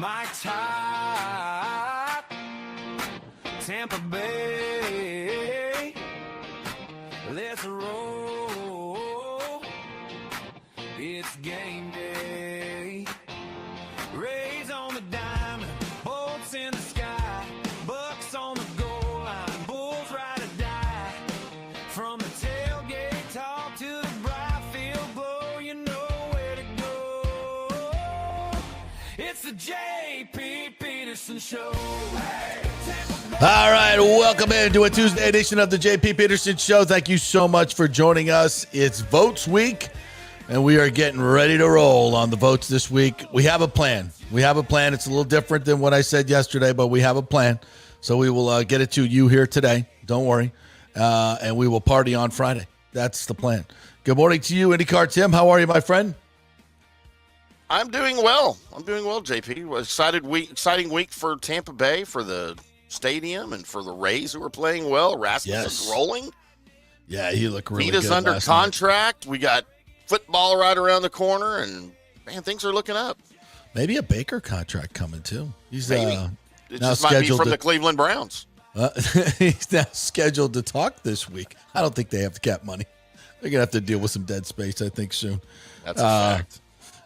my top, Tampa Bay, let's roll, it's game day, rays on the diamond, bolts in the sky, Bucs on the goal line, Bulls ride or die, from the tailgate talk to the bright field glow, you know where to go, it's the JP Peterson Show. All right, welcome into a Tuesday edition of the JP Peterson Show. Thank you so much for joining us. It's votes week, and we are getting ready to roll on the votes this week. We have a plan. It's a little different than what I said yesterday, but we have a plan. So we will get it to you here today. Don't worry. And we will party on Friday. That's the plan. Good morning to you, IndyCar Tim. How are you, my friend? I'm doing well, JP. Exciting week for Tampa Bay, for the stadium, and for the Rays, who are playing well. Rasmussen's rolling. Yeah, he looked really Vita's good under last contract. Night. We got football right around the corner, and, man, things are looking up. Maybe a Baker contract coming, too. He's Maybe. It just might be from the Cleveland Browns. He's now scheduled to talk this week. I don't think they have the cap money. They're going to have to deal with some dead space, I think, soon. That's a fact.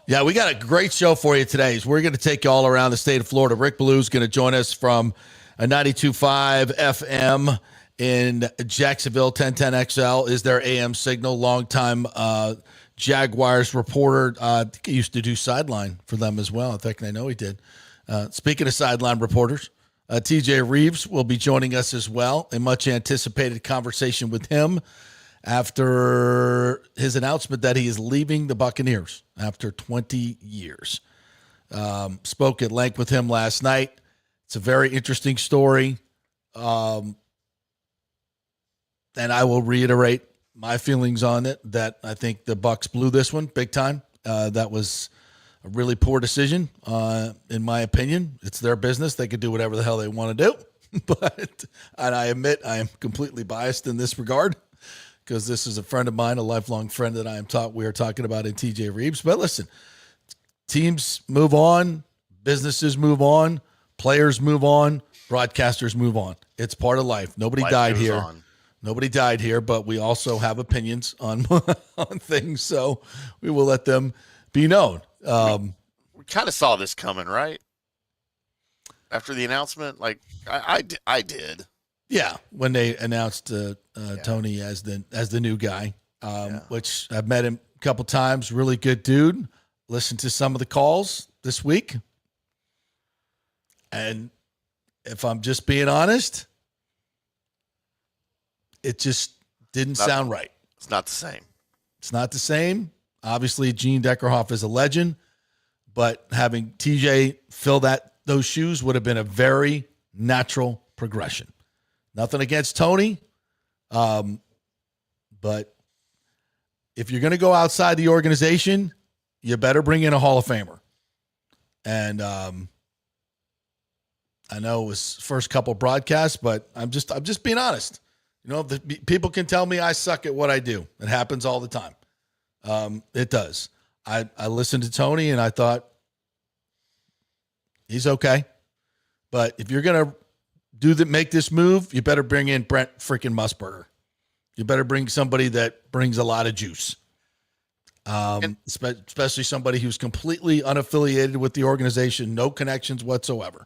Yeah, we got a great show for you today. We're going to take you all around the state of Florida. Rick Ballou is going to join us from a 92.5 FM in Jacksonville. 1010 XL is their AM signal. Longtime Jaguars reporter. I think he used to do sideline for them as well. In fact, I know he did. Speaking of sideline reporters, TJ Rives will be joining us as well. A much anticipated conversation with him after his announcement that he is leaving the Buccaneers after 20 years. Spoke at length with him last night. It's a very interesting story. And I will reiterate my feelings on it, that I think the Bucs blew this one big time. That was a really poor decision, in my opinion. It's their business. They could do whatever the hell they want to do. And I admit I am completely biased in this regard, because this is a friend of mine, a lifelong friend that we are talking about in TJ Rives. But listen, teams move on, businesses move on, players move on, broadcasters move on. It's part of life. Nobody died here. Nobody died here, but we also have opinions on on things, so we will let them be known. We kind of saw this coming, right? After the announcement, like I did. Yeah, when they announced Tony as the new guy, which I've met him a couple times. Really good dude. Listened to some of the calls this week, and if I'm just being honest, it just didn't sound right. It's not the same. It's not the same. Obviously, Gene Deckerhoff is a legend, but having TJ fill those shoes would have been a very natural progression. Nothing against Tony, but if you're going to go outside the organization, you better bring in a Hall of Famer. And I know it was first couple broadcasts, but I'm just being honest. You know, people can tell me I suck at what I do. It happens all the time. It does. I listened to Tony and I thought he's okay, but if you're going to make this move, you better bring in Brent freaking Musburger. You better bring somebody that brings a lot of juice. Especially somebody who's completely unaffiliated with the organization, no connections whatsoever.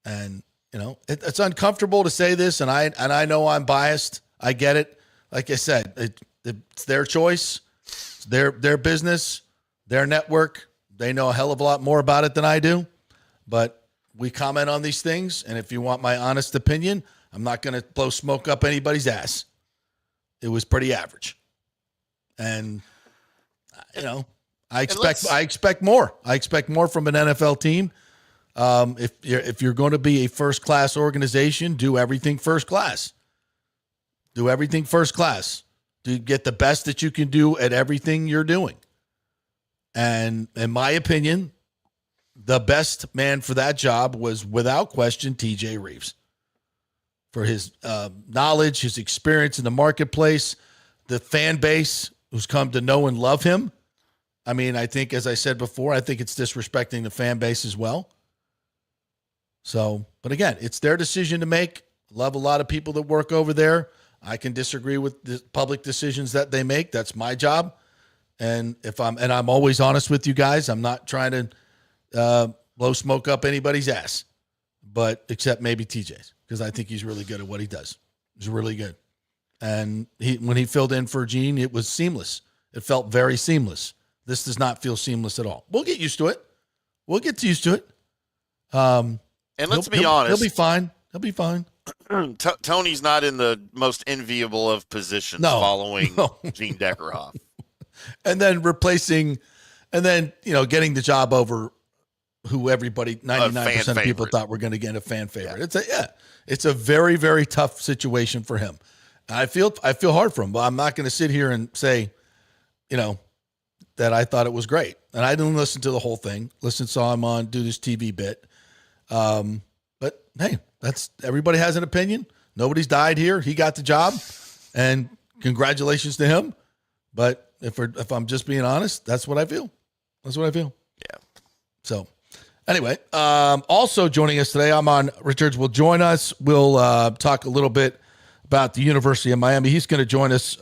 And, you know, it's uncomfortable to say this, and I know I'm biased. I get it. Like I said, it's their choice. It's their business, their network. They know a hell of a lot more about it than I do. But we comment on these things, and if you want my honest opinion, I'm not going to blow smoke up anybody's ass. It was pretty average. And, you know, I expect more. I expect more from an NFL team. If you're going to be a first-class organization, do everything first class. Do everything first class. Do get the best that you can do at everything you're doing. And in my opinion, the best man for that job was, without question, TJ Rives. For his knowledge, his experience in the marketplace, the fan base who's come to know and love him. I mean, I think, as I said before, I think it's disrespecting the fan base as well. So, but again, it's their decision to make. Love a lot of people that work over there. I can disagree with the public decisions that they make. That's my job. And I'm always honest with you guys. I'm not trying to blow smoke up anybody's ass, but except maybe TJ's, because I think he's really good at what he does. He's really good. And when he filled in for Gene, it was seamless. It felt very seamless. This does not feel seamless at all. We'll get used to it. We'll get used to it. And let's be honest. He'll be fine. He'll be fine. Tony's not in the most enviable of positions following Gene Deckerhoff. And then getting the job over who everybody, 99% of people thought were going to get a fan favorite. Yeah. It's a very, very tough situation for him. And I feel hard for him, but I'm not going to sit here and say, that I thought it was great. And I didn't listen to the whole thing. Saw him do this TV bit. But hey, everybody has an opinion. Nobody's died here. He got the job, and congratulations to him. But if I'm just being honest, that's what I feel. Yeah. So anyway, also joining us today, Ahmmon Richards will join us. We'll talk a little bit about the University of Miami. He's going to join us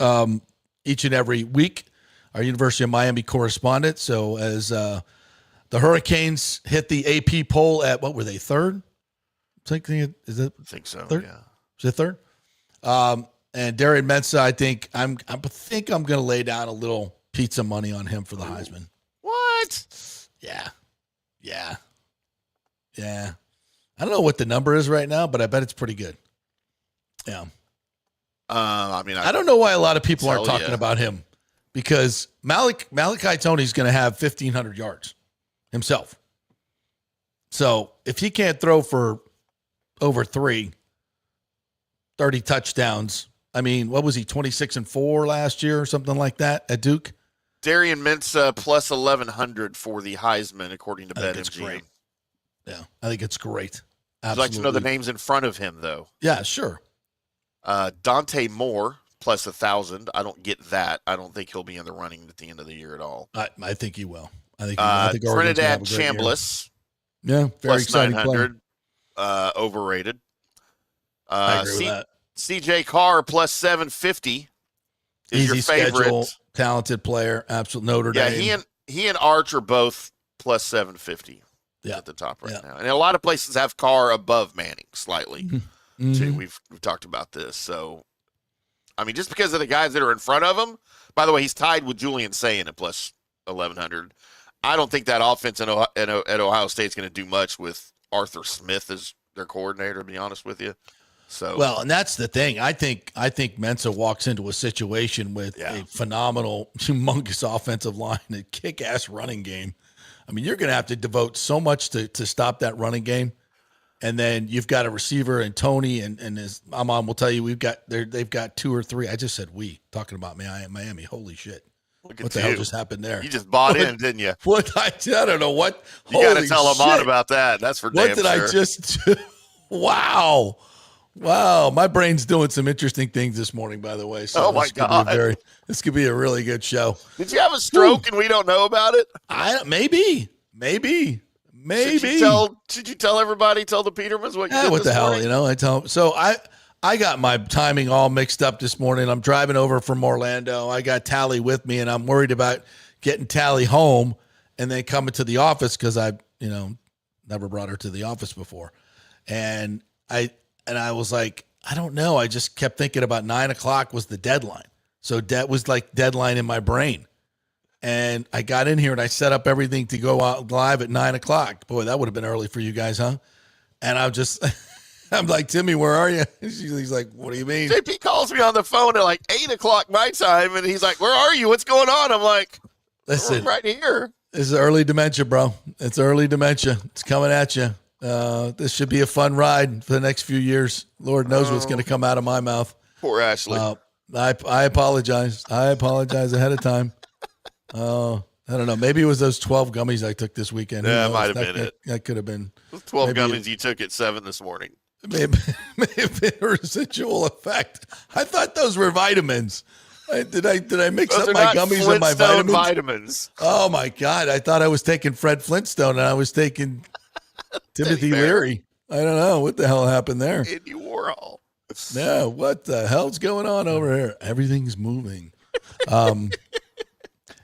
each and every week, our University of Miami correspondent. So as the Hurricanes hit the AP poll at, what were they, third? I think so. Third? Yeah. Is it third? And Darian Mensah, I think I'm going to lay down a little pizza money on him for the Heisman. What? Yeah. I don't know what the number is right now, but I bet it's pretty good. Yeah. I don't know why a lot of people aren't talking about him, because Malachi Tony's going to have 1,500 yards himself. So if he can't throw for over 30 touchdowns, I mean, what was he, 26-4 last year or something like that at Duke? Darian Mensah plus 1,100 for the Heisman, according to BetMGM. Yeah, I think it's great. I'd like to know the names in front of him, though. Yeah, sure. Dante Moore plus 1,000. I don't get that. I don't think he'll be in the running at the end of the year at all. I think he will. I think Trinidad Chambliss. Yeah, very exciting 900. Overrated. I agree with that. CJ Carr plus 750 is Easy your favorite. Schedule, talented player, absolute Notre Dame. Yeah, he and Arch are both plus 750 at the top right now. And a lot of places have Carr above Manning slightly, too. We've talked about this. So, I mean, just because of the guys that are in front of him, by the way, he's tied with Julian Sayin at plus 1,100. I don't think that offense at Ohio State is going to do much with Arthur Smith as their coordinator, to be honest with you. So, well, and that's the thing. I think Mensah walks into a situation with a phenomenal, humongous offensive line, a kick-ass running game. I mean, you're going to have to devote so much to stop that running game. And then you've got a receiver and Tony and as Ahmmon will tell you, they've got two or three. I just said talking about Miami. Holy shit. What the hell just happened there? You just bought in, didn't you? I don't know what. You got to tell Ahmmon about that. That's for damn sure. What did I just do? Wow. My brain's doing some interesting things this morning, by the way. So my God. This could be a really good show. Did you have a stroke and we don't know about it? Maybe. Should you tell everybody, tell the Petermans what you did what the hell, morning? I tell them. So I got my timing all mixed up this morning. I'm driving over from Orlando. I got Tally with me, and I'm worried about getting Tally home and then coming to the office because I never brought her to the office before. And I was like, I don't know. I just kept thinking about 9:00 was the deadline. So that was like deadline in my brain. And I got in here and I set up everything to go out live at 9:00. Boy, that would have been early for you guys, huh? And I'm like, Timmy, where are you? He's like, what do you mean? JP calls me on the phone at like 8:00 my time. And he's like, where are you? What's going on? I'm like, listen, right here. This is early dementia, bro. It's early dementia. It's coming at you. This should be a fun ride for the next few years. Lord knows what's going to come out of my mouth. Poor Ashley. I apologize. I apologize ahead of time. I don't know. Maybe it was those 12 gummies I took this weekend. Yeah, it might have been it. That could have been. 12 gummies you took at 7 this morning. May have been a residual effect. I thought those were vitamins. Did I mix Those up are my not gummies and my Flintstone vitamins? vitamins. Oh my God! I thought I was taking Fred Flintstone and I was taking Timothy Leary. I don't know what the hell happened there. Andy Warhol. Yeah, what the hell's going on over here? Everything's moving.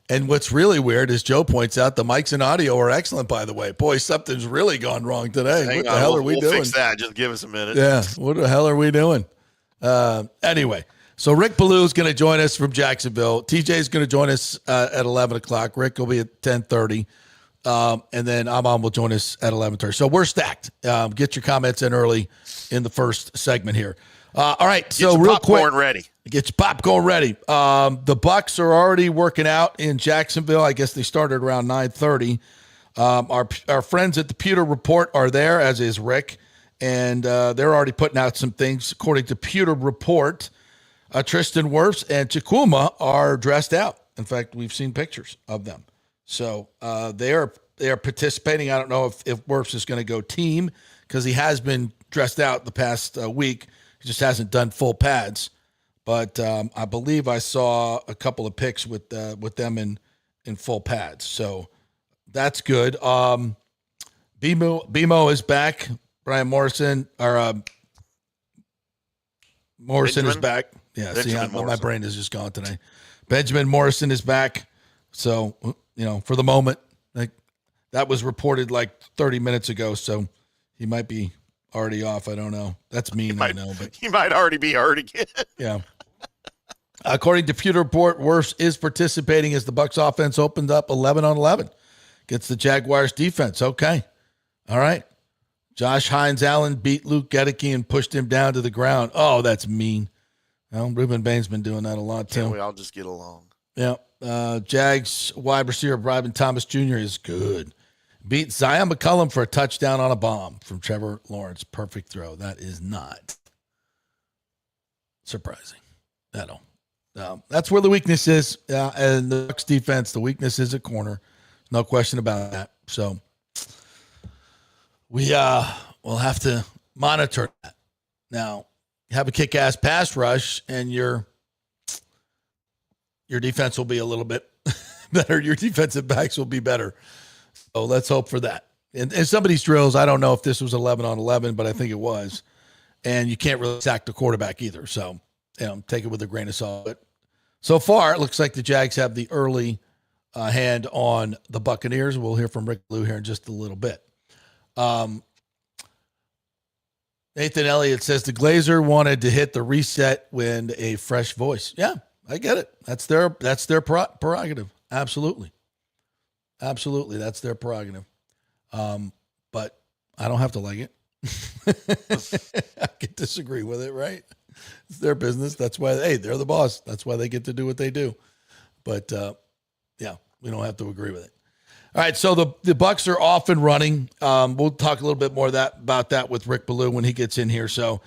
And what's really weird, as Joe points out, the mics and audio are excellent, by the way. Boy, something's really gone wrong today. What the hell are we doing? We'll fix that. Just give us a minute. Yeah, what the hell are we doing? Anyway, so Rick Ballou is going to join us from Jacksonville. TJ is going to join us at 11 o'clock. Rick will be at 10:30. And then Ahmmon will join us at 11:30. So we're stacked. Get your comments in early in the first segment here. All right, so real quick. Get your popcorn ready. The Bucs are already working out in Jacksonville. I guess they started around 9:30. Our friends at the Pewter Report are there, as is Rick, and they're already putting out some things. According to Pewter Report, Tristan Wirfs and Chukwuma are dressed out. In fact, we've seen pictures of them. So they are participating. I don't know if Wirfs is going to go team because he has been dressed out the past week. He just hasn't done full pads. But I believe I saw a couple of pics with them in full pads. So that's good. BMO is back. Brian Morrison, or Morrison is back. Yeah, my brain is just gone today. Benjamin Morrison is back. So, for the moment, like that was reported like 30 minutes ago. So he might be already off. I don't know. That's mean, I know. But he might already be hurt again. Yeah. According to Pewter Report, Wirfs is participating as the Bucs offense opened up 11-on-11 against the Jaguars defense. Okay. All right. Josh Hines-Allen beat Luke Gedeke and pushed him down to the ground. Oh, that's mean. Well, Reuben Bain's been doing that a lot, too. Can't we all just get along? Yeah. Jags wide receiver Brian Thomas Jr. is good. Beat Zion McCollum for a touchdown on a bomb from Trevor Lawrence. Perfect throw. That is not surprising at all. That's where the weakness is. And the Bucs defense, the weakness is at corner. No question about that. So we'll have to monitor that. Now, have a kick-ass pass rush, and your defense will be a little bit better. Your defensive backs will be better. So let's hope for that. And some of these drills, I don't know if this was 11-on-11, but I think it was. And you can't really sack the quarterback either. So, take it with a grain of salt. But so far, it looks like the Jags have the early hand on the Buccaneers. We'll hear from Rick Ballou here in just a little bit. Nathan Elliott says the Glazer wanted to hit the reset when a fresh voice. Yeah, I get it. That's their prerogative. Absolutely. That's their prerogative. But I don't have to like it. I can disagree with it, right? It's their business. That's why, they're the boss. That's why they get to do what they do. But, we don't have to agree with it. All right, so the Bucs are off and running. We'll talk a little bit more about that with Rick Ballou when he gets in here. So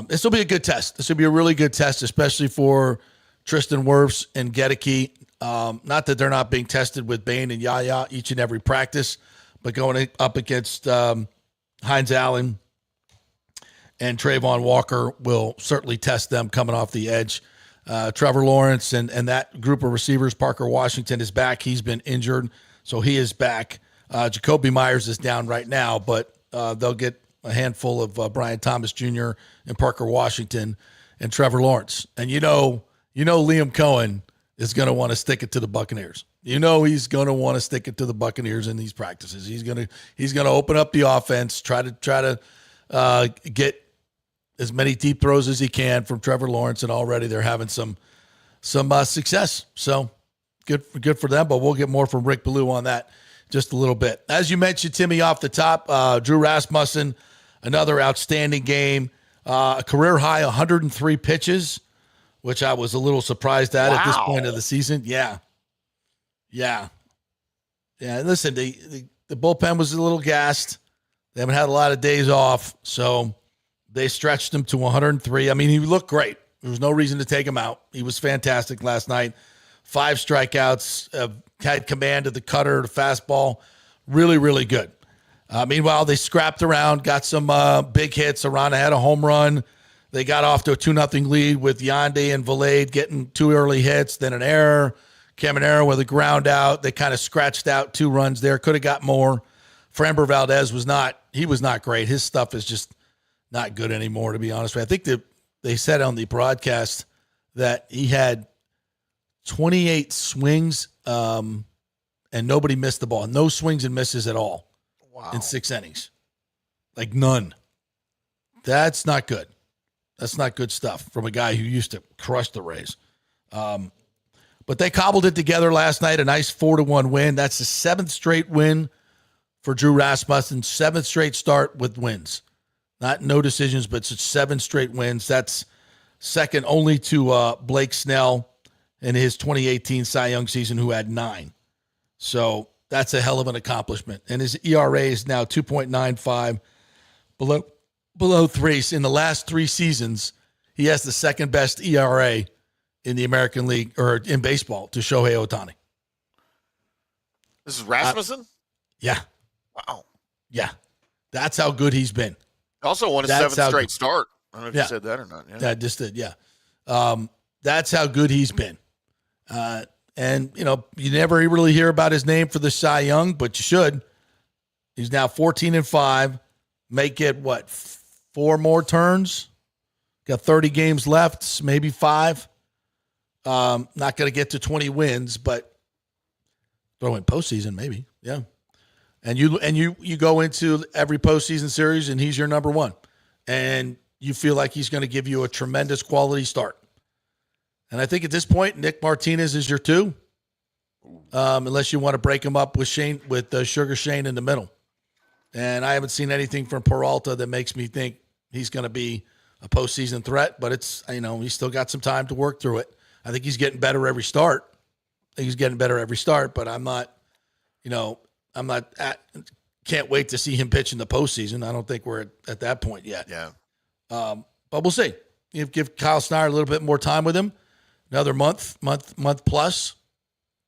this will be a good test. This will be a really good test, especially for Tristan Wirfs and Gedeke. Not that they're not being tested with Bain and Yaya each and every practice, but going up against Hines-Allen and Trayvon Walker will certainly test them coming off the edge. Trevor Lawrence and that group of receivers, Parker Washington is back. He's been injured, so he is back. Jacoby Myers is down right now, but they'll get a handful of Brian Thomas Jr. and Parker Washington and Trevor Lawrence. And Liam Cohen is going to want to stick it to the Buccaneers. He's going to want to stick it to the Buccaneers in these practices. He's going to open up the offense, try to get as many deep throws as he can from Trevor Lawrence, and already they're having some success. So good for them, but we'll get more from Rick Ballou on that just a little bit. As you mentioned, Timmy, off the top, Drew Rasmussen, another outstanding game, a career high 103 pitches, which I was a little surprised at this point of the season. Yeah. Listen, the bullpen was a little gassed. They haven't had a lot of days off, so they stretched him to 103. I mean, he looked great. There was no reason to take him out. He was fantastic last night. 5 strikeouts, had command of the cutter, the fastball. Really, really good. Meanwhile, they scrapped around, got some big hits. Arana had a home run. They got off to a 2-0 lead with Yande and Valade getting 2 early hits, then an error. Caminero with a ground out. They kind of scratched out 2 runs there. Could have got more. Framber Valdez was not great. His stuff is just not good anymore, to be honest with you. I think that they said on the broadcast that he had 28 swings and nobody missed the ball. No swings and misses at all in 6 innings. Like none. That's not good. That's not good stuff from a guy who used to crush the Rays. But they cobbled it together last night, a nice 4-1 win. That's the 7th straight win for Drew Rasmussen, 7th straight start with wins. Not no decisions, but it's 7 straight wins. That's second only to Blake Snell in his 2018 Cy Young season, who had 9. So that's a hell of an accomplishment. And his ERA is now 2.95, below 3. In the last 3 seasons, he has the second best ERA in the American League or in baseball to Shohei Ohtani. This is Rasmussen? Yeah. Wow. Yeah. That's how good he's been. Also won his 7th straight start. I don't know if you said that or not. Yeah, I just did, yeah. That's how good he's been. And, you never really hear about his name for the Cy Young, but you should. He's now 14-5. Make it, 4 more turns? Got 30 games left, maybe 5. Not going to get to 20 wins, but throw in postseason, maybe. Yeah. And you go into every postseason series and he's your number 1. And you feel like he's going to give you a tremendous quality start. And I think at this point, Nick Martinez is your 2. Unless you want to break him up with Sugar Shane in the middle. And I haven't seen anything from Peralta that makes me think he's going to be a postseason threat, but it's, he's still got some time to work through it. I think he's getting better every start. But I'm not, can't wait to see him pitch in the postseason. I don't think we're at that point yet. Yeah. But we'll see. You give Kyle Snyder a little bit more time with him, another month plus,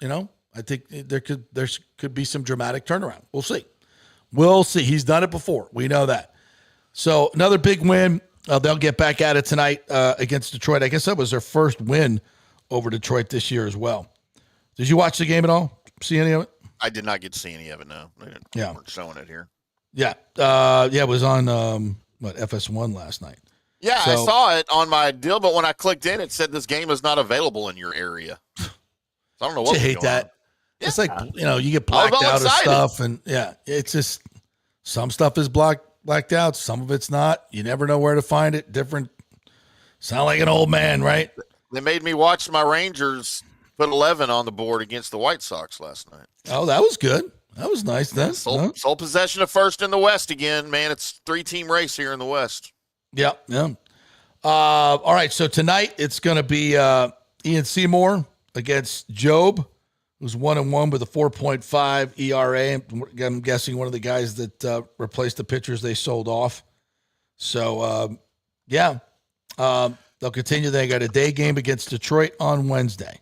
I think there could be some dramatic turnaround. We'll see. He's done it before. We know that. So another big win. They'll get back at it tonight against Detroit. I guess that was their first win over Detroit this year as well. Did you watch the game at all? See any of it? I did not get to see any of it, no. They weren't showing it here. Yeah. It was on, FS1 last night. Yeah, so, I saw it on my deal, but when I clicked in, it said this game is not available in your area. So I don't know what. You hate that. On. It's like, you get blacked out of stuff, and it's just some stuff is blacked out, some of it's not. You never know where to find it. Different. Sound like an old man, right? They made me watch my Rangers put 11 on the board against the White Sox last night. Oh, that was good. That was nice then. Sole possession of first in the West again, man. It's 3-team race here in the West. Yeah. All right, so tonight it's going to be Ian Seymour against Job, who's 1-1 with a 4.5 ERA. I'm guessing one of the guys that replaced the pitchers they sold off. So, they'll continue. They got a day game against Detroit on Wednesday.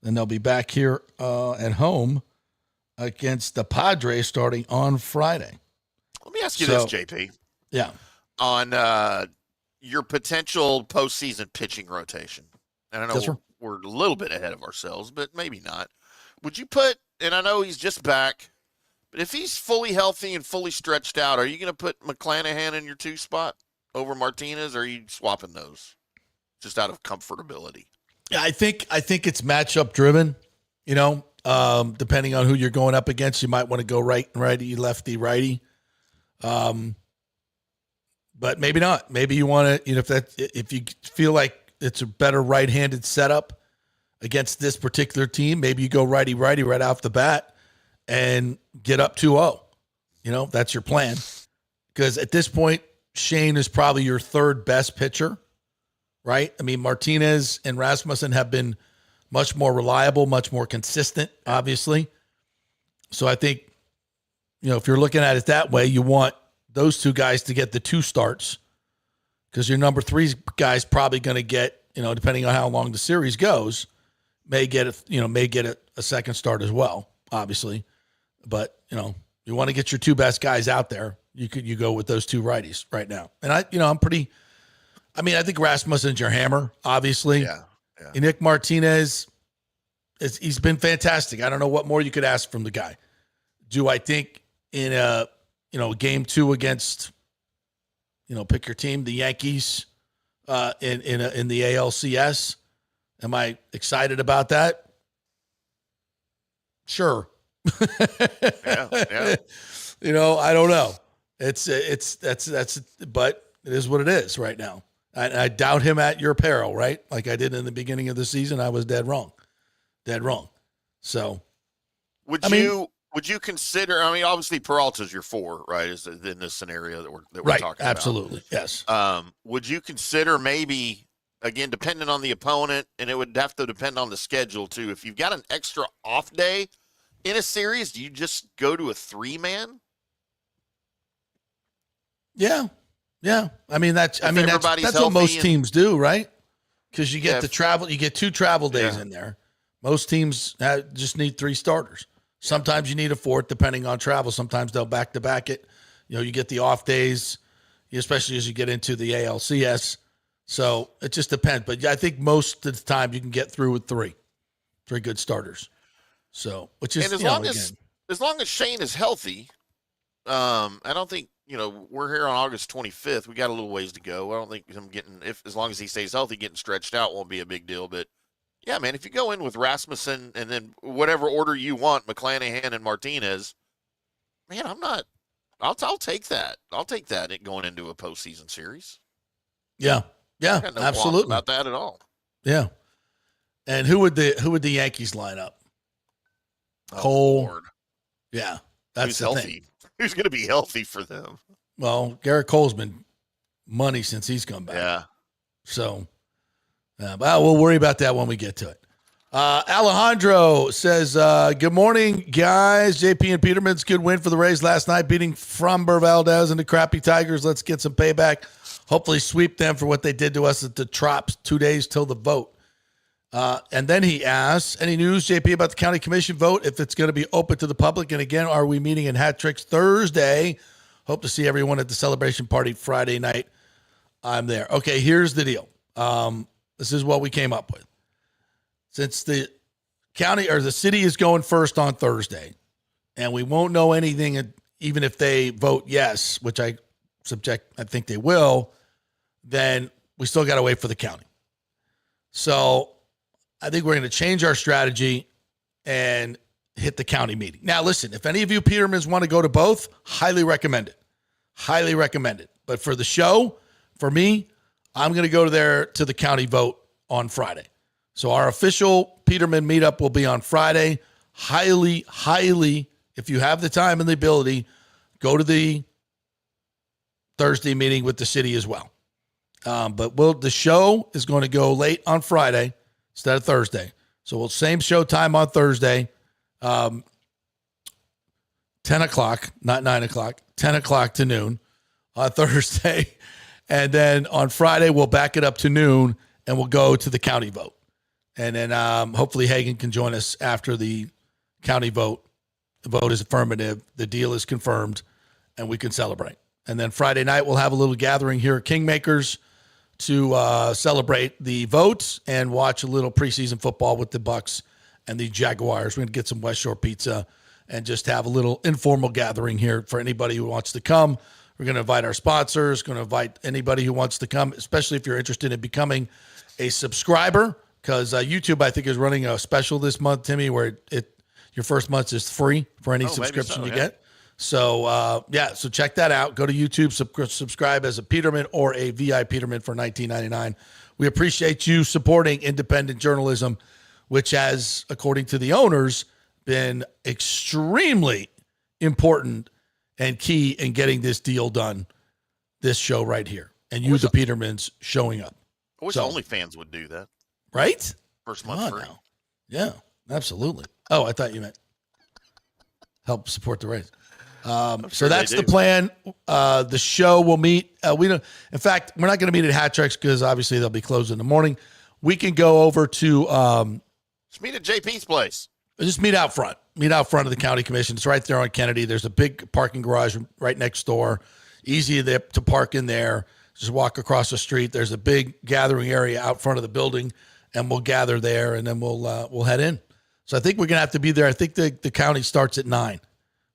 Then they'll be back here at home against the Padres starting on Friday. Let me ask you this, JP. Yeah. On your potential postseason pitching rotation. And I know we're a little bit ahead of ourselves, but maybe not. Would you put, and I know he's just back, but if he's fully healthy and fully stretched out, are you going to put McClanahan in your 2 spot over Martinez, or are you swapping those just out of comfortability? Yeah, I think it's matchup driven, depending on who you're going up against. You might want to go righty, lefty, righty. But maybe not. Maybe you want to, if you feel like it's a better right-handed setup against this particular team, maybe you go righty-righty right off the bat and get up 2-0. That's your plan. Because at this point, Shane is probably your 3rd best pitcher, right? I mean, Martinez and Rasmussen have been much more reliable, much more consistent, obviously. So I think, if you're looking at it that way, you want those 2 guys to get the 2 starts, because your number 3 guy's probably going to get, depending on how long the series goes, may get a second start as well, obviously. But, you want to get your 2 best guys out there. You go with those 2 righties right now. And I'm I mean, I think Rasmussen's your hammer, obviously. Yeah. And Nick Martinez, he's been fantastic. I don't know what more you could ask from the guy. Do I think in a game 2 against, pick your team, the Yankees, in the ALCS, am I excited about that? Sure. Yeah. I don't know. But it is what it is right now. I doubt him at your peril, right? Like I did in the beginning of the season. I was dead wrong. So, would you consider? I mean, obviously Peralta's your 4, right? Is in this scenario that we're right, talking about. Absolutely, yes. Would you consider maybe, again, depending on the opponent, and it would have to depend on the schedule too. If you've got an extra off day in a series, do you just go to a 3-man? Yeah. I mean, that's what most teams do, right? Because you get you get 2 travel days in there. Most teams just need 3 starters. Sometimes you need a 4th, depending on travel. Sometimes they'll back-to-back it. You get the off days, especially as you get into the ALCS. So it just depends. But I think most of the time you can get through with 3 good starters. So, which is, and as long as Shane is healthy, I don't think, we're here on August 25th. We got a little ways to go. I don't think him as long as he stays healthy, getting stretched out won't be a big deal. But yeah, man, if you go in with Rasmussen and then whatever order you want, McClanahan and Martinez, man, I'll take that. I'll take that going into a postseason series. Yeah, I got no absolutely about that at all. Yeah. And who would the Yankees line up? Cole. Lord. Yeah, that's who's healthy. Thing. Who's going to be healthy for them? Well, Garrett Cole's been money since he's come back. Yeah. So, but we'll worry about that when we get to it. Alejandro says, good morning, guys. JP and Peterman's good win for the Rays last night, beating Framber Valdez and the crappy Tigers. Let's get some payback. Hopefully sweep them for what they did to us at the Trops 2 days till the vote. And then he asks, any news, JP, about the county commission vote, if it's going to be open to the public? And again, are we meeting in Hat Tricks Thursday? Hope to see everyone at the celebration party Friday night. I'm there. Okay, here's the deal. This is what we came up with. Since the county or the city is going first on Thursday, and we won't know anything, even if they vote yes, which I think they will, then we still got to wait for the county. So I think we're going to change our strategy and hit the county meeting. Now, listen, if any of you Petermans want to go to both, highly recommend it. Highly recommend it. But for the show, for me, I'm going to go there to the county vote on Friday. So our official Peterman meetup will be on Friday. Highly, if you have the time and the ability, go to the Thursday meeting with the city as well. But the show is going to go late on Friday instead of Thursday. So same show time on Thursday, 10 o'clock, not 9 o'clock, 10 o'clock to noon on Thursday. And then on Friday, we'll back it up to noon and we'll go to the county vote. And then hopefully Hagan can join us after the county vote. The vote is affirmative. The deal is confirmed and we can celebrate. And then Friday night, we'll have a little gathering here at Kingmakers to celebrate the votes and watch a little preseason football with the Bucs and the Jaguars. We're going to get some West Shore pizza and just have a little informal gathering here for anybody who wants to come. We're going to invite our sponsors, going to invite anybody who wants to come, especially if you're interested in becoming a subscriber, because YouTube, I think, is running a special this month, Timmy, where your first month is free for any subscription you get. So, so check that out. Go to YouTube, subscribe as a Peterman or a VI Peterman for $19.99. We appreciate you supporting independent journalism, which has, according to the owners, been extremely important and key in getting this deal done, this show right here. And you, the Petermans, showing up. I wish OnlyFans would do that. Right? First month free. Now. Yeah, absolutely. Oh, I thought you meant help support the race. So that's the plan. The show will meet. In fact, we're not going to meet at Hat Tricks because obviously they'll be closed in the morning. We can go over to just meet at JP's place. Just meet out front. Meet out front of the county commission. It's right there on Kennedy. There's a big parking garage right next door. Easy to park in there. Just walk across the street. There's a big gathering area out front of the building, and we'll gather there, and then we'll head in. So I think we're going to have to be there. I think the county starts at 9.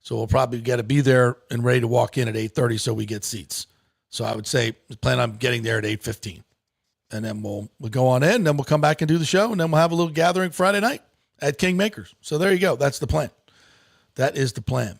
So we'll probably got to be there and ready to walk in at 8:30 so we get seats. So I would say plan on getting there at 8:15. And then we'll go on in, and then we'll come back and do the show, and then we'll have a little gathering Friday night at Kingmakers. So there you go. That's the plan. That is the plan.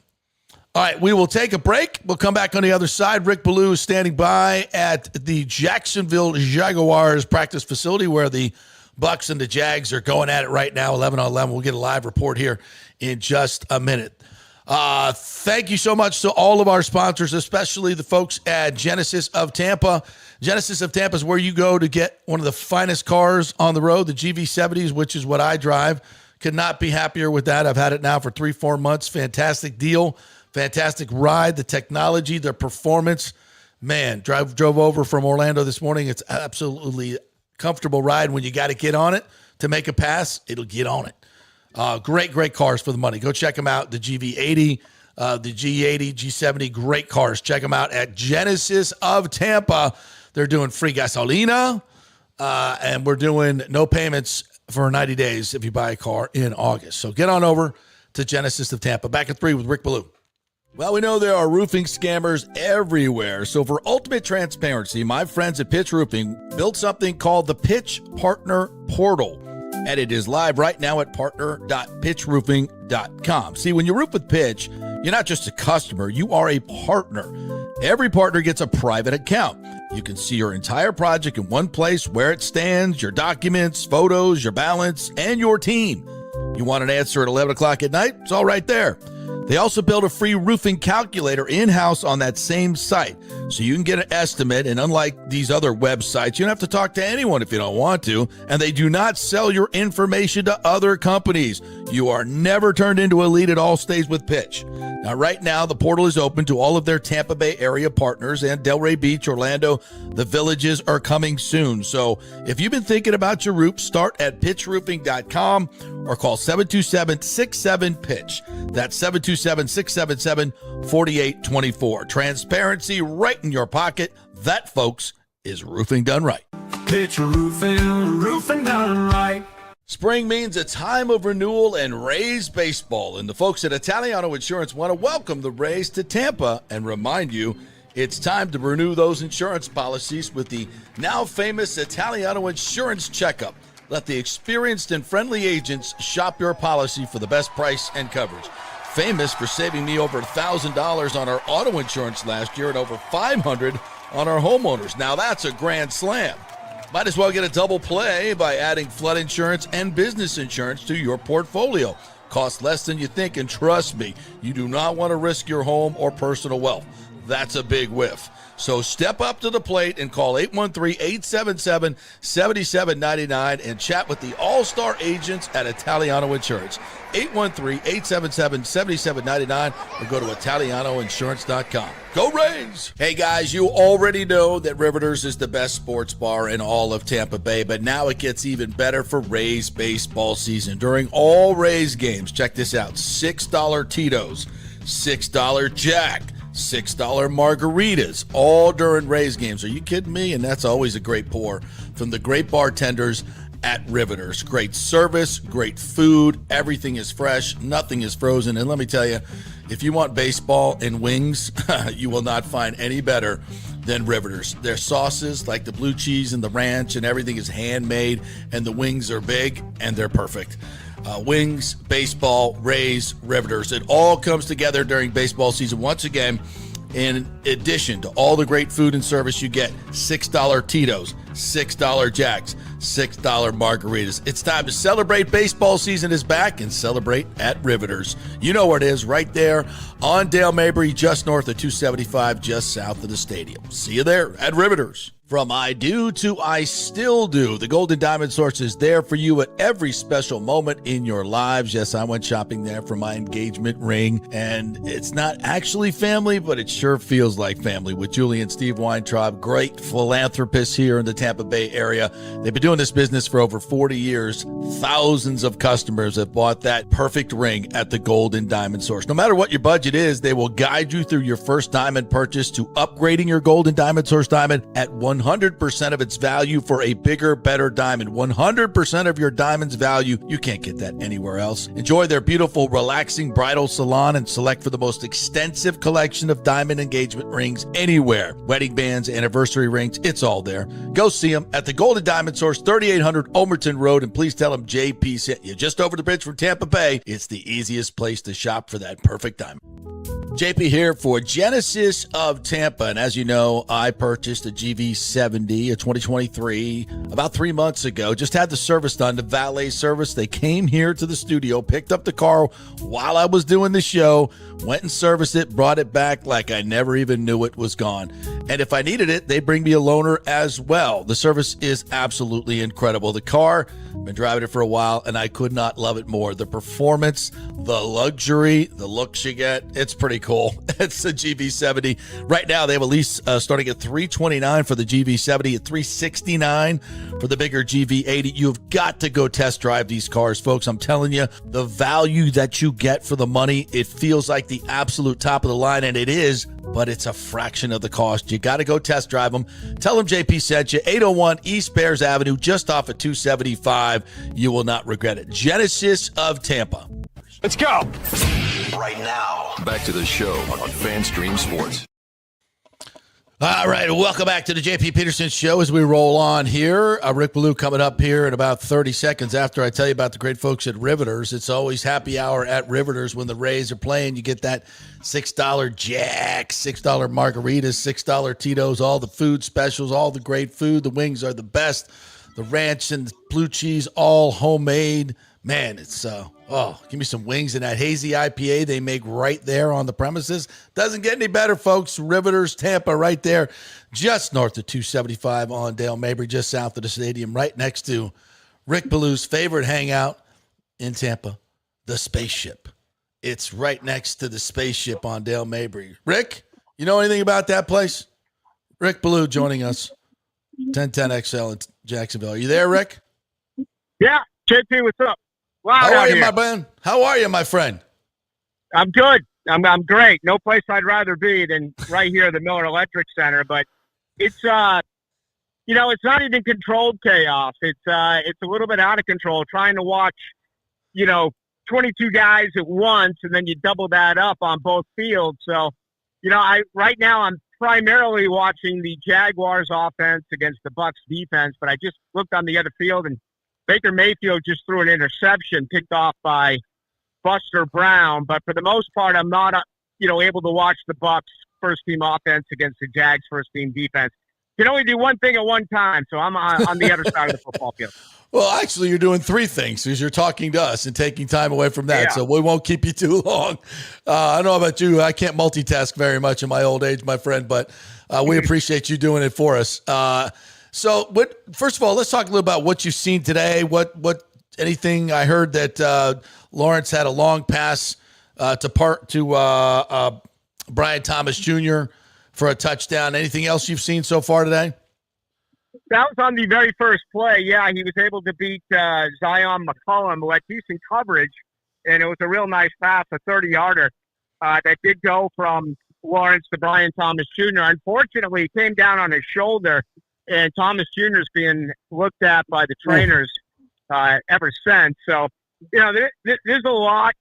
All right, we will take a break. We'll come back on the other side. Rick Ballou is standing by at the Jacksonville Jaguars practice facility where the Bucs and the Jags are going at it right now, 11-on-11. We'll get a live report here in just a minute. Thank you so much to all of our sponsors, especially the folks at Genesis of Tampa. Genesis of Tampa is where you go to get one of the finest cars on the road, the GV70s, which is what I drive. Could not be happier with that. I've had it now for 3-4 months. Fantastic deal, fantastic ride, the technology, the performance. Man, drove over from Orlando this morning. It's absolutely comfortable ride. When you got to get on it to make a pass, it'll get on it. Great cars for the money. Go check them out. The GV80, the G80, G70, great cars. Check them out at Genesis of Tampa. They're doing free gasolina, and we're doing no payments for 90 days if you buy a car in August. So get on over to Genesis of Tampa. Back at 3 with Rick Ballou. Well, we know there are roofing scammers everywhere. So for ultimate transparency, my friends at Pitch Roofing built something called the Pitch Partner Portal. And it is live right now at partner.pitchroofing.com. See, when you roof with Pitch, you're not just a customer, you are a partner. Every partner gets a private account. You can see your entire project in one place, where it stands, your documents, photos, your balance, and your team. You want an answer at 11 o'clock at night? It's all right there. They also built a free roofing calculator in-house on that same site, so you can get an estimate. And unlike these other websites, you don't have to talk to anyone if you don't want to, and they do not sell your information to other companies. You are never turned into a lead. It all stays with Pitch. Now, right now, the portal is open to all of their Tampa Bay area partners, and Delray Beach, Orlando, the Villages are coming soon. So if you've been thinking about your roof, start at pitchroofing.com or call 727-67-PITCH. That's 727-677-4824. Transparency right in your pocket. That, folks, is roofing done right. Pitch roofing done right. Spring means a time of renewal and Rays baseball, and the folks at Italiano Insurance want to welcome the Rays to Tampa and remind you it's time to renew those insurance policies with the now famous Italiano Insurance Checkup. Let the experienced and friendly agents shop your policy for the best price and coverage. Famous for saving me over $1,000 on our auto insurance last year and over $500 on our homeowners. Now that's a grand slam. Might as well get a double play by adding flood insurance and business insurance to your portfolio. Costs less than you think, and trust me, you do not want to risk your home or personal wealth. That's a big whiff. So step up to the plate and call 813-877-7799 and chat with the all-star agents at Italiano Insurance. 813-877-7799 or go to ItalianoInsurance.com. Go Rays! Hey guys, you already know that Riveters is the best sports bar in all of Tampa Bay, but now it gets even better for Rays baseball season. During all Rays games, check this out, $6 Tito's, $6 Jack, $6 margaritas, all during Rays games. Are you kidding me? And that's always a great pour from the great bartenders at Riveters. Great service, great food, everything is fresh, nothing is frozen. And let me tell you, if you want baseball and wings, you will not find any better than Riveters. Their sauces, like the blue cheese and the ranch, and everything is handmade, and the wings are big, and they're perfect. Wings, baseball, Rays, Riveters. It all comes together during baseball season. Once again, in addition to all the great food and service, you get $6 Tito's, $6 Jacks, $6 margaritas. It's time to celebrate. Baseball season is back, and celebrate at Riveters. You know where it is, right there on Dale Mabry, just north of 275, just south of the stadium. See you there at Riveters. From I do to I still do, the Golden Diamond Source is there for you at every special moment in your lives. Yes, I went shopping there for my engagement ring, and it's not actually family, but it sure feels like family with Julie and Steve Weintraub, great philanthropists here in the Tampa Bay area. They've been doing this business for over 40 years. Thousands of customers have bought that perfect ring at the Golden Diamond Source. No matter what your budget is, they will guide you through your first diamond purchase to upgrading your Golden Diamond Source diamond at 100% of its value for a bigger, better diamond. 100% of your diamond's value. You can't get that anywhere else. Enjoy their beautiful, relaxing bridal salon and select for the most extensive collection of diamond engagement rings anywhere. Wedding bands, anniversary rings, it's all there. Go see them at the Golden Diamond Source, 3800 Omerton Road, and please tell them JP sent you. Just over the bridge from Tampa Bay. It's the easiest place to shop for that perfect diamond. JP here for Genesis of Tampa, and as you know, I purchased a GV70, a 2023, about 3 months ago. Just had the service done, the valet service. They came here to the studio, picked up the car while I was doing the show, went and serviced it, brought it back like I never even knew it was gone. And if I needed it, they bring me a loaner as well. The service is absolutely incredible. The car, been driving it for a while, and I could not love it more. The performance, the luxury, the looks you get, it's pretty cool. It's a GV70. Right now, they have a lease starting at $329 for the GV70, at $369 for the bigger GV80. You've got to go test drive these cars, folks. I'm telling you, the value that you get for the money, it feels like the absolute top of the line, and it is, but it's a fraction of the cost. You got to go test drive them. Tell them JP sent you. 801 East Bears Avenue, just off of 275. You will not regret it. Genesis of Tampa. Let's go. Right now, back to the show on FanStream Sports. All right, welcome back to the JP Peterson Show as we roll on here. Rick Ballou coming up here in about 30 seconds after I tell you about the great folks at Riveters. It's always happy hour at Riveters when the Rays are playing. You get that $6 Jack, $6 margaritas, $6 Tito's, all the food specials, all the great food. The wings are the best. The ranch and blue cheese, all homemade. Man, it's give me some wings and that hazy IPA they make right there on the premises. Doesn't get any better, folks. Riveters, Tampa, right there, just north of 275 on Dale Mabry, just south of the stadium, right next to Rick Ballou's favorite hangout in Tampa, the Spaceship. It's right next to the Spaceship on Dale Mabry. Rick, you know anything about that place? Rick Ballou joining us, 1010 XL in Jacksonville. Are you there, Rick? Yeah, JP, what's up? Wow, how are you, my man? How are you, my friend? I'm good. I'm great. No place I'd rather be than right here at the Miller Electric Center. But it's it's not even controlled chaos. It's a little bit out of control. Trying to watch, 22 guys at once, and then you double that up on both fields. So, right now I'm primarily watching the Jaguars offense against the Bucs defense. But I just looked on the other field and Baker Mayfield just threw an interception picked off by Buster Brown. But for the most part, I'm not, able to watch the Bucs first-team offense against the Jags first-team defense. You can only do one thing at one time, so I'm on the other side of the football field. Well, actually, you're doing three things because you're talking to us and taking time away from that, so we won't keep you too long. I don't know about you. I can't multitask very much in my old age, my friend, but we appreciate you doing it for us. So, first of all, let's talk a little about what you've seen today. Anything I heard that Lawrence had a long pass to Brian Thomas Jr. for a touchdown. Anything else you've seen so far today? That was on the very first play. Yeah, he was able to beat Zion McCollum, who had decent coverage, and it was a real nice pass, a 30-yarder that did go from Lawrence to Brian Thomas Jr. Unfortunately, it came down on his shoulder. And Thomas Jr. is being looked at by the trainers ever since. So, there's a lot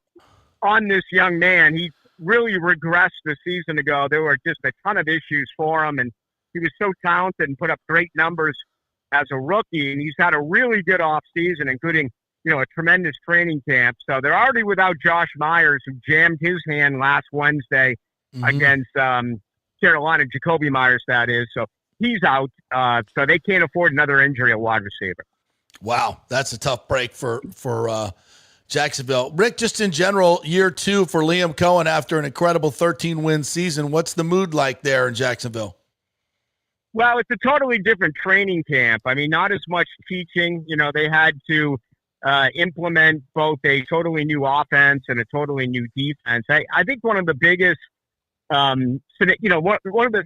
on this young man. He really regressed a season ago. There were just a ton of issues for him, and he was so talented and put up great numbers as a rookie. And he's had a really good offseason, including, a tremendous training camp. So they're already without Josh Myers, who jammed his hand last Wednesday against Carolina, Jacoby Myers, that is. So he's out, so they can't afford another injury at wide receiver. Wow, that's a tough break for Jacksonville. Rick, just in general, year two for Liam Cohen after an incredible 13-win season. What's the mood like there in Jacksonville? Well, it's a totally different training camp. I mean, not as much teaching. They had to implement both a totally new offense and a totally new defense. I think one of the biggest, one of the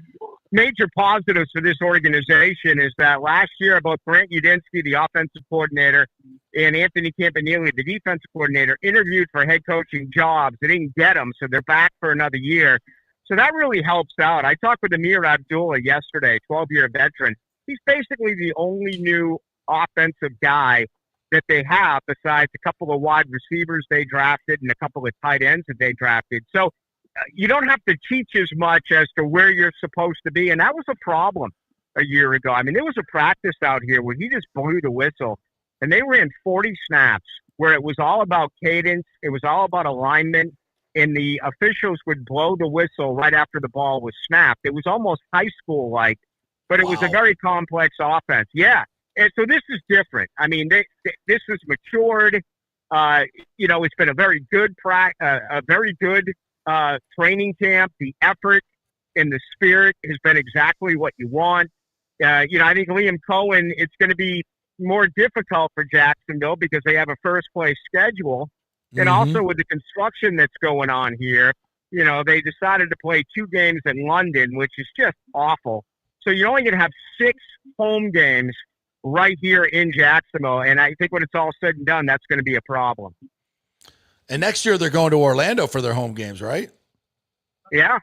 major positives for this organization is that last year, both Grant Udinski, the offensive coordinator, and Anthony Campanile, the defensive coordinator, interviewed for head coaching jobs. They didn't get them, so they're back for another year. So that really helps out. I talked with Amir Abdullah yesterday, 12-year veteran. He's basically the only new offensive guy that they have besides a couple of wide receivers they drafted and a couple of tight ends that they drafted. So you don't have to teach as much as to where you're supposed to be. And that was a problem a year ago. I mean, there was a practice out here where he just blew the whistle, and they ran 40 snaps where it was all about cadence. It was all about alignment. And the officials would blow the whistle right after the ball was snapped. It was almost high school-like, but it was a very complex offense. Yeah, and so this is different. I mean, this has matured. It's been a very good training camp. The effort and the spirit has been exactly what you want. I think Liam Cohen, it's going to be more difficult for Jacksonville because they have a first-place schedule. And also with the construction that's going on here, they decided to play 2 games in London, which is just awful. So you're only going to have 6 home games right here in Jacksonville. And I think when it's all said and done, that's going to be a problem. And next year they're going to Orlando for their home games, right? Yeah.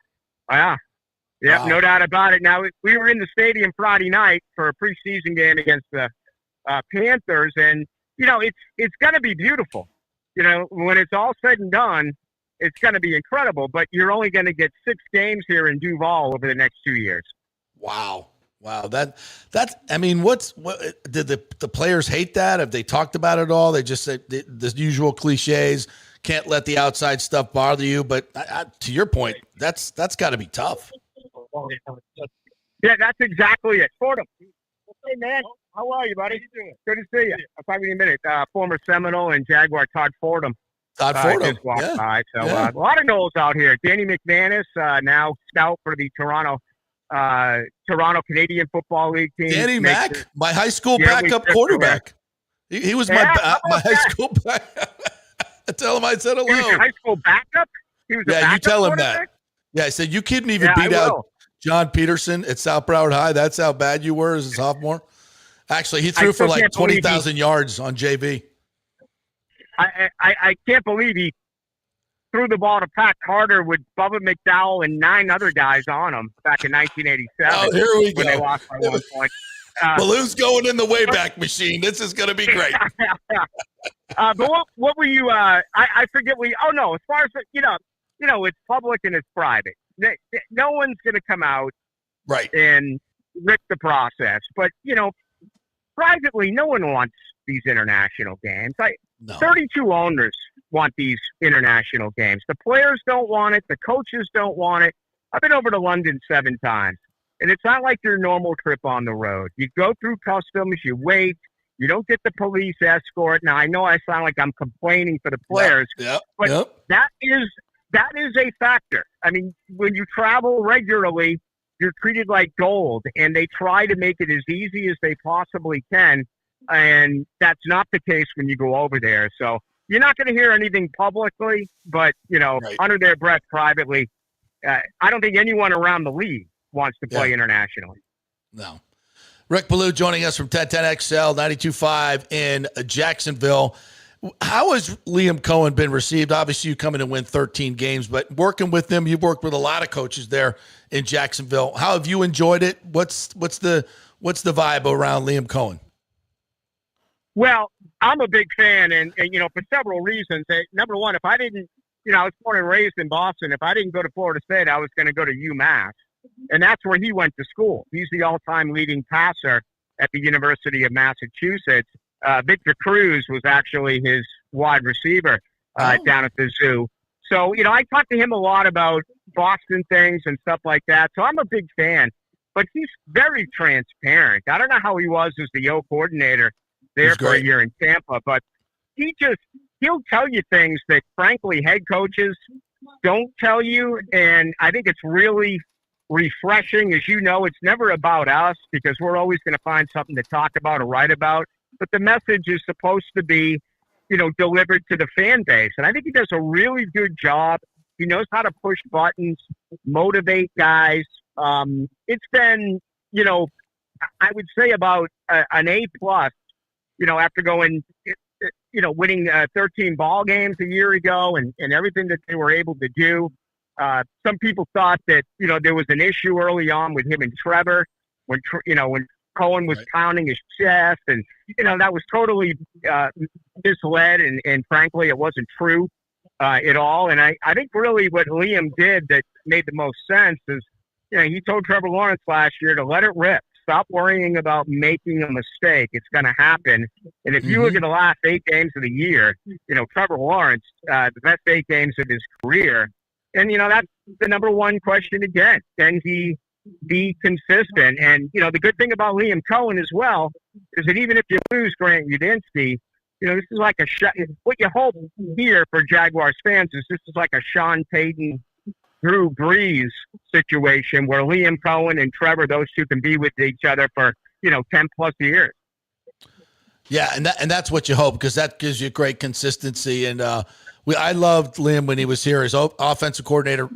Yeah, wow. No doubt about it. Now, we were in the stadium Friday night for a preseason game against the Panthers, and, it's going to be beautiful. When it's all said and done, it's going to be incredible, but you're only going to get 6 games here in Duval over the next 2 years. Wow. That's, I mean, what did the players hate that? Have they talked about it all? They just said the usual cliches, can't let the outside stuff bother you. But to your point, that's got to be tough. Yeah, that's exactly it. Fordham. Hey, man. How are you, buddy? Good to see you. I'll talk to you in a minute. Former Seminole and Jaguar Todd Fordham. Just walked by. So a lot of Knowles out here. Danny McManus, now scout for the Toronto Canadian Football League team. Danny Mack, my high school backup quarterback. He was my high school backup. I tell him I said hello. He was your high school backup? He was you tell him that. Yeah, I said, you couldn't even beat out John Peterson at South Broward High. That's how bad you were as a sophomore. Actually, he threw for like 20,000 yards on JV. I can't believe he threw the ball to Pat Carter with Bubba McDowell and 9 other guys on him back in 1987. Oh, here we go. When they lost by 1 point. Ballou's going in the Wayback Machine. This is going to be great. But what were you? I forget. As far as it's public and it's private. No one's going to come out and rip the process. But privately, no one wants these international games. 32 owners want these international games. The players don't want it. The coaches don't want it. I've been over to London 7 times, and it's not like your normal trip on the road. You go through customs, you wait, you don't get the police escort. Now, I know I sound like I'm complaining for the players, but that is a factor. I mean, when you travel regularly, you're treated like gold, and they try to make it as easy as they possibly can, and that's not the case when you go over there. So you're not going to hear anything publicly, but, under their breath privately, I don't think anyone around the league wants to play internationally. No. Rick Ballou joining us from 1010XL 92.5 in Jacksonville. How has Liam Cohen been received? Obviously, you come in and win 13 games, but working with him, you've worked with a lot of coaches there in Jacksonville. How have you enjoyed it? What's the vibe around Liam Cohen? Well, I'm a big fan, and for several reasons. Number one, if I didn't, I was born and raised in Boston. If I didn't go to Florida State, I was going to go to UMass, and that's where he went to school. He's the all-time leading passer at the University of Massachusetts. Victor Cruz was actually his wide receiver down at the zoo. So, I talked to him a lot about Boston things and stuff like that. So I'm a big fan, but he's very transparent. I don't know how he was as the O coordinator there for a year in Tampa, but he'll tell you things that, frankly, head coaches don't tell you. And I think it's really refreshing. As you know, it's never about us because we're always going to find something to talk about or write about. But the message is supposed to be, delivered to the fan base. And I think he does a really good job. He knows how to push buttons, motivate guys. It's been, I would say about an A+, after going, winning 13 ball games a year ago and everything that they were able to do. Some people thought that, there was an issue early on with him and Trevor when Cohen was pounding his chest, and, that was totally misled, and frankly, it wasn't true at all. And I think really what Liam did that made the most sense is, he told Trevor Lawrence last year to let it rip. Stop worrying about making a mistake. It's going to happen. And if you look at the last 8 games of the year, Trevor Lawrence, the best 8 games of his career. And, that's the number one question again. Can he be consistent? And, the good thing about Liam Cohen as well is that even if you lose Grant Udinski, this is like what you hope here for Jaguars fans is this is like a Sean Payton, Drew Brees situation where Liam Cohen and Trevor, those two can be with each other for, 10 plus years. Yeah. And that's what you hope, because that gives you great consistency. And, I loved Liam when he was here. His offensive coordinator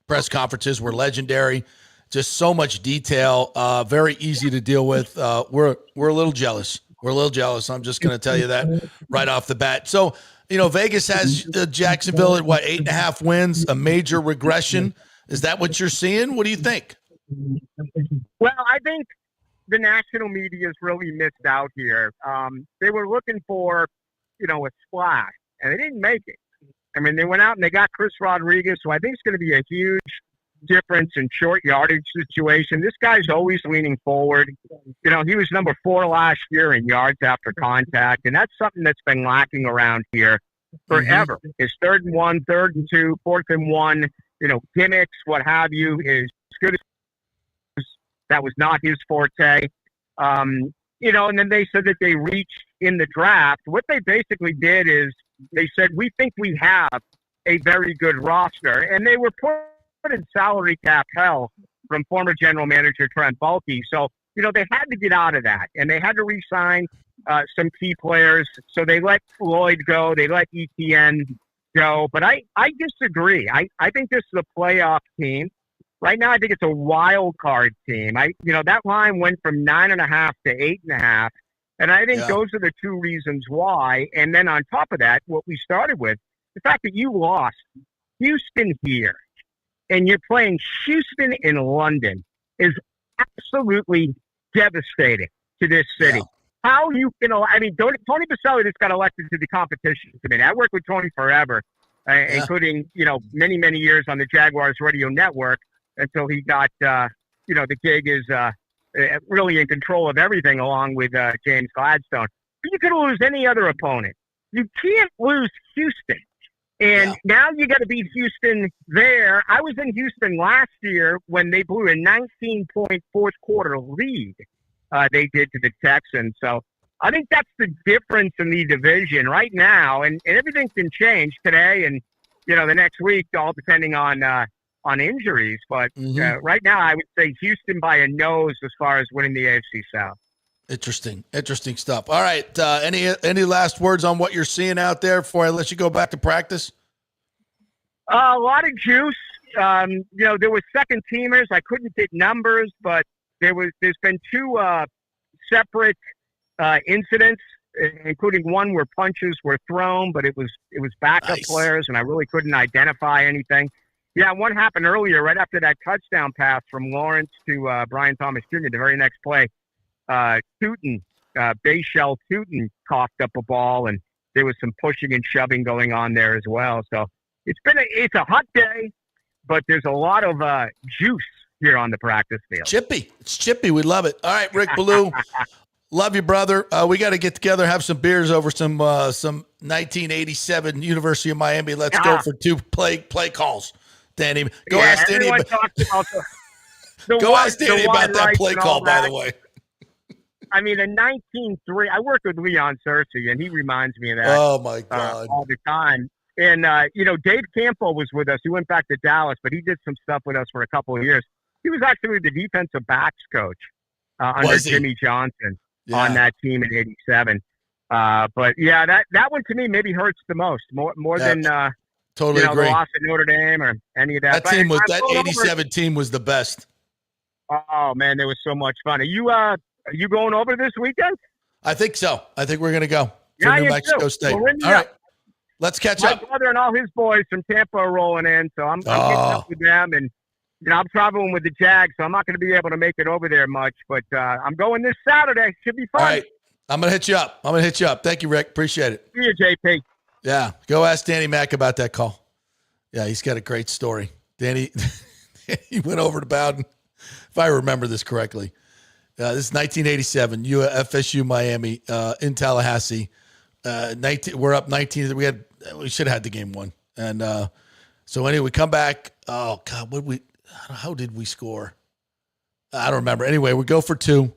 press conferences were legendary. Just so much detail, very easy to deal with. We're a little jealous. I'm just going to tell you that right off the bat. So, Vegas has Jacksonville at 8.5 wins, a major regression. Is that what you're seeing? What do you think? Well, I think the national media has really missed out here. They were looking for, a splash, and they didn't make it. I mean, they went out and they got Chris Rodriguez, who I think is going to be a huge difference in short yardage situation. This guy's always leaning forward. He was number 4 last year in yards after contact, and that's something that's been lacking around here forever. His 3rd and 1, 3rd and 2, 4th and 1, gimmicks, what have you, is good as that was not his forte. And then they said that they reached in the draft. What they basically did is they said, we think we have a very good roster. And they were put in salary cap hell from former general manager Trent Baalke. So, they had to get out of that. And they had to re-sign some key players. So they let Floyd go. They let ETN go. But I disagree. I think this is a playoff team. Right now, I think it's a wild card team. That line went from 9.5 to 8.5. And I think those are the 2 reasons why. And then on top of that, what we started with, the fact that you lost Houston here and you're playing Houston in London is absolutely devastating to this city. Yeah. How you can, Tony Baselli just got elected to the competition committee. I worked with Tony forever, including, many, many years on the Jaguars radio network until he got, the gig is really in control of everything along with James Gladstone. But you could lose any other opponent. You can't lose Houston. And now you got to beat Houston there. I was in Houston last year when they blew a 19-point fourth quarter lead. They did to the Texans. So I think that's the difference in the division right now. And everything can change today and, the next week, all depending on injuries. But right now, I would say Houston by a nose as far as winning the AFC South. Interesting stuff. All right. Any last words on what you're seeing out there before I let you go back to practice? A lot of juice. There were second teamers. I couldn't get numbers, but there's been 2 separate incidents, including one where punches were thrown, but it was backup players, and I really couldn't identify anything. Yeah, one happened earlier, right after that touchdown pass from Lawrence to Brian Thomas Jr. The very next play, Bayshell Tootin coughed up a ball, and there was some pushing and shoving going on there as well. So it's a hot day, but there's a lot of juice here on the practice field. It's chippy. We love it. All right, Rick Ballou. Love you, brother. We got to get together, have some beers over some 1987 University of Miami. Let's go for 2 play calls. Danny, go ask Danny. Go ask Danny about that play call, by the way. I mean, in 1903, I worked with Leon Searcy, and he reminds me of that. Oh, my God. All the time. And, Dave Campo was with us. He went back to Dallas, but he did some stuff with us for a couple of years. He was actually the defensive backs coach under Jimmy Johnson on that team in '87. But yeah, that one to me maybe hurts the most, more than totally agree. The loss at Notre Dame or any of that. That '87 team was the best. Oh man, there was so much fun. Are you going over this weekend? I think so. I think we're going to go to New Mexico State. All right, let's catch up. My brother and all his boys from Tampa are rolling in, so I'm getting up with them, and I'm traveling with the Jags, so I'm not going to be able to make it over there much. But I'm going this Saturday. Should be fun. All right, I'm going to hit you up. Thank you, Rick. Appreciate it. See you, JP. Yeah, go ask Danny Mac about that call. Yeah, he's got a great story. Danny, he went over to Bowden, if I remember this correctly. This is 1987, FSU Miami in Tallahassee. We're up 19. We should have had the game won. And so anyway, we come back. Oh God, how did we score? I don't remember. Anyway, we go for 2.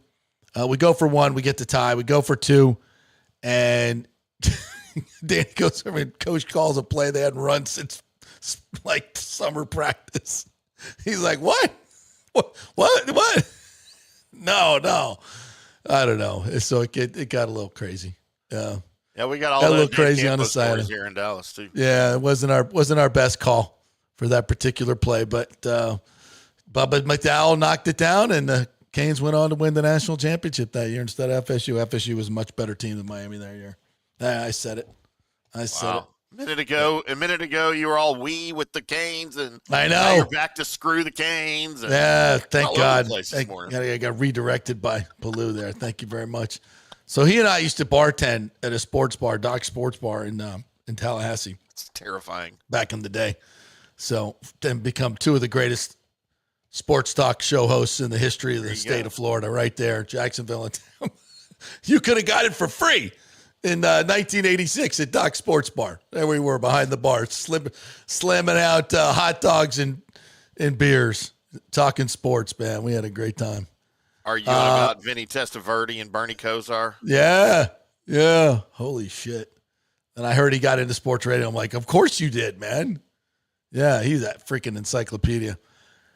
We go for 1. We get the tie. We go for 2, and Danny goes over and coach calls a play they hadn't run since like summer practice. He's like, what? No. I don't know. So it got a little crazy. Yeah, we got a little crazy on the side here in Dallas too. Yeah, it wasn't our best call for that particular play, but Bubba McDowell knocked it down, and the Canes went on to win the national championship that year instead of FSU. FSU was a much better team than Miami that year. I said it. A minute ago, you were all with the Canes, and I know now you're back to screw the Canes. And thank God. I got redirected by Ballou there. Thank you very much. So he and I used to bartend at a sports bar, Doc Sports Bar in Tallahassee. It's terrifying. Back in the day. So then become 2 of the greatest sports talk show hosts in the history of the state of Florida, right there, Jacksonville and Tampa. You could have got it for free. In 1986 at Doc Sports Bar. There we were behind the bar, slamming out hot dogs and beers, talking sports, man. We had a great time. Are you about Vinny Testaverde and Bernie Kosar? Yeah. Holy shit. And I heard he got into sports radio. I'm like, of course you did, man. Yeah, he's that freaking encyclopedia.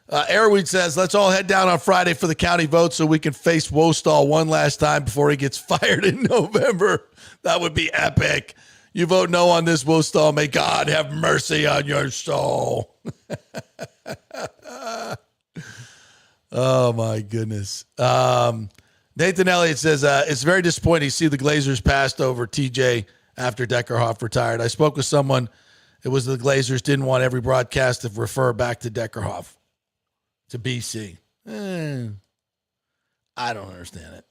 Airweed says, let's all head down on Friday for the county vote so we can face Wostall one last time before he gets fired in November. That would be epic. You vote no on this, Wostall. May God have mercy on your soul. Oh, my goodness. Nathan Elliott says, it's very disappointing to see the Glazers passed over TJ after Deckerhoff retired. I spoke with someone. It was the Glazers didn't want every broadcast to refer back to Deckerhoff. To BC. I don't understand it.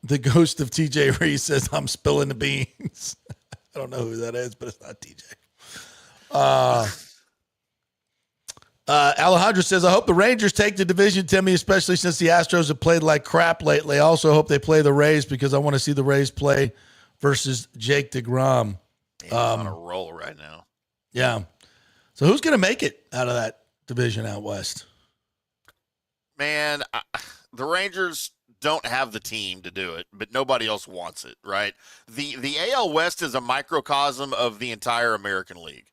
The ghost of TJ Reese says, I'm spilling the beans. I don't know who that is, but it's not TJ. Alejandro says, I hope the Rangers take the division, Timmy, especially since the Astros have played like crap lately. I also hope they play the Rays because I want to see the Rays play versus Jake DeGrom. He's on a roll right now. Yeah. So who's going to make it out of that division out west? Man, the Rangers don't have the team to do it, but nobody else wants it, right? The AL West is a microcosm of the entire American League,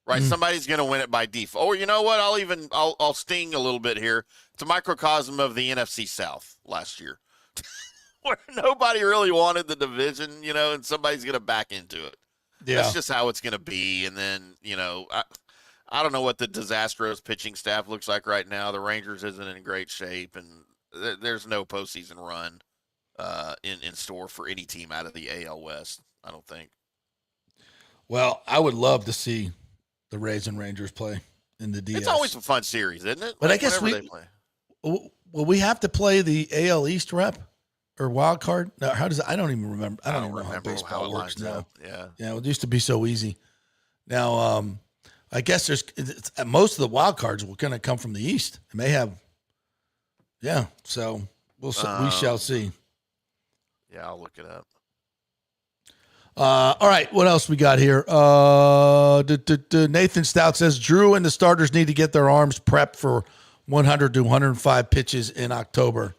right? Somebody's going to win it by default. Or you know what? I'll sting a little bit here. It's a microcosm of the NFC South last year, where nobody really wanted the division, and somebody's going to back into it. Yeah. That's just how it's going to be. And then, I don't know what the disastrous pitching staff looks like right now. The Rangers isn't in great shape, and there's no postseason run in store for any team out of the AL West, I don't think. Well, I would love to see the Rays and Rangers play in the DS. It's always a fun series, isn't it? But I guess we have to play the AL East rep or wild card. No, how does I don't even remember. I don't even know how baseball works now. Yeah, it used to be so easy. Now, I guess most of the wild cards were going to come from the East. It may have. Yeah, so we shall see. Yeah, I'll look it up. All right, what else we got here? Nathan Stout says Drew and the starters need to get their arms prepped for 100 to 105 pitches in October.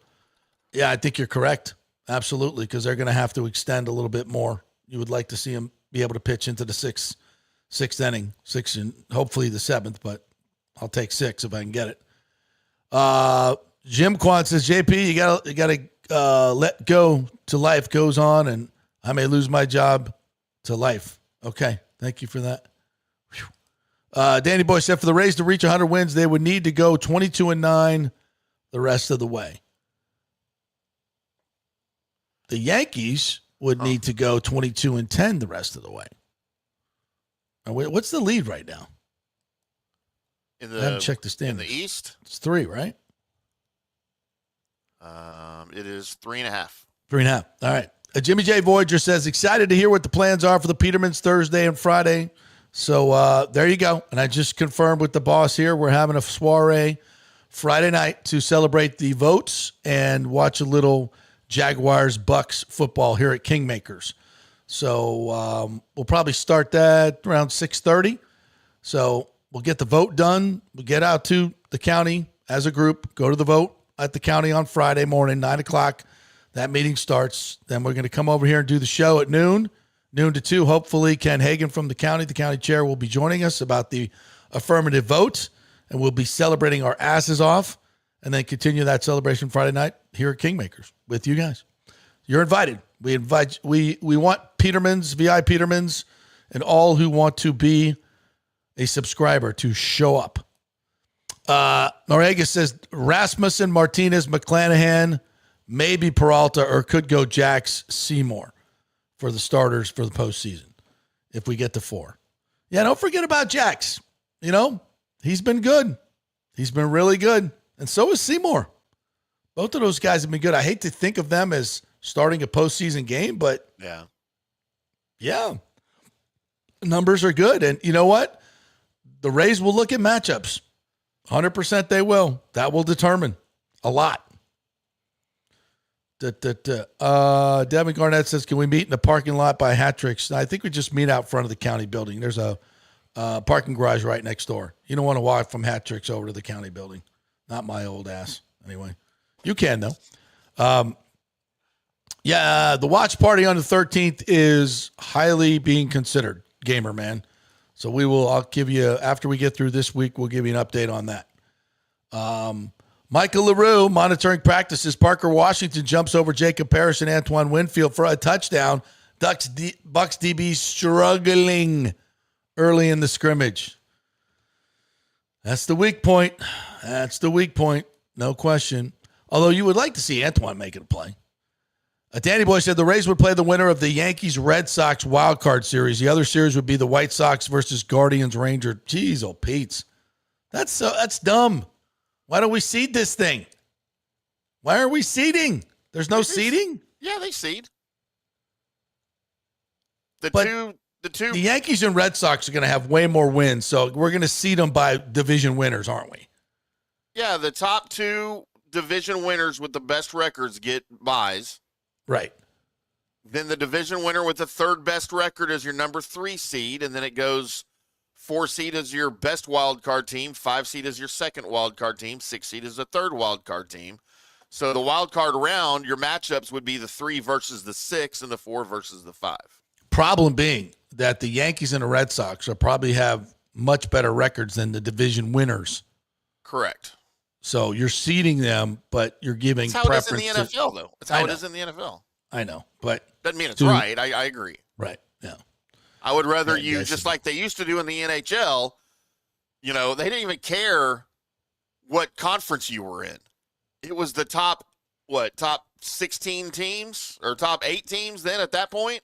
Yeah, I think you're correct. Absolutely, because they're going to have to extend a little bit more. You would like to see them be able to pitch into the sixth inning, 6 and hopefully the 7th, but I'll take 6 if I can get it. Jim Quan says, JP, you gotta let go to life goes on, and I may lose my job to life. Okay, thank you for that. Danny Boy said, for the Rays to reach 100 wins, they would need to go 22-9 the rest of the way. The Yankees would need to go 22-10 the rest of the way. What's the lead right now? I haven't checked the standings. In the East? It's 3, right? It is 3.5. 3.5. All right. Jimmy J. Voyager says, excited to hear what the plans are for the Petermans Thursday and Friday. So there you go. And I just confirmed with the boss here, we're having a soiree Friday night to celebrate the votes and watch a little Jaguars Bucs football here at Kingmakers. So we'll probably start that around 6:30. So we'll get the vote done. We'll get out to the county as a group, go to the vote at the county on Friday morning, 9 o'clock. That meeting starts. Then we're going to come over here and do the show at noon to 2. Hopefully Ken Hagan from the county chair, will be joining us about the affirmative vote, and we'll be celebrating our asses off and then continue that celebration Friday night here at Kingmakers with you guys. You're invited. We want Petermans, VI Petermans, and all who want to be a subscriber to show up. Noriega says Rasmussen, Martinez, McClanahan, maybe Peralta, or could go Jax, Seymour for the starters for the postseason if we get to 4. Yeah, don't forget about Jax. You know, he's been good. He's been really good. And so is Seymour. Both of those guys have been good. I hate to think of them as starting a postseason game, but yeah, numbers are good. And you know what? The Rays will look at matchups. 100% they will. That will determine a lot. Devin Garnett says, can we meet in the parking lot by Hattricks? I think we just meet out front of the county building. There's a parking garage right next door. You don't want to walk from Hattricks over to the county building. Not my old ass. Anyway, you can, though. The watch party on the 13th is highly being considered, gamer man. So I'll give you, after we get through this week, we'll give you an update on that. Michael LaRue monitoring practices. Parker Washington jumps over Jacob Parrish and Antoine Winfield for a touchdown. Bucs DB struggling early in the scrimmage. That's the weak point. No question. Although you would like to see Antoine making a play. Danny Boy said the Rays would play the winner of the Yankees-Red Sox wild card series. The other series would be the White Sox versus Guardians-Rangers. Jeez, oh, Pete's. That's dumb. Why don't we seed this thing? Why are we seeding? There's no seeding? Yeah, they seed. The Yankees and Red Sox are going to have way more wins, so we're going to seed them by division winners, aren't we? Yeah, the top 2 division winners with the best records get buys. Right. Then the division winner with the 3rd best record is your number 3 seed, and then it goes 4 seed is your best wild card team, 5 seed is your 2nd wild card team, 6 seed is the 3rd wild card team. So the wild card round, your matchups would be the 3 versus the 6 and the 4 versus the 5. Problem being that the Yankees and the Red Sox will probably have much better records than the division winners. Correct. So you're seeding them, but you're giving That's how preference it is in the NFL, though. That's how it is in the NFL. I know, but doesn't mean it's right. I agree. Right. Yeah. I would rather you, just like they used to do in the NHL, they didn't even care what conference you were in. It was the top 16 teams or top 8 teams then at that point,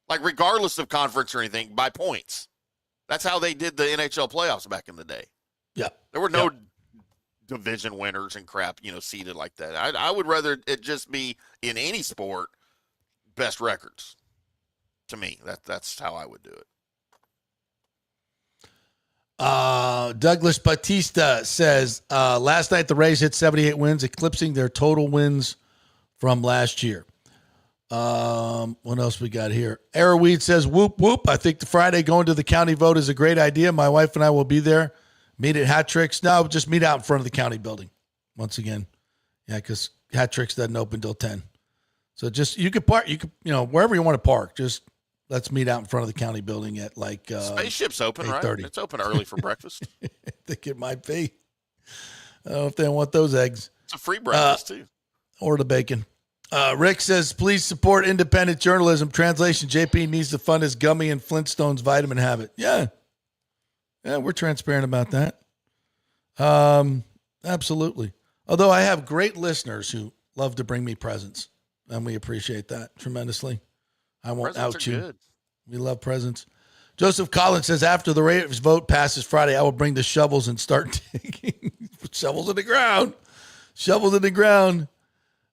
like regardless of conference or anything, by points. That's how they did the NHL playoffs back in the day. Yeah. There were no division winners and crap, seeded like that. I would rather it just be in any sport best records. To me, that's how I would do it. Douglas Batista says, last night the Rays hit 78 wins, eclipsing their total wins from last year. What else we got here? Arrowweed says, whoop, whoop. I think the Friday going to the county vote is a great idea. My wife and I will be there. Meet at Hat Tricks. No, just meet out in front of the county building. Once again. Yeah, because Hat Tricks doesn't open till 10. So just, you could park, wherever you want to park, just let's meet out in front of the county building at Spaceship's open, 8:30. Right? It's open early for breakfast. I think it might be. I don't know if they want those eggs. It's a free breakfast, too. Or the bacon. Rick says, please support independent journalism. Translation, JP needs to fund his gummy and Flintstones vitamin habit. Yeah. Yeah, we're transparent about that. Absolutely. Although I have great listeners who love to bring me presents, and we appreciate that tremendously. I won't Presents out you. Good. We love presents. Joseph Collins says, after the Rives vote passes Friday, I will bring the shovels and start digging. Shovels in the ground. Shovels in the ground.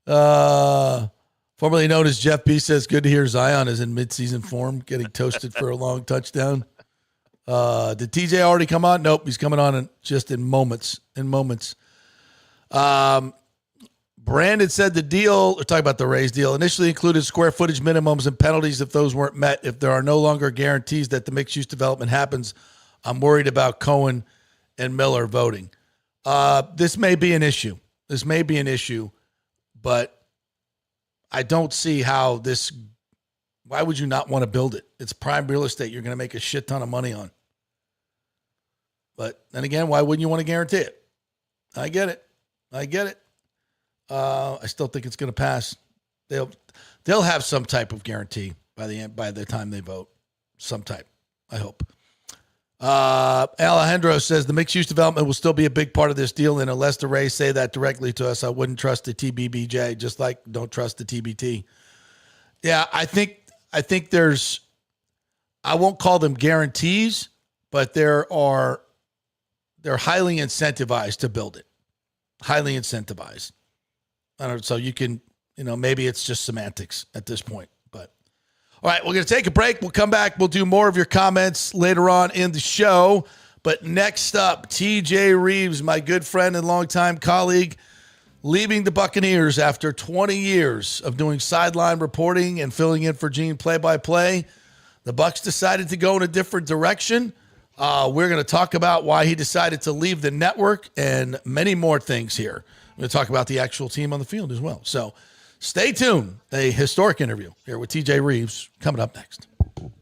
Formerly known as Jeff B says, good to hear Zion is in midseason form, getting toasted for a long touchdown. Did TJ already come on? Nope, he's coming on just in moments. Brandon said the deal, we're talking about the Rays deal, initially included square footage minimums and penalties if those weren't met. If there are no longer guarantees that the mixed-use development happens, I'm worried about Cohen and Miller voting. This may be an issue. But I don't see how this, why would you not want to build it? It's prime real estate you're going to make a shit ton of money on. But then again, why wouldn't you want to guarantee it? I get it. I still think it's going to pass. They'll have some type of guarantee by the time they vote. Some type, I hope. Alejandro says the mixed-use development will still be a big part of this deal, and unless the Rays say that directly to us, I wouldn't trust the TBBJ, just like don't trust the TBT. Yeah, I think there's, I won't call them guarantees, but they're highly incentivized to build it. Highly incentivized. I don't know, so you can, maybe it's just semantics at this point. All right, we're going to take a break. We'll come back. We'll do more of your comments later on in the show. But next up, TJ Rives, my good friend and longtime colleague, leaving the Buccaneers after 20 years of doing sideline reporting and filling in for Gene play-by-play. The Bucs decided to go in a different direction. We're going to talk about why he decided to leave the network and many more things here. We're going to talk about the actual team on the field as well. So stay tuned. A historic interview here with TJ Rives coming up next.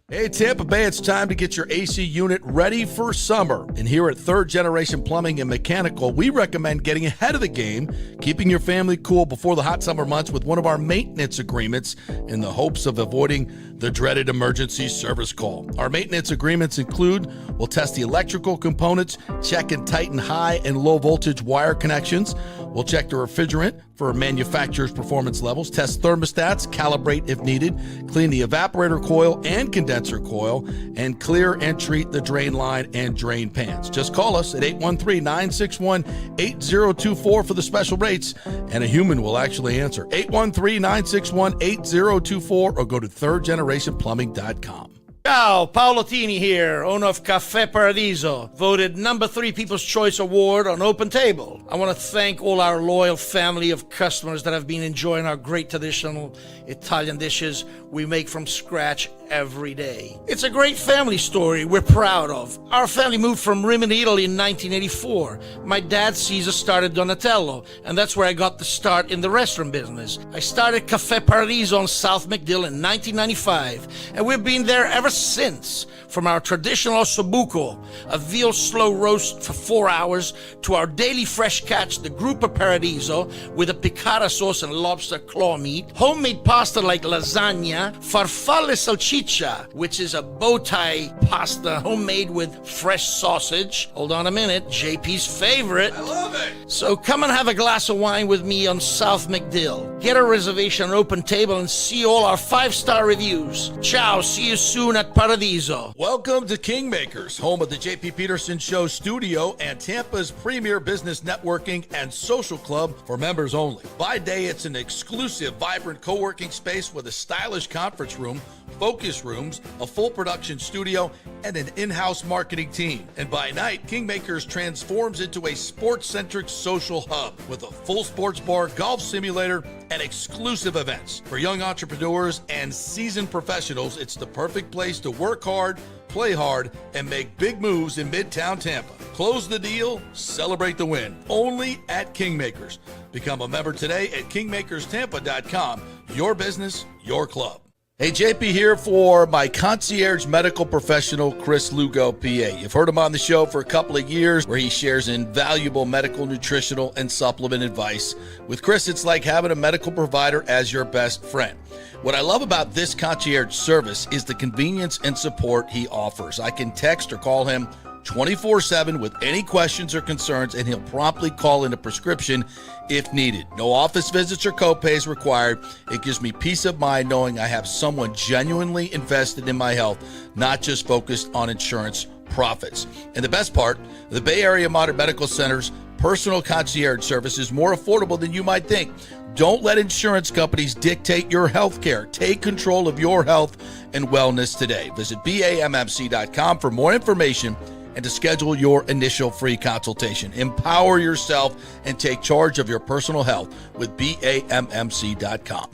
Hey, Tampa Bay, it's time to get your AC unit ready for summer. And here at Third Generation Plumbing and Mechanical, we recommend getting ahead of the game, keeping your family cool before the hot summer months with one of our maintenance agreements in the hopes of avoiding the dreaded emergency service call. Our maintenance agreements include, we'll test the electrical components, check and tighten high and low voltage wire connections. We'll check the refrigerant for manufacturer's performance levels, test thermostats, calibrate if needed, clean the evaporator coil and condenser coil, and clear and treat the drain line and drain pans. Just call us at 813-961-8024 for the special rates, and a human will actually answer. 813-961-8024 or go to thirdgenerationplumbing.com. Ciao, Paolo Tini here, owner of Caffè Paradiso, voted number 3 People's Choice Award on Open Table. I want to thank all our loyal family of customers that have been enjoying our great traditional Italian dishes we make from scratch every day. It's a great family story we're proud of. Our family moved from Rimini, Italy in 1984. My dad, Caesar, started Donatello, and that's where I got the start in the restaurant business. I started Caffè Paradiso on South McDill in 1995, and we've been there ever since. From our traditional ossobuco, a veal slow roast for 4 hours, to our daily fresh catch, the Gruppo Paradiso, with a piccata sauce and lobster claw meat, homemade pasta like lasagna, farfalle salchicha, which is a bow tie pasta homemade with fresh sausage. Hold on a minute, JP's favorite. I love it. So come and have a glass of wine with me on South McDill. Get a reservation on Open Table and see all our 5-star reviews. Ciao, see you soon at Paradiso. Welcome to Kingmakers, home of the JP Peterson Show studio and Tampa's premier business networking and social club for members only. By day, it's an exclusive, vibrant co-working space with a stylish conference room, focus rooms, a full production studio, and an in-house marketing team. And by night, Kingmakers transforms into a sports-centric social hub with a full sports bar, golf simulator, and exclusive events. For young entrepreneurs and seasoned professionals, it's the perfect place to work hard, play hard, and make big moves in Midtown Tampa. Close the deal, celebrate the win. Only at Kingmakers. Become a member today at kingmakerstampa.com. Your business, your club. Hey, JP here for my concierge medical professional, Chris Lugo, PA. You've heard him on the show for a couple of years where he shares invaluable medical, nutritional, and supplement advice. With Chris, it's like having a medical provider as your best friend. What I love about this concierge service is the convenience and support he offers. I can text or call him 24/7 with any questions or concerns, and he'll promptly call in a prescription if needed. No office visits or copays required. It gives me peace of mind knowing I have someone genuinely invested in my health, not just focused on insurance profits. And the best part, the Bay Area Modern Medical Center's personal concierge service is more affordable than you might think. Don't let insurance companies dictate your health care. Take control of your health and wellness today. Visit BAMMC.com for more information and to schedule your initial free consultation. Empower yourself and take charge of your personal health with BAMMC.com.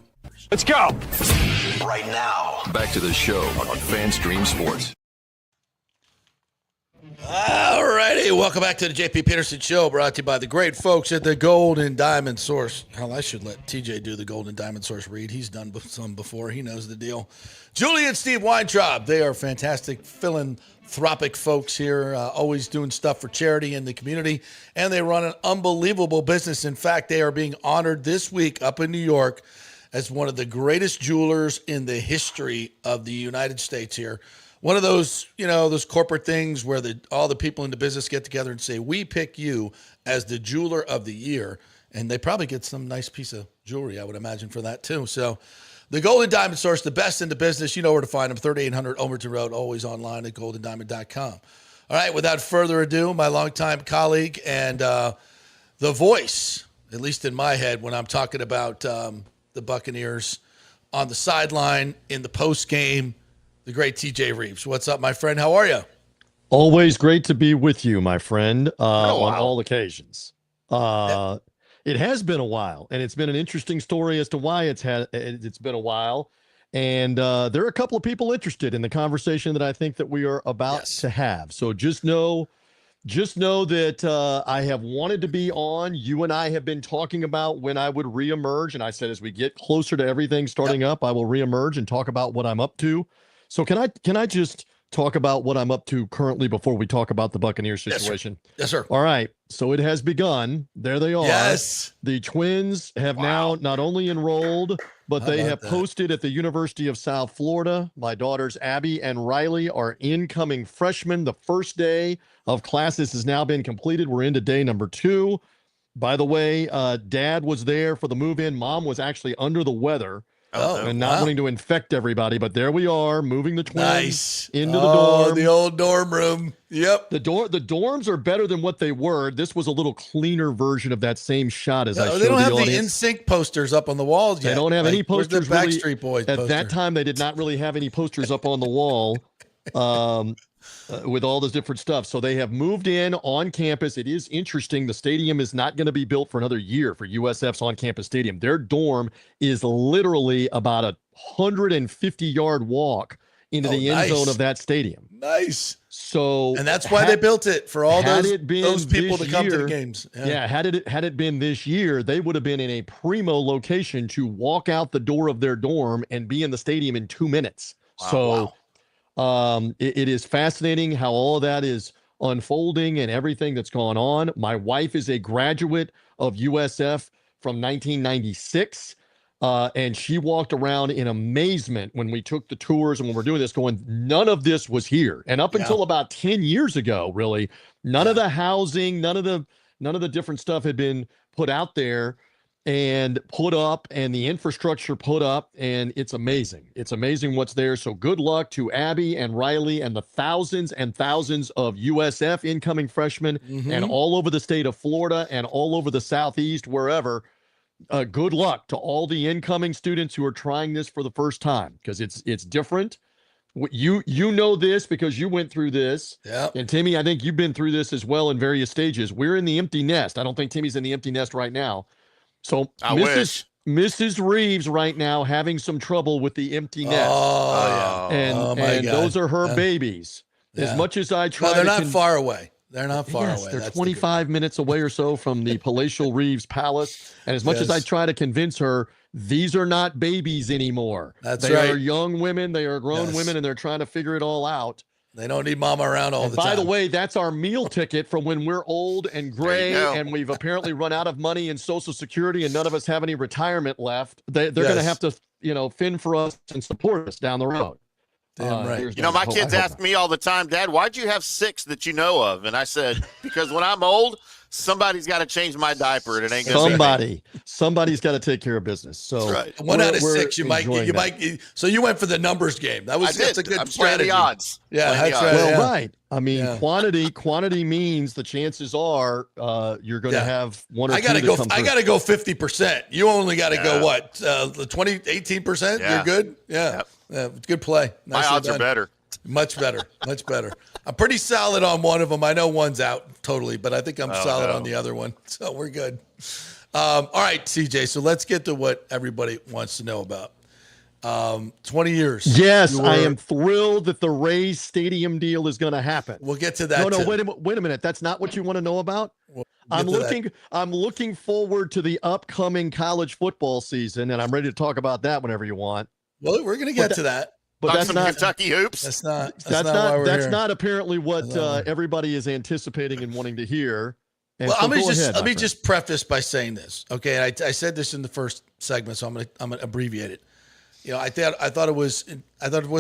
Let's go. Right now, back to the show on FanStream Sports. All righty, welcome back to the JP Peterson Show, brought to you by the great folks at the Gold and Diamond Source. Hell, I should let TJ do the Gold and Diamond Source read. He's done some before. He knows the deal. Julie and Steve Weintraub, they are fantastic philanthropic folks here, always doing stuff for charity in the community, and they run an unbelievable business. In fact, they are being honored this week up in New York as one of the greatest jewelers in the history of the United States here. One of those, those corporate things where all the people in the business get together and say, we pick you as the jeweler of the year. And they probably get some nice piece of jewelry, I would imagine, for that too. So the Gold and Diamond Source, the best in the business. You know where to find them, 3800 Overton Road, always online at goldendiamond.com. All right, without further ado, my longtime colleague and the voice, at least in my head, when I'm talking about the Buccaneers on the sideline, in the post game, the great TJ Rives. What's up, my friend? How are you? Always great to be with you, my friend, on all occasions. It has been a while, and it's been an interesting story as to why it's been a while. And there are a couple of people interested in the conversation that I think that we are about to have. So just know that I have wanted to be on. You and I have been talking about when I would reemerge, and I said as we get closer to everything starting up, I will reemerge and talk about what I'm up to. So can I just talk about what I'm up to currently before we talk about the Buccaneers situation? Yes, sir. All right. So it has begun. There they are. Yes. The Twins have now not only enrolled, but they have posted at the University of South Florida. My daughters Abby and Riley are incoming freshmen. The first day of classes has now been completed. We're into day number 2. By the way, Dad was there for the move-in. Mom was actually under the weather. And not wanting to infect everybody, but there we are, moving the Twins into the dorm. The old dorm room. Yep. The dorms are better than what they were. This was a little cleaner version of that same shot as I showed they don't the have audience. the NSYNC posters up on the walls yet. They don't have any posters. The Backstreet Boys at poster? That time, they did not really have any posters up on the wall. With all this different stuff. So they have moved in on campus. It is interesting. The stadium is not going to be built for another year for USF's on-campus stadium. Their dorm is literally about a 150-yard walk into the end zone of that stadium. Nice. So, and that's why they built it, for all those people to come to the games. Yeah, had it been this year, they would have been in a primo location to walk out the door of their dorm and be in the stadium in 2 minutes. It is fascinating how all of that is unfolding and everything that's gone on. My wife is a graduate of USF from 1996, and she walked around in amazement when we took the tours and when we're doing this, going, none of this was here. And up until about 10 years ago, really, none of the housing, none of the different stuff had been put out there and put up, and the infrastructure put up, and it's amazing. It's amazing what's there. So good luck to Abby and Riley and the thousands and thousands of USF incoming freshmen and all over the state of Florida and all over the Southeast, wherever. Good luck to all the incoming students who are trying this for the first time, because it's different. You know this because you went through this. Yeah. And Timmy, I think you've been through this as well in various stages. We're in the empty nest. I don't think Timmy's in the empty nest right now. So Mrs. Rives right now having some trouble with the empty nest. Oh, yeah. And those are her babies. Yeah. As much as I try they're not far away. They're not far away. They're 25 minutes away or so from the palatial Rives Palace. And as much as I try to convince her, These are not babies anymore. That's they right. are young women. They are grown women, and they're trying to figure it all out. They don't need mama around all the time. By the way, that's our meal ticket from when we're old and gray, and we've apparently run out of money in Social Security, and none of us have any retirement left. They're going to have to, fend for us and support us down the road. Damn right. My kids ask me all the time, Dad, why'd you have 6 that you know of? And I said, because when I'm old, somebody's got to change my diaper, and it ain't gonna somebody's got to take care of business. So right. 1 out of 6, you might. So you went for the numbers game. That's a good strategy. The odds. Yeah, that's right. Well, right. I mean, quantity means the chances are you're going to have one or two. I got to go 50%. You only got to go what? 18%. Yeah. You're good. Yeah. Good play. My odds are better. Much better. Much better. I'm pretty solid on one of them. I know one's out totally, but I think I'm solid on the other one. So we're good. All right, CJ. So let's get to what everybody wants to know about. 20 years. Yes, I am thrilled that the Rays stadium deal is going to happen. We'll get to that. No, wait a minute. That's not what you want to know about? I'm looking forward to the upcoming college football season, and I'm ready to talk about that whenever you want. Well, we're going to get to that. But that's not Kentucky hoops. That's not apparently what everybody is anticipating and wanting to hear. And well, let me just preface by saying this, okay? And I said this in the first segment, so I'm gonna abbreviate it. I thought it was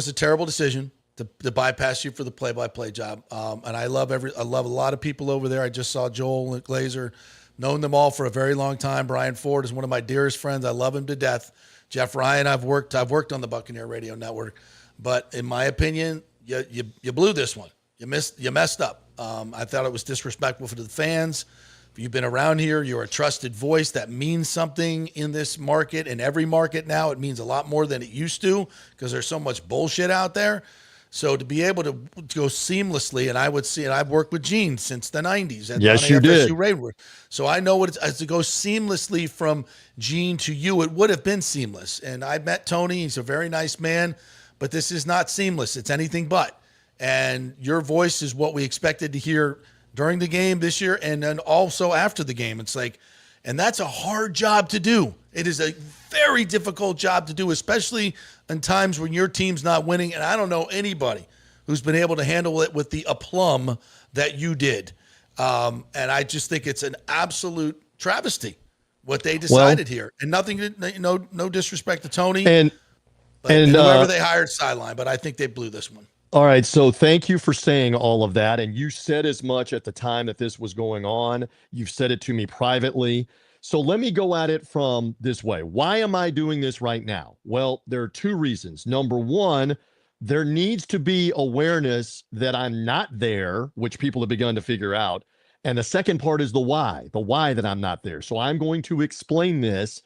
a terrible decision to bypass you for the play-by-play job. And I love a lot of people over there. I just saw Joel and Glazer, known them all for a very long time. Brian Ford is one of my dearest friends. I love him to death. Jeff Ryan, I've worked on the Buccaneer Radio Network, but in my opinion, you blew this one. You messed up. I thought it was disrespectful for the fans. If you've been around here, you're a trusted voice that means something in this market. In every market now, it means a lot more than it used to because there's so much bullshit out there. So to be able to go seamlessly, and I've worked with Gene since the 90s. Yes, you did. So I know what it's to go seamlessly from Gene to you. It would have been seamless. And I met Tony. He's a very nice man, but this is not seamless. It's anything but. And your voice is what we expected to hear during the game this year and then also after the game. It's like, and that's a hard job to do. It is a very difficult job to do, especially in times when your team's not winning. And I don't know anybody who's been able to handle it with the aplomb that you did. And I just think it's an absolute travesty what they decided here. And no disrespect to Tony and whoever they hired sideline, but I think they blew this one. All right, so thank you for saying all of that. And you said as much at the time that this was going on. You've said it to me privately. So let me go at it from this way. Why am I doing this right now? Well, there are 2 reasons. Number 1, there needs to be awareness that I'm not there, which people have begun to figure out. And the second part is the why that I'm not there. So I'm going to explain this,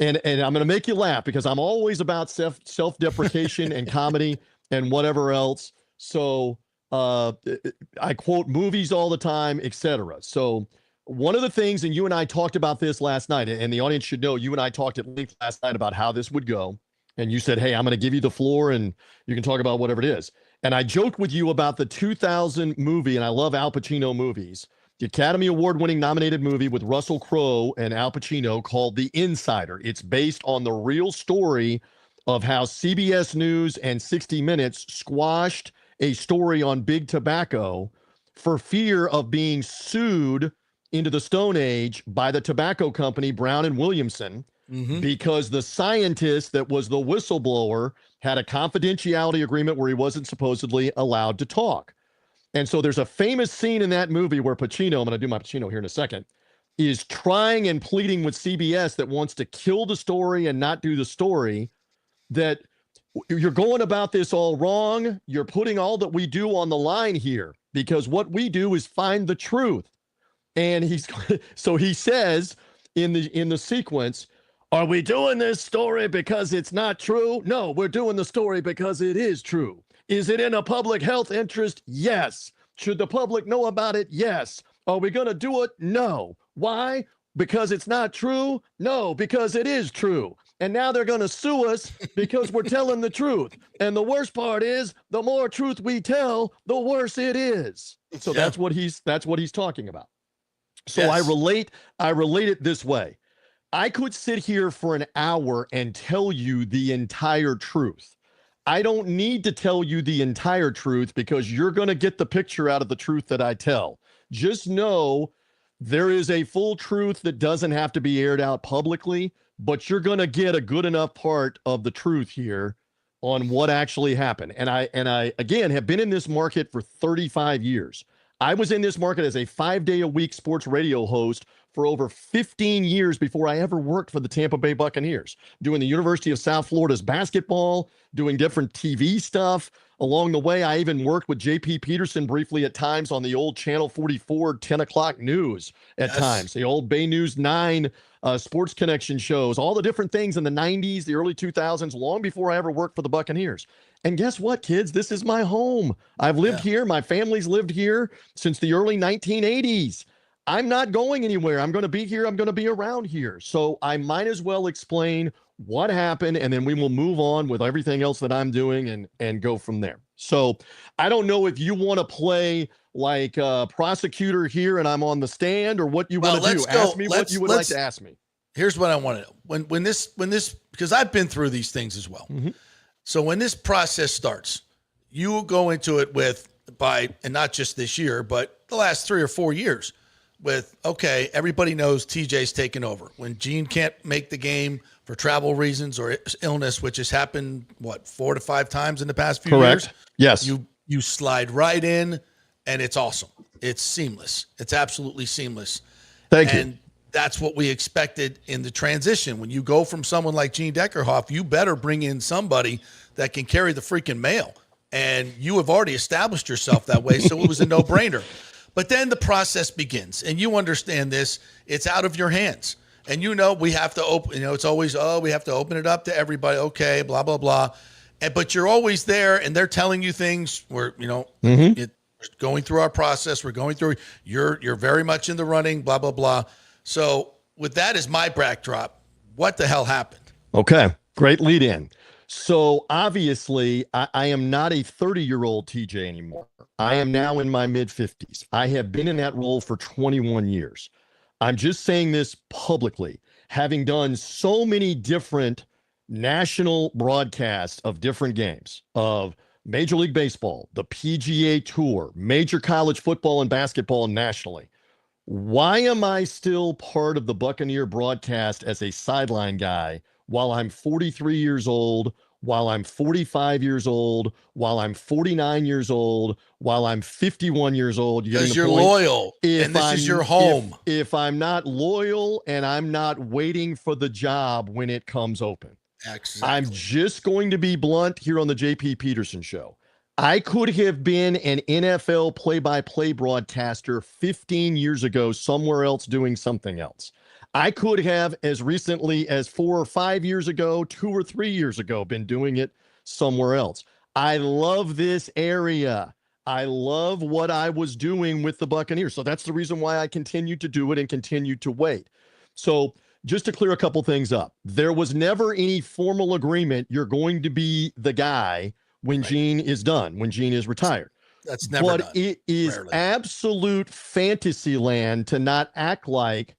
and I'm going to make you laugh because I'm always about self-deprecation and comedy and whatever else. So I quote movies all the time, etc. So one of the things, and you and I talked about this last night, and the audience should know, you and I talked at length last night about how this would go. And you said, hey, I'm going to give you the floor and you can talk about whatever it is. And I joked with you about the 2000 movie, and I love Al Pacino movies, the Academy Award-winning nominated movie with Russell Crowe and Al Pacino called The Insider. It's based on the real story of how CBS News and 60 Minutes squashed a story on big tobacco for fear of being sued into the Stone Age by the tobacco company Brown and Williamson, because the scientist that was the whistleblower had a confidentiality agreement where he wasn't supposedly allowed to talk. And so there's a famous scene in that movie where Pacino, I'm going to do my Pacino here in a second, is trying and pleading with CBS that wants to kill the story and not do the story, that you're going about this all wrong. You're putting all that we do on the line here because what we do is find the truth. And so he says in the sequence, are we doing this story because it's not true? No, we're doing the story because it is true. Is it in a public health interest? Yes. Should the public know about it? Yes. Are we going to do it? No. Why? Because it's not true? No, because it is true. And now they're going to sue us because we're telling the truth. And the worst part is the more truth we tell, the worse it is. So that's what he's talking about. So yes. I relate it this way. I could sit here for an hour and tell you the entire truth. I don't need to tell you the entire truth because you're going to get the picture out of the truth that I tell. Just know there is a full truth that doesn't have to be aired out publicly, but you're going to get a good enough part of the truth here on what actually happened. And I again have been in this market for 35 years. I was in this market as a 5-day-a-week sports radio host for over 15 years before I ever worked for the Tampa Bay Buccaneers, doing the University of South Florida's basketball, doing different TV stuff. Along the way, I even worked with JP Peterson briefly at times on the old Channel 44 10 o'clock news at times, the old Bay News 9 sports connection shows, all the different things in the 90s, the early 2000s, long before I ever worked for the Buccaneers. And guess what, kids? This is my home. I've lived here. My family's lived here since the early 1980s. I'm not going anywhere. I'm going to be here. I'm going to be around here. So I might as well explain what happened, and then we will move on with everything else that I'm doing and go from there. So I don't know if you want to play like a prosecutor here and I'm on the stand, or what you want to do. Ask me what you would like to ask me. Here's what I want to know. When this, because I've been through these things as well. Mm-hmm. So when this process starts, you go into it and not just this year, but the last 3 or 4 years with, okay, everybody knows TJ's taken over. When Gene can't make the game for travel reasons or illness, which has happened, 4 to 5 times in the past few years? Yes. You slide right in, and it's awesome. It's seamless. It's absolutely seamless. Thank you. And that's what we expected in the transition. When you go from someone like Gene Deckerhoff, you better bring in somebody that can carry the freaking mail. And you have already established yourself that way, so it was a no-brainer. But then the process begins, and you understand this. It's out of your hands. And we have to open, it's always, we have to open it up to everybody. Okay, blah, blah, blah. But you're always there, and they're telling you things where, going through our process. We're going through, you're very much in the running, blah, blah, blah. So with that as my backdrop, what the hell happened? Okay, great lead in. So obviously, I am not a 30-year-old TJ anymore. I am now in my mid-50s. I have been in that role for 21 years. I'm just saying this publicly, having done so many different national broadcasts of different games, of Major League Baseball, the PGA Tour, major college football and basketball nationally. Why am I still part of the Buccaneer broadcast as a sideline guy while I'm 43 years old, while I'm 45 years old, while I'm 49 years old, while I'm 51 years old? Because you're loyal, and this is your home. If I'm not loyal and I'm not waiting for the job when it comes open. Exactly. I'm just going to be blunt here on the JP Peterson Show. I could have been an NFL play-by-play broadcaster 15 years ago somewhere else doing something else. I could have, as recently as 4 or 5 years ago, 2 or 3 years ago, been doing it somewhere else. I love this area. I love what I was doing with the Buccaneers. So that's the reason why I continued to do it and continued to wait. So just to clear a couple things up, there was never any formal agreement you're going to be the guy when Gene is done, when Gene is retired. That's never done. But it is absolute fantasy land to not act like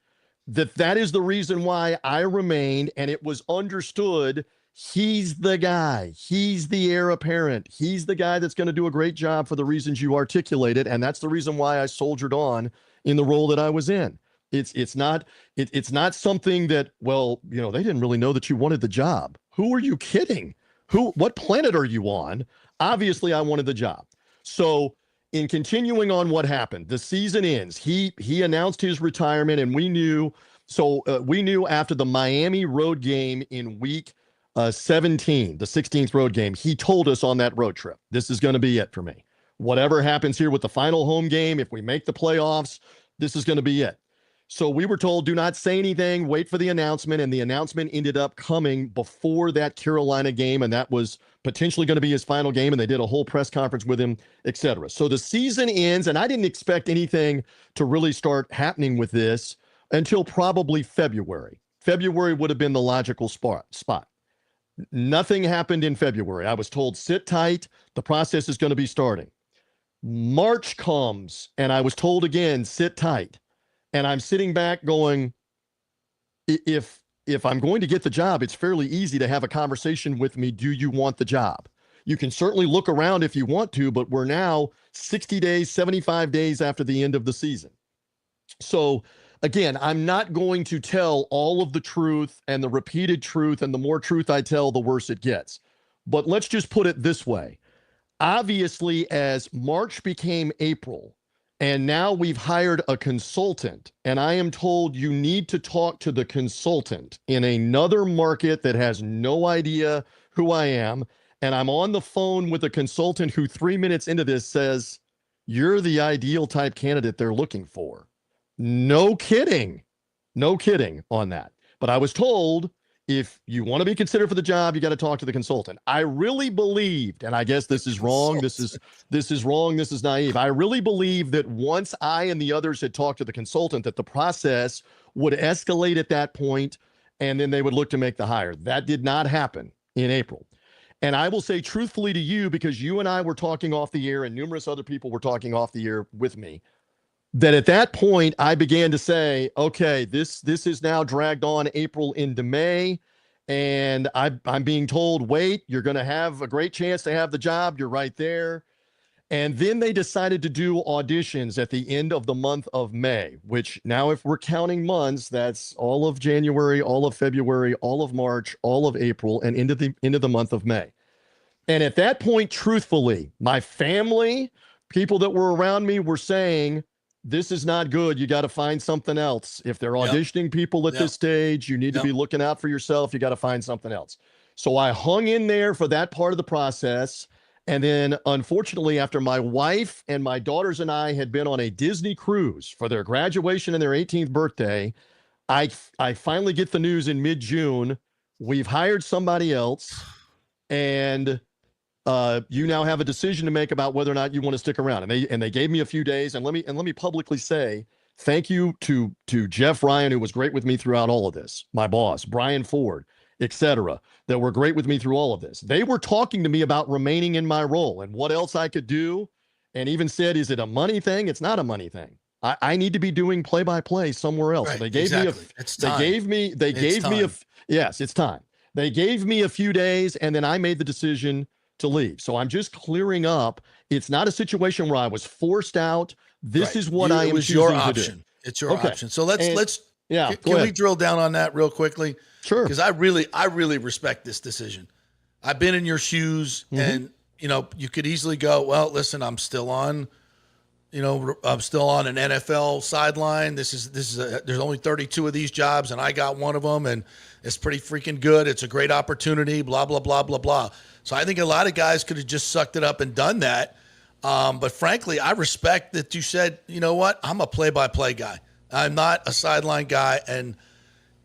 that is the reason why I remained, and it was understood he's the guy. He's the heir apparent. He's the guy that's going to do a great job for the reasons you articulated, and that's the reason why I soldiered on in the role that I was in. It's not something that, they didn't really know that you wanted the job. Who are you kidding? What planet are you on? Obviously, I wanted the job. So in continuing on what happened, the season ends. He announced his retirement, and we knew after the Miami road game in week 17, the 16th road game, he told us on that road trip, this is going to be it for me. Whatever happens here with the final home game, if we make the playoffs, this is going to be it. So we were told, do not say anything, wait for the announcement, and the announcement ended up coming before that Carolina game, and that was potentially going to be his final game, and they did a whole press conference with him, etc. So the season ends, and I didn't expect anything to really start happening with this until probably February. February would have been the logical spot. Nothing happened in February. I was told, sit tight, the process is going to be starting. March comes, and I was told again, sit tight. And I'm sitting back going, if if I'm going to get the job, it's fairly easy to have a conversation with me. Do you want the job? You can certainly look around if you want to, but we're now 60 days, 75 days after the end of the season. So again, I'm not going to tell all of the truth and the repeated truth, and the more truth I tell, the worse it gets. But let's just put it this way. Obviously, as March became April, and now we've hired a consultant, and I am told you need to talk to the consultant in another market that has no idea who I am. And I'm on the phone with a consultant who 3 minutes into this says, you're the ideal type candidate they're looking for. No kidding. No kidding on that. But I was told, if you want to be considered for the job, you got to talk to the consultant. I really believed, and I guess this is wrong. This is wrong. This is naive. I really believe that once I and the others had talked to the consultant, that the process would escalate at that point, and then they would look to make the hire. That did not happen in April. And I will say truthfully to you, because you and I were talking off the air and numerous other people were talking off the air with me, that at that point I began to say, okay, this is now dragged on April into May, and I'm being told, wait, you're going to have a great chance to have the job. You're right there. And then they decided to do auditions at the end of the month of May, which now, if we're counting months, that's all of January, all of February, all of March, all of April, and into the month of May. And at that point, truthfully, my family, people that were around me were saying, this is not good. You got to find something else. If they're auditioning people at this stage, you need to be looking out for yourself. You got to find something else. So I hung in there for that part of the process. And then, unfortunately, after my wife and my daughters and I had been on a Disney cruise for their graduation and their 18th birthday, I finally get the news in mid-June. We've hired somebody else, and you now have a decision to make about whether or not you want to stick around. And they gave me a few days. And let me publicly say thank you to Jeff Ryan, who was great with me throughout all of this. My boss, Brian Ford, etc., that were great with me through all of this. They were talking to me about remaining in my role and what else I could do, and even said, is it a money thing? It's not a money thing. I need to be doing play-by-play somewhere else. Right, They gave me yes, it's time. They gave me a few days, and then I made the decision to leave. So I'm just clearing up. It's not a situation where I was forced out. This is what I am choosing your to option. do. It's your option. So let's can we drill down on that real quickly? Sure. Because I really respect this decision. I've been in your shoes, and you could easily go, well, listen, I'm still on an NFL sideline. There's only 32 of these jobs, and I got one of them, and it's pretty freaking good. It's a great opportunity, blah, blah, blah, blah, blah. So I think a lot of guys could have just sucked it up and done that. But frankly, I respect that you said, you know what, I'm a play-by-play guy. I'm not a sideline guy, and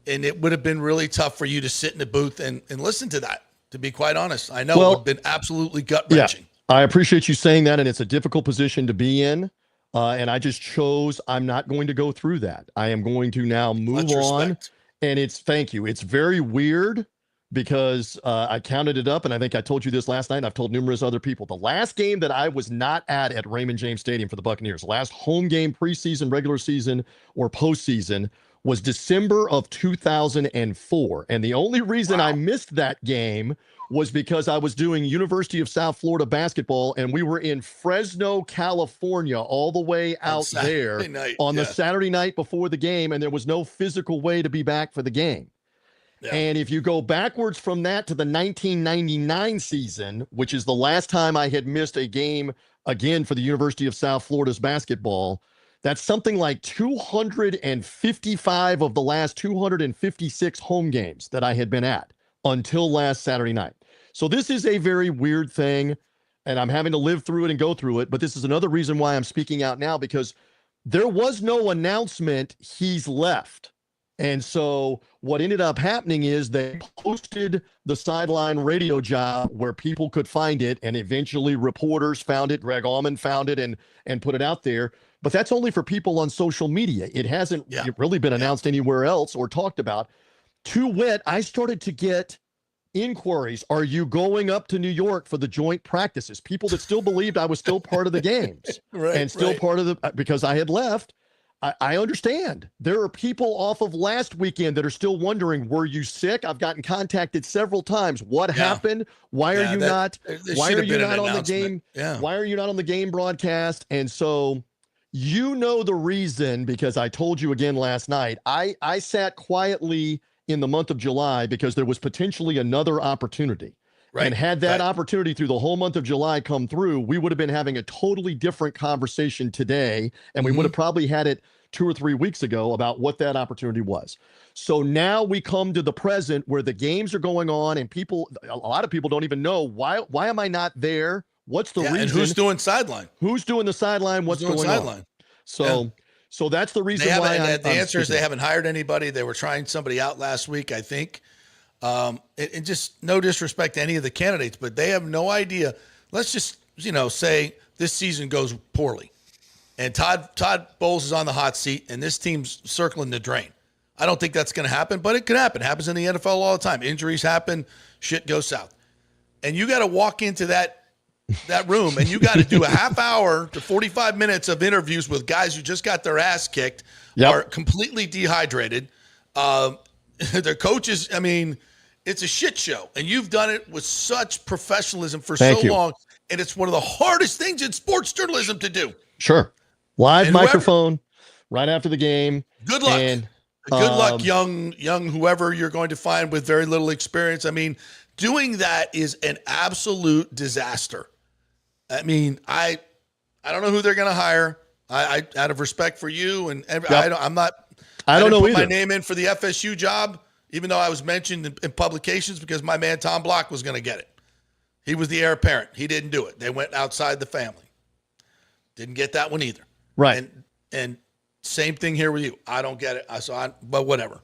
it would have been really tough for you to sit in the booth and listen to that, to be quite honest. I know it would have been absolutely gut-wrenching. Yeah, I appreciate you saying that, and it's a difficult position to be in. And I just chose I'm not going to go through that. I am going to now move on. And thank you. It's very weird because I counted it up, and I think I told you this last night, and I've told numerous other people. The last game that I was not at Raymond James Stadium for the Buccaneers, last home game, preseason, regular season, or postseason, was December of 2004. And the only reason I missed that game was because I was doing University of South Florida basketball, and we were in Fresno, California, all the way out there on the Saturday night before the game, and there was no physical way to be back for the game. Yeah. And if you go backwards from that to the 1999 season, which is the last time I had missed a game again for the University of South Florida's basketball, that's something like 255 of the last 256 home games that I had been at until last Saturday night. So this is a very weird thing, and I'm having to live through it and go through it. But this is another reason why I'm speaking out now, because there was no announcement he's left. And so what ended up happening is they posted the sideline radio job where people could find it, and eventually reporters found it. Greg Ahmmon found it and put it out there. But that's only for people on social media. It hasn't really been announced anywhere else or talked about. To wit, I started to get inquiries. Are you going up to New York for the joint practices? People that still believed I was still part of the games and still part of because I had left. I understand. There are people off of last weekend that are still wondering, were you sick? I've gotten contacted several times. What happened? Why are you not why are you not on the game? Yeah. Why are you not on the game broadcast? And so you know the reason, because I told you again last night. I sat quietly in the month of July because there was potentially another opportunity. Right. And had that opportunity through the whole month of July come through, we would have been having a totally different conversation today. And we would have probably had it 2 or 3 weeks ago about what that opportunity was. So now we come to the present where the games are going on and a lot of people don't even know why am I not there? What's the reason? And who's doing sideline? Who's doing the sideline? What's going on? So that's the reason why the answer is they haven't hired anybody. They were trying somebody out last week, I think. And just no disrespect to any of the candidates, but they have no idea. Let's just, say this season goes poorly and Todd Bowles is on the hot seat and this team's circling the drain. I don't think that's going to happen, but it could happen. It happens in the NFL all the time. Injuries happen, shit goes south. And you got to walk into that room and you got to do a half hour to 45 minutes of interviews with guys who just got their ass kicked, are completely dehydrated. Their coaches, it's a shit show. And you've done it with such professionalism for so long. And it's one of the hardest things in sports journalism to do. Sure. Live microphone right after the game. Good luck. And, good luck, young whoever you're going to find with very little experience. Doing that is an absolute disaster. I don't know who they're going to hire. I out of respect for you and I don't know either. My name in for the FSU job, even though I was mentioned in publications because my man Tom Block was going to get it. He was the heir apparent. He didn't do it. They went outside the family. Didn't get that one either. Right. And same thing here with you. I don't get it. But whatever.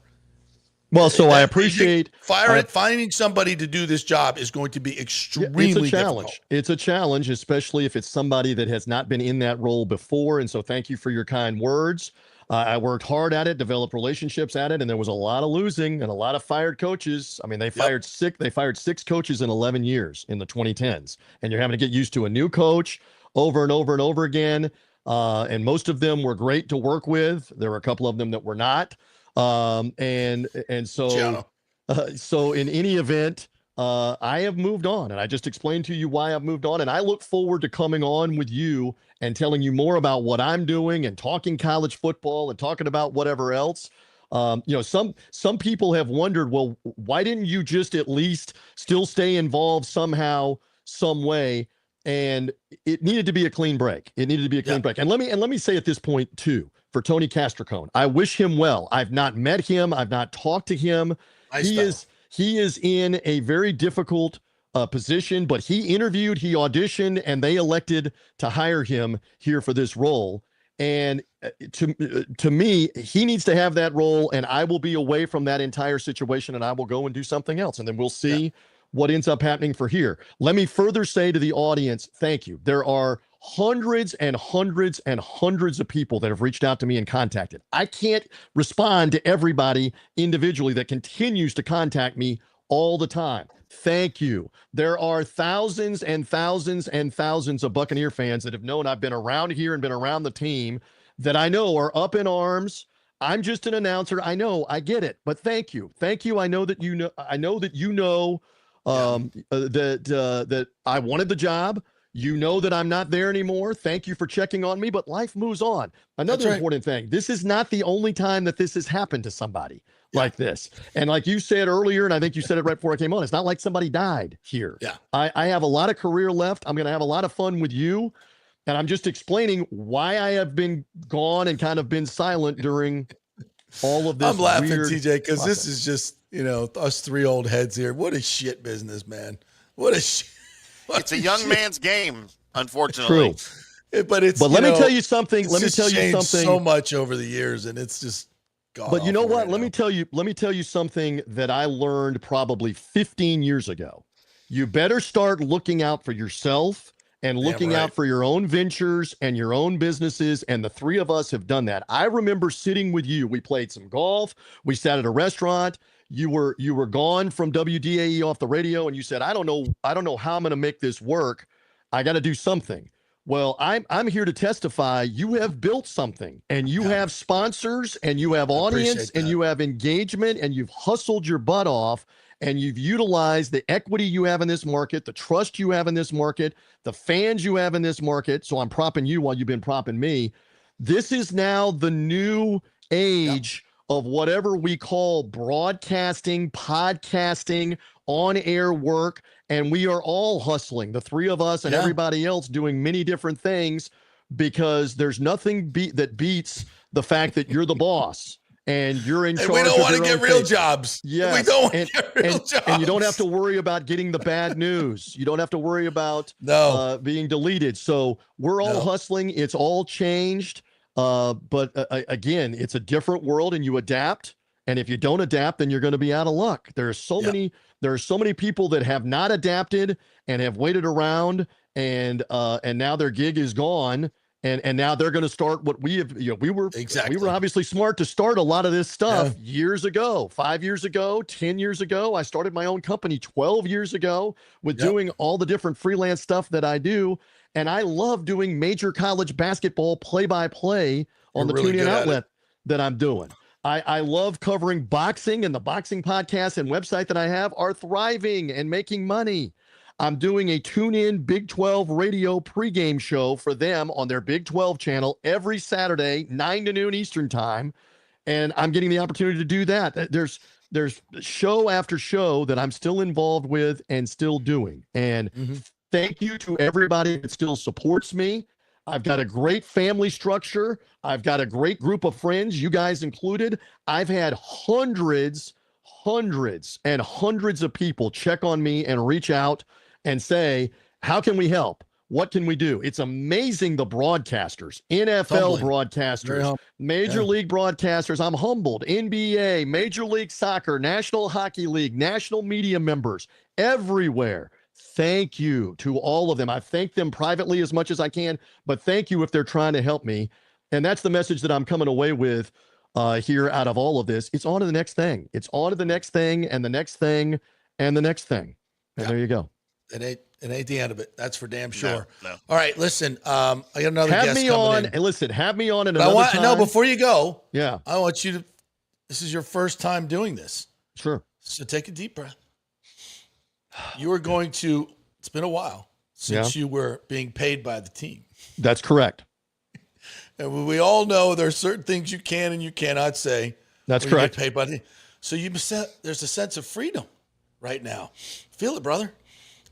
Well, so I appreciate finding somebody to do this job is going to be extremely challenge. difficult. It's a challenge, especially if it's somebody that has not been in that role before. And so thank you for your kind words. I worked hard at it, developed relationships at it, and there was a lot of losing and a lot of fired coaches. They fired six coaches in 11 years in the 2010s, and you're having to get used to a new coach over and over and over again. And most of them were great to work with. There were a couple of them that were not. So in any event, I have moved on, and I just explained to you why I've moved on. And I look forward to coming on with you and telling you more about what I'm doing and talking college football and talking about whatever else. Some people have wondered, well, why didn't you just at least still stay involved somehow, some way? And it needed to be a clean break. It needed to be a clean break. And let me say at this point too, for Tony Castricone, I wish him well. I've not met him. I've not talked to him. He is in a very difficult position, but he interviewed, he auditioned, and they elected to hire him here for this role. And to me, he needs to have that role, and I will be away from that entire situation, and I will go and do something else, and then we'll see what ends up happening for here. Let me further say to the audience, thank you. There are hundreds and hundreds and hundreds of people that have reached out to me and contacted. I can't respond to everybody individually that continues to contact me all the time. Thank you. There are thousands and thousands and thousands of Buccaneer fans that have known I've been around here and been around the team that I know are up in arms. I'm just an announcer. I know, I get it, but thank you. Thank you. I know that you know that I wanted the job. You know that I'm not there anymore. Thank you for checking on me, but life moves on. Another important thing, this is not the only time that this has happened to somebody like this. And like you said earlier, and I think you said it right before I came on, it's not like somebody died here. Yeah. I have a lot of career left. I'm going to have a lot of fun with you. And I'm just explaining why I have been gone and kind of been silent during all of this. I'm laughing, TJ, because this is just, us three old heads here. What a shit business, man. It's a young man's game, unfortunately. True. But let me tell you something. Let me tell you something. So much over the years, and it's just gone. But you know what? Let me tell you something that I learned probably 15 years ago. You better start looking out for yourself and looking out for your own ventures and your own businesses. And the three of us have done that. I remember sitting with you. We played some golf. We sat at a restaurant. You were gone from WDAE off the radio, and you said, I don't know how I'm going to make this work. I got to do something. Well, I'm here to testify. You have built something, and you have sponsors, and you have audience, and you have engagement, and you've hustled your butt off, and you've utilized the equity you have in this market, the trust you have in this market, the fans you have in this market. So I'm propping you while you've been propping me. This is now the new age of whatever we call broadcasting, podcasting, on-air work, and we are all hustling, the three of us and everybody else doing many different things, because there's nothing that beats the fact that you're the boss and you're in charge. We don't want to get real thing. jobs. Yeah, we don't want to get real jobs. And you don't have to worry about getting the bad news. You don't have to worry about being deleted. So we're all hustling. It's all changed. But again, it's a different world, and you adapt. And if you don't adapt, then you're going to be out of luck. There are so many people that have not adapted and have waited around, and now their gig is gone. And now they're going to start what we have. We were obviously smart to start a lot of this stuff years ago, 5 years ago, 10 years ago. I started my own company 12 years ago with doing all the different freelance stuff that I do. And I love doing major college basketball play-by-play on the TuneIn outlet that I'm doing. I love covering boxing, and the boxing podcast and website that I have are thriving and making money. I'm doing a TuneIn Big 12 radio pregame show for them on their Big 12 channel every Saturday, 9 to noon Eastern time. And I'm getting the opportunity to do that. There's show after show that I'm still involved with and still doing. And thank you to everybody that still supports me. I've got a great family structure. I've got a great group of friends, you guys included. I've had hundreds and hundreds of people check on me and reach out and say, how can we help? What can we do? It's amazing, the broadcasters, NFL broadcasters, Major League broadcasters. I'm humbled. NBA, Major League Soccer, National Hockey League, national media members, everywhere. Thank you to all of them. I thank them privately as much as I can, but thank you if they're trying to help me. And that's the message that I'm coming away with here out of all of this. It's on to the next thing. It's on to the next thing, and the next thing, and the next thing. And there you go. It ain't the end of it. That's for damn sure. No. All right, listen. I got another guest coming in. And listen, have me on another time. No, before you go, yeah, I want you to. This is your first time doing this. Sure. So take a deep breath. You are going to. It's been a while since you were being paid by the team. That's correct. And we all know there are certain things you can and you cannot say. That's correct. You get paid by the team. So there's a sense of freedom right now. Feel it, brother.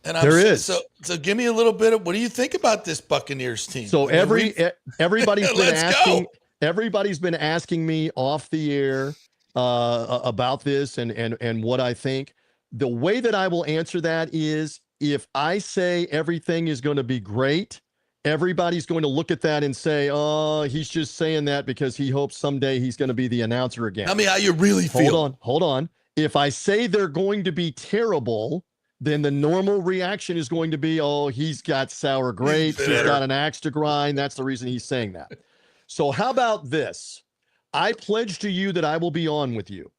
And there is. So give me a little bit of, what do you think about this Buccaneers team? So everybody's been asking. Everybody's been asking me off the air about this and what I think. The way that I will answer that is, if I say everything is going to be great, everybody's going to look at that and say, oh, he's just saying that because he hopes someday he's going to be the announcer again. Tell me how you really feel. Hold on. If I say they're going to be terrible, then the normal reaction is going to be, oh, he's got sour grapes. He's got an axe to grind. That's the reason he's saying that. So how about this? I pledge to you that I will be on with you.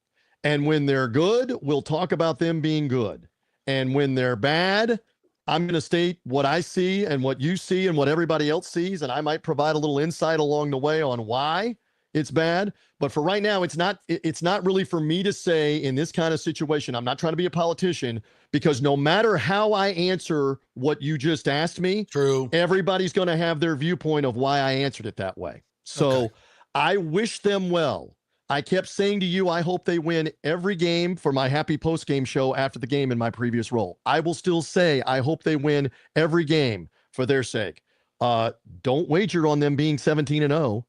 And when they're good, we'll talk about them being good. And when they're bad, I'm going to state what I see and what you see and what everybody else sees. And I might provide a little insight along the way on why it's bad. But for right now, it's not really for me to say in this kind of situation. I'm not trying to be a politician, because no matter how I answer what you just asked me, everybody's going to have their viewpoint of why I answered it that way. So I wish them well. I kept saying to you, I hope they win every game for my happy post-game show after the game in my previous role. I will still say, I hope they win every game for their sake. Don't wager on them being 17-0.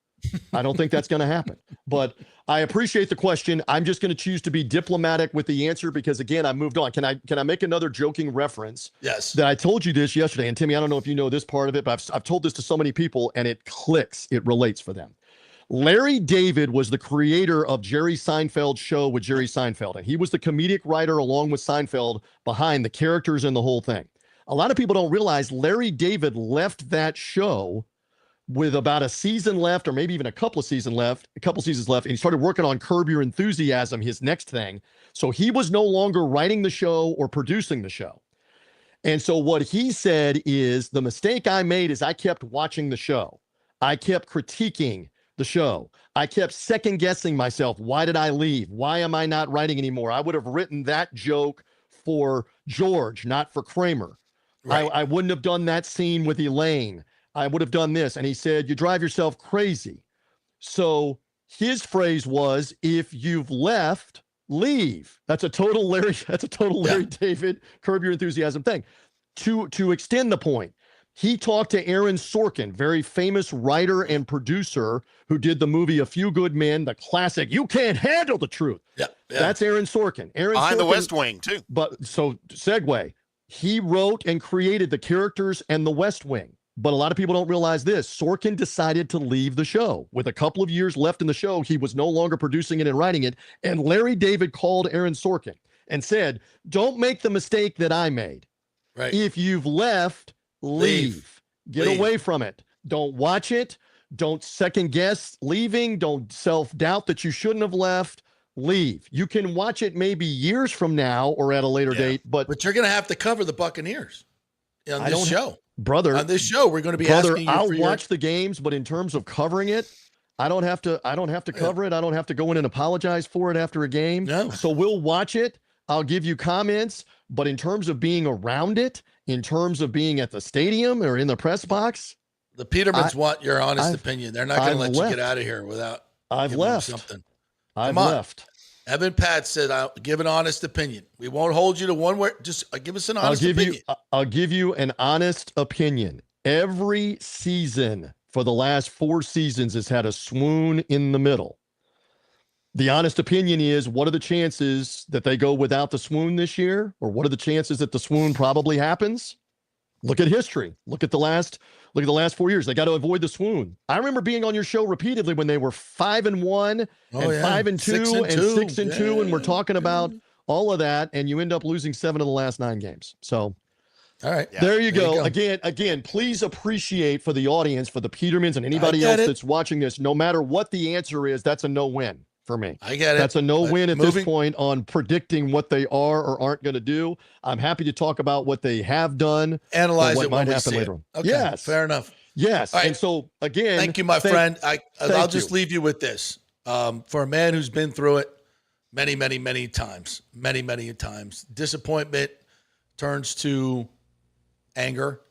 I don't think that's going to happen. But I appreciate the question. I'm just going to choose to be diplomatic with the answer because, again, I moved on. Can I make another joking reference? Yes. That I told you this yesterday. And Timmy, I don't know if you know this part of it, but I've told this to so many people, and it clicks. It relates for them. Larry David was the creator of Jerry Seinfeld's show with Jerry Seinfeld, and he was the comedic writer along with Seinfeld behind the characters and the whole thing. A lot of people don't realize Larry David left that show with about a season left, or maybe even a couple seasons left, and he started working on Curb Your Enthusiasm, his next thing. So he was no longer writing the show or producing the show. And so what he said is the mistake I made is I kept watching the show. I kept critiquing the show. I kept second guessing myself. Why did I leave? Why am I not writing anymore? I would have written that joke for George, not for Kramer. Right. I wouldn't have done that scene with Elaine. I would have done this. And he said, you drive yourself crazy. So his phrase was, if you've left, leave. That's a total Larry David, Curb Your Enthusiasm thing. To extend the point, he talked to Aaron Sorkin, very famous writer and producer who did the movie A Few Good Men, the classic, You Can't Handle the Truth. Yeah. That's Aaron Sorkin. Behind the West Wing, too. But so, segue, he wrote and created the characters and the West Wing. But a lot of people don't realize this. Sorkin decided to leave the show. With a couple of years left in the show, he was no longer producing it and writing it. And Larry David called Aaron Sorkin and said, don't make the mistake that I made. Right. If you've left, leave. Get away from it. Don't watch it. Don't second guess leaving. Don't self-doubt that you shouldn't have left. Leave. You can watch it maybe years from now or at a later date, but you're going to have to cover the Buccaneers on this show. Brother, on this show, we're going to be asking you I'll for watch the games, but in terms of covering it, I don't have to cover it. I don't have to go in and apologize for it after a game. No. So we'll watch it. I'll give you comments, but in terms of being around it, in terms of being at the stadium or in the press box, the Petermans want your honest opinion. They're not going to let you get out of here without I've left something. I've left. Evan Pat said, "I'll give an honest opinion. We won't hold you to one word. Just give us an honest opinion." I'll give you an honest opinion. Every season for the last 4 seasons has had a swoon in the middle. The honest opinion is, what are the chances that they go without the swoon this year? Or what are the chances that the swoon probably happens? Look at history. Look at the last 4 years. They got to avoid the swoon. I remember being on your show repeatedly when they were 5-1 and 5-2 and 6-2, and we're talking about all of that, and you end up losing 7 of the last 9 games. So, all right, there you go. Again, please appreciate for the audience, for the Petermans and anybody else that's watching this, no matter what the answer is, that's a no-win for me. I get it. That's a no-win at this point on predicting what they are or aren't going to do. I'm happy to talk about what they have done. Analyze what it might when happen we see later it. on. Okay, yes. Fair enough. Yes. Right. And so, again, thank you, my friend. I'll just you. leave you with this. For a man who's been through it many, many, many times, disappointment turns to anger,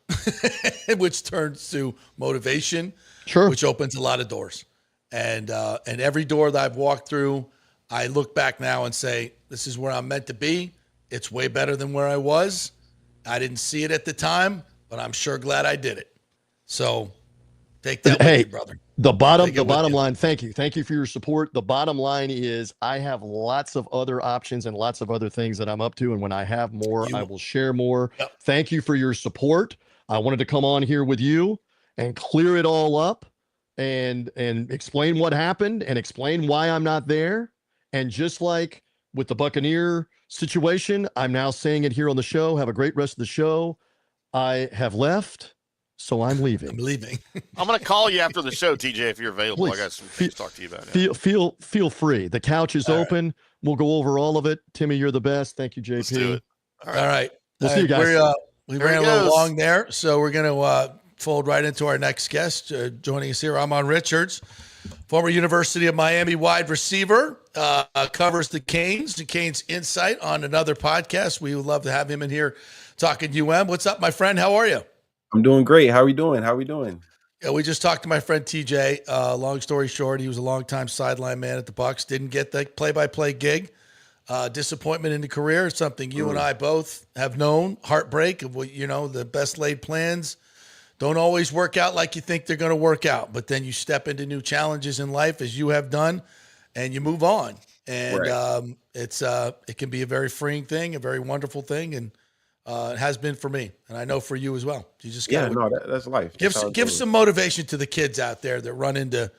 which turns to motivation, which opens a lot of doors. And every door that I've walked through, I look back now and say, this is where I'm meant to be. It's way better than where I was. I didn't see it at the time, but I'm sure glad I did it. So take that with you, brother. The bottom line, thank you. Thank you for your support. The bottom line is I have lots of other options and lots of other things that I'm up to. And when I have more, I will share more. Yep. Thank you for your support. I wanted to come on here with you and clear it all up and explain what happened and explain why I'm not there. And just like with the Buccaneer situation, I'm now saying it here on the show. Have a great rest of the show. I have left, so I'm leaving. I'm leaving. I'm going to call you after the show, TJ, if you're available. Please. I got some things to talk to you about. Feel free. The couch is open. Right. We'll go over all of it. Timmy, you're the best. Thank you, JP. Let's do it. All right. We'll see you guys. We ran a little long there, so we're going to fold right into our next guest. Joining us here, Ahmmon Richards, former University of Miami wide receiver, covers the Canes Insight on another podcast. We would love to have him in here talking UM. What's up, my friend? How are you? I'm doing great. How are we doing? Yeah, we just talked to my friend TJ. Long story short, he was a longtime sideline man at the Bucs. Didn't get the play-by-play gig. Disappointment in the career, something you and I both have known. Heartbreak of what, the best laid plans don't always work out like you think they're going to work out. But then you step into new challenges in life, as you have done, and you move on. And right. It can be a very freeing thing, a very wonderful thing, and it has been for me, and I know for you as well. You just that's life. Give some motivation to the kids out there that run into,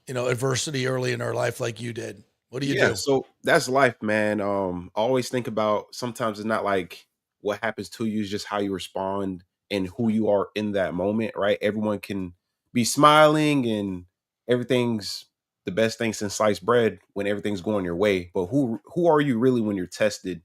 adversity early in their life like you did. What do you do? So that's life, man. Always think about, sometimes it's not like what happens to you, is just how you respond and who you are in that moment, right? Everyone can be smiling and everything's the best thing since sliced bread when everything's going your way. But who are you really when you're tested?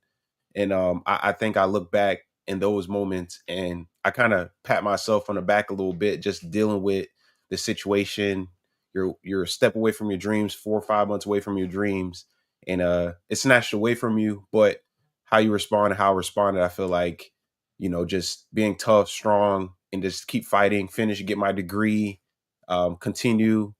And I think I look back in those moments. And I kind of pat myself on the back a little bit, just dealing with the situation. You're a step away from your dreams, 4 or 5 months away from your dreams, and it's snatched away from you. But how you respond and how I responded, I feel like, just being tough, strong, and just keep fighting, finish, get my degree, continue,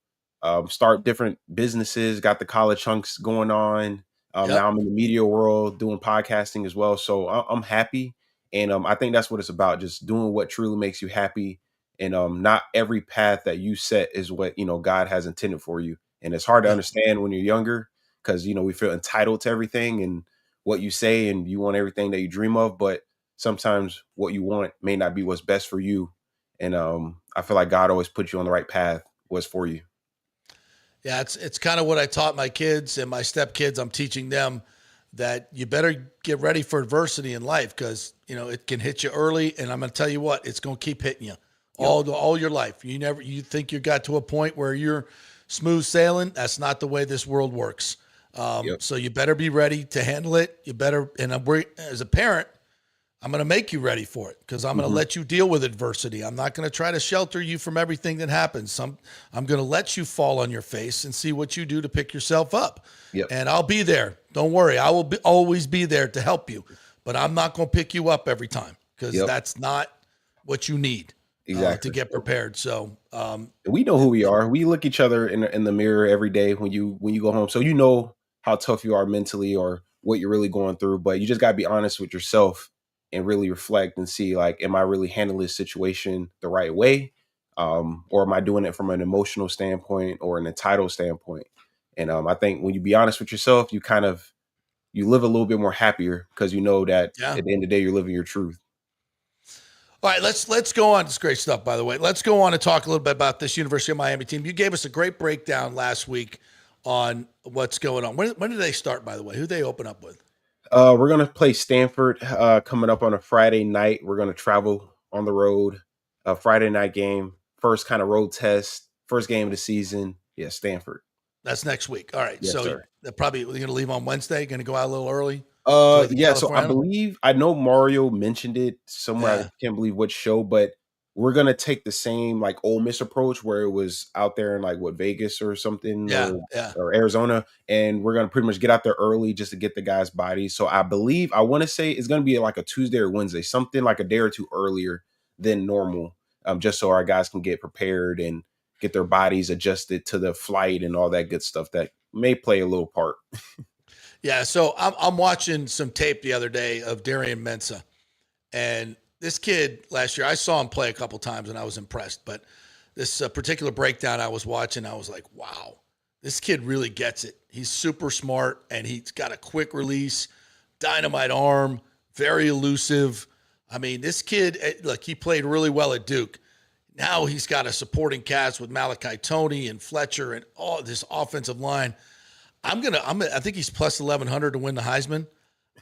start different businesses, got the college chunks going on. Now I'm in the media world doing podcasting as well. So I'm happy. And I think that's what it's about, just doing what truly makes you happy. And not every path that you set is what, God has intended for you. And it's hard to understand when you're younger because, we feel entitled to everything and what you say, and you want everything that you dream of. But sometimes what you want may not be what's best for you. And I feel like God always puts you on the right path, what's for you. Yeah, it's kind of what I taught my kids and my stepkids. I'm teaching them that you better get ready for adversity in life because, it can hit you early. And I'm going to tell you what, it's going to keep hitting you all your life. You think you got to a point where you're smooth sailing. That's not the way this world works. So you better be ready to handle it. You better, and as a parent, I'm going to make you ready for it because I'm going to let you deal with adversity. I'm not going to try to shelter you from everything that happens. I'm going to let you fall on your face and see what you do to pick yourself up. And I'll be there. Don't worry. I will always be there to help you, but I'm not going to pick you up every time because that's not what you need to get prepared. So we know who we are. We look each other in the mirror every day when you go home. So how tough you are mentally or what you're really going through, but you just got to be honest with yourself and really reflect and see, like, am I really handling this situation the right way? Or am I doing it from an emotional standpoint or an entitled standpoint? And I think when you be honest with yourself, you live a little bit more happier because you know that at the end of the day, you're living your truth. All right, let's go on. It's great stuff, by the way. Let's go on and talk a little bit about this University of Miami team. You gave us a great breakdown last week on what's going on. When did they start, by the way? Who did they open up with? We're going to play Stanford coming up on a Friday night. We're going to travel on the road, a Friday night game, first kind of road test, first game of the season. Yeah, Stanford. That's next week. All right. Yes, so sir. they're probably going to leave on Wednesday, going to go out a little early. Yeah. So I know Mario mentioned it somewhere. I can't believe what show, but we're going to take the same like Ole Miss approach where it was out there in like Vegas or something or Arizona. And we're going to pretty much get out there early just to get the guys' bodies. So I want to say it's going to be like a Tuesday or Wednesday, something like a day or two earlier than normal, just so our guys can get prepared and get their bodies adjusted to the flight and all that good stuff that may play a little part. Yeah. So I'm watching some tape the other day of Darian Mensah, and this kid last year, I saw him play a couple times and I was impressed, but this particular breakdown I was watching, I was like, wow, this kid really gets it. He's super smart and he's got a quick release, dynamite arm, very elusive. I mean, this kid, look, he played really well at Duke. Now he's got a supporting cast with Malachi Toney and Fletcher and all this offensive line. I think he's plus 1,100 to win the Heisman.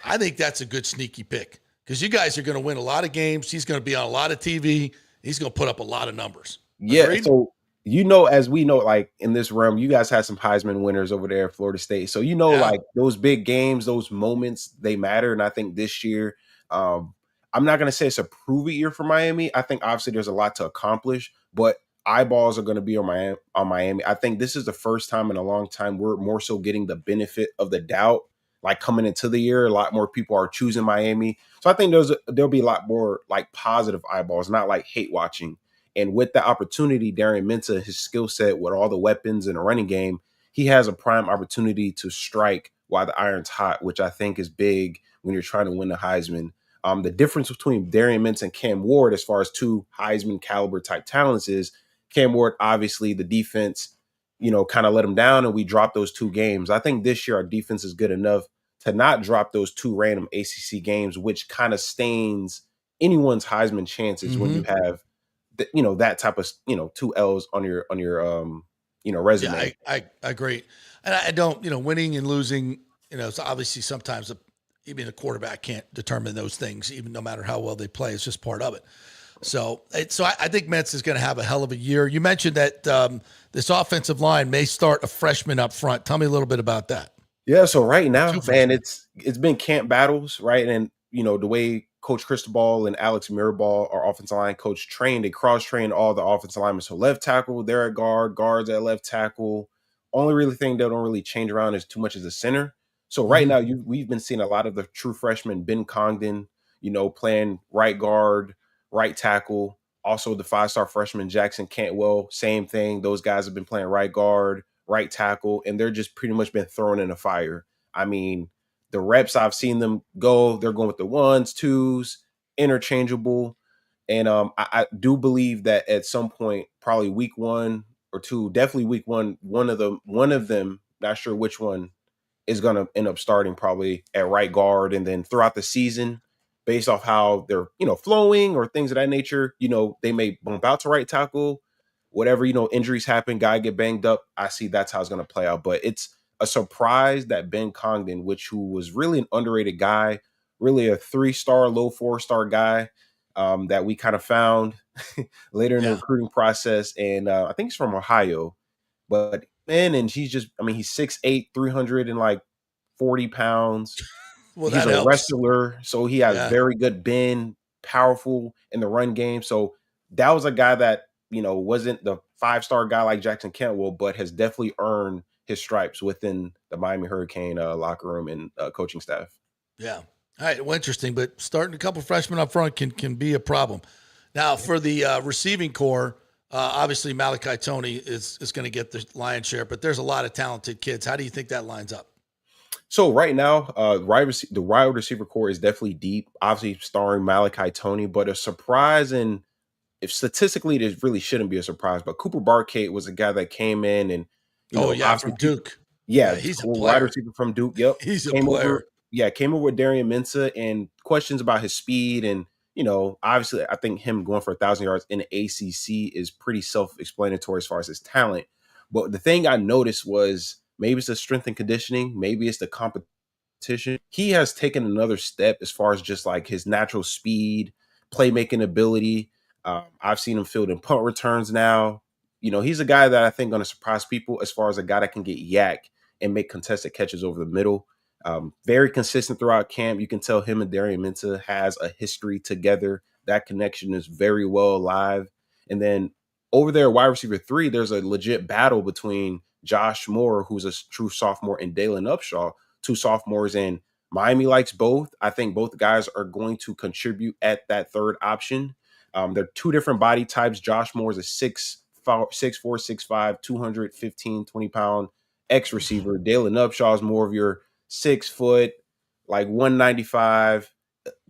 I think that's a good sneaky pick. Because you guys are going to win a lot of games. He's going to be on a lot of TV. He's going to put up a lot of numbers. Yeah. Agreed? So, as we know, like in this realm, you guys had some Heisman winners over there at Florida State. So, like those big games, those moments, they matter. And I think this year, I'm not going to say it's a prove it year for Miami. I think obviously there's a lot to accomplish, but eyeballs are going to be on Miami. I think this is the first time in a long time we're more so getting the benefit of the doubt. Like coming into the year, a lot more people are choosing Miami. So I think there'll be a lot more like positive eyeballs, not like hate watching. And with the opportunity, Darian Mensah, his skill set with all the weapons in the running game, he has a prime opportunity to strike while the iron's hot, which I think is big when you're trying to win the Heisman. The difference between Darian Mensah and Cam Ward, as far as two Heisman caliber type talents, is Cam Ward, obviously the defense, kind of let him down and we dropped those 2 games. I think this year our defense is good enough to not drop those 2 random ACC games, which kind of stains anyone's Heisman chances when you have, that type of, 2 L's on your resume. Yeah, I agree. And I don't, winning and losing, it's obviously sometimes even a quarterback can't determine those things, even no matter how well they play. It's just part of it. So I think Mensah is going to have a hell of a year. You mentioned that this offensive line may start a freshman up front. Tell me a little bit about that. Yeah, so right now, man, it's been camp battles, right? And, the way Coach Cristobal and Alex Mirabal, our offensive line coach, they cross-trained all the offensive linemen. So left tackle, they're at guard, guards at left tackle. Only really thing they don't really change around is too much as the center. So right now, we've been seeing a lot of the true freshmen, Ben Congdon, playing right guard, right tackle. Also, the 5-star freshman, Jackson Cantwell, same thing. Those guys have been playing right guard, right tackle, and they're just pretty much been thrown in the fire. I mean, the reps I've seen them go, they're going with the 1s, 2s, interchangeable. And I do believe that at some point, probably week 1 or 2, definitely week 1, one of them, not sure which one, is going to end up starting probably at right guard. And then throughout the season, based off how they're, flowing or things of that nature, they may bump out to right tackle, whatever, injuries happen, guy get banged up. I see that's how it's going to play out. But it's a surprise that Ben Congdon, who was really an underrated guy, really a 3-star, low 4-star guy that we kind of found later in the recruiting process. And I think he's from Ohio, but man, and he's 6'8", 340 pounds. Well, he's a helps. wrestler, so he has very good bend, powerful in the run game. So that was a guy that, wasn't the 5-star guy like Jackson Cantwell, but has definitely earned his stripes within the Miami Hurricane locker room and coaching staff. Yeah. All right. Well, interesting, but starting a couple freshmen up front can be a problem. Now, for the receiving core, obviously Malachi Toney is going to get the lion's share, but there's a lot of talented kids. How do you think that lines up? So right now, the wide receiver core is definitely deep, obviously starring Malachi Toney, but a surprise, and if statistically it really shouldn't be a surprise, but Cooper Barkate was a guy that came in and from Duke. Yeah, he's a wide receiver from Duke. Yep. He's a player. Came over with Darian Mensah, and questions about his speed. And, obviously I think him going for 1,000 yards in the ACC is pretty self-explanatory as far as his talent. But the thing I noticed was maybe it's the strength and conditioning, maybe it's the competition. He has taken another step as far as just like his natural speed, playmaking ability. I've seen him field in punt returns now. He's a guy that I think going to surprise people as far as a guy that can get yak and make contested catches over the middle. Very consistent throughout camp. You can tell him and Darian Mensah has a history together. That connection is very well alive. And then over there, wide receiver 3, there's a legit battle between Josh Moore, who's a true sophomore, and Dalen Upshaw, 2 sophomores. And Miami likes both. I think both guys are going to contribute at that third option. They're 2 different body types. Josh Moore is a 6'4", 6'5", 215, 20-pound X receiver. Dalen Upshaw is more of your 6 foot, like 195,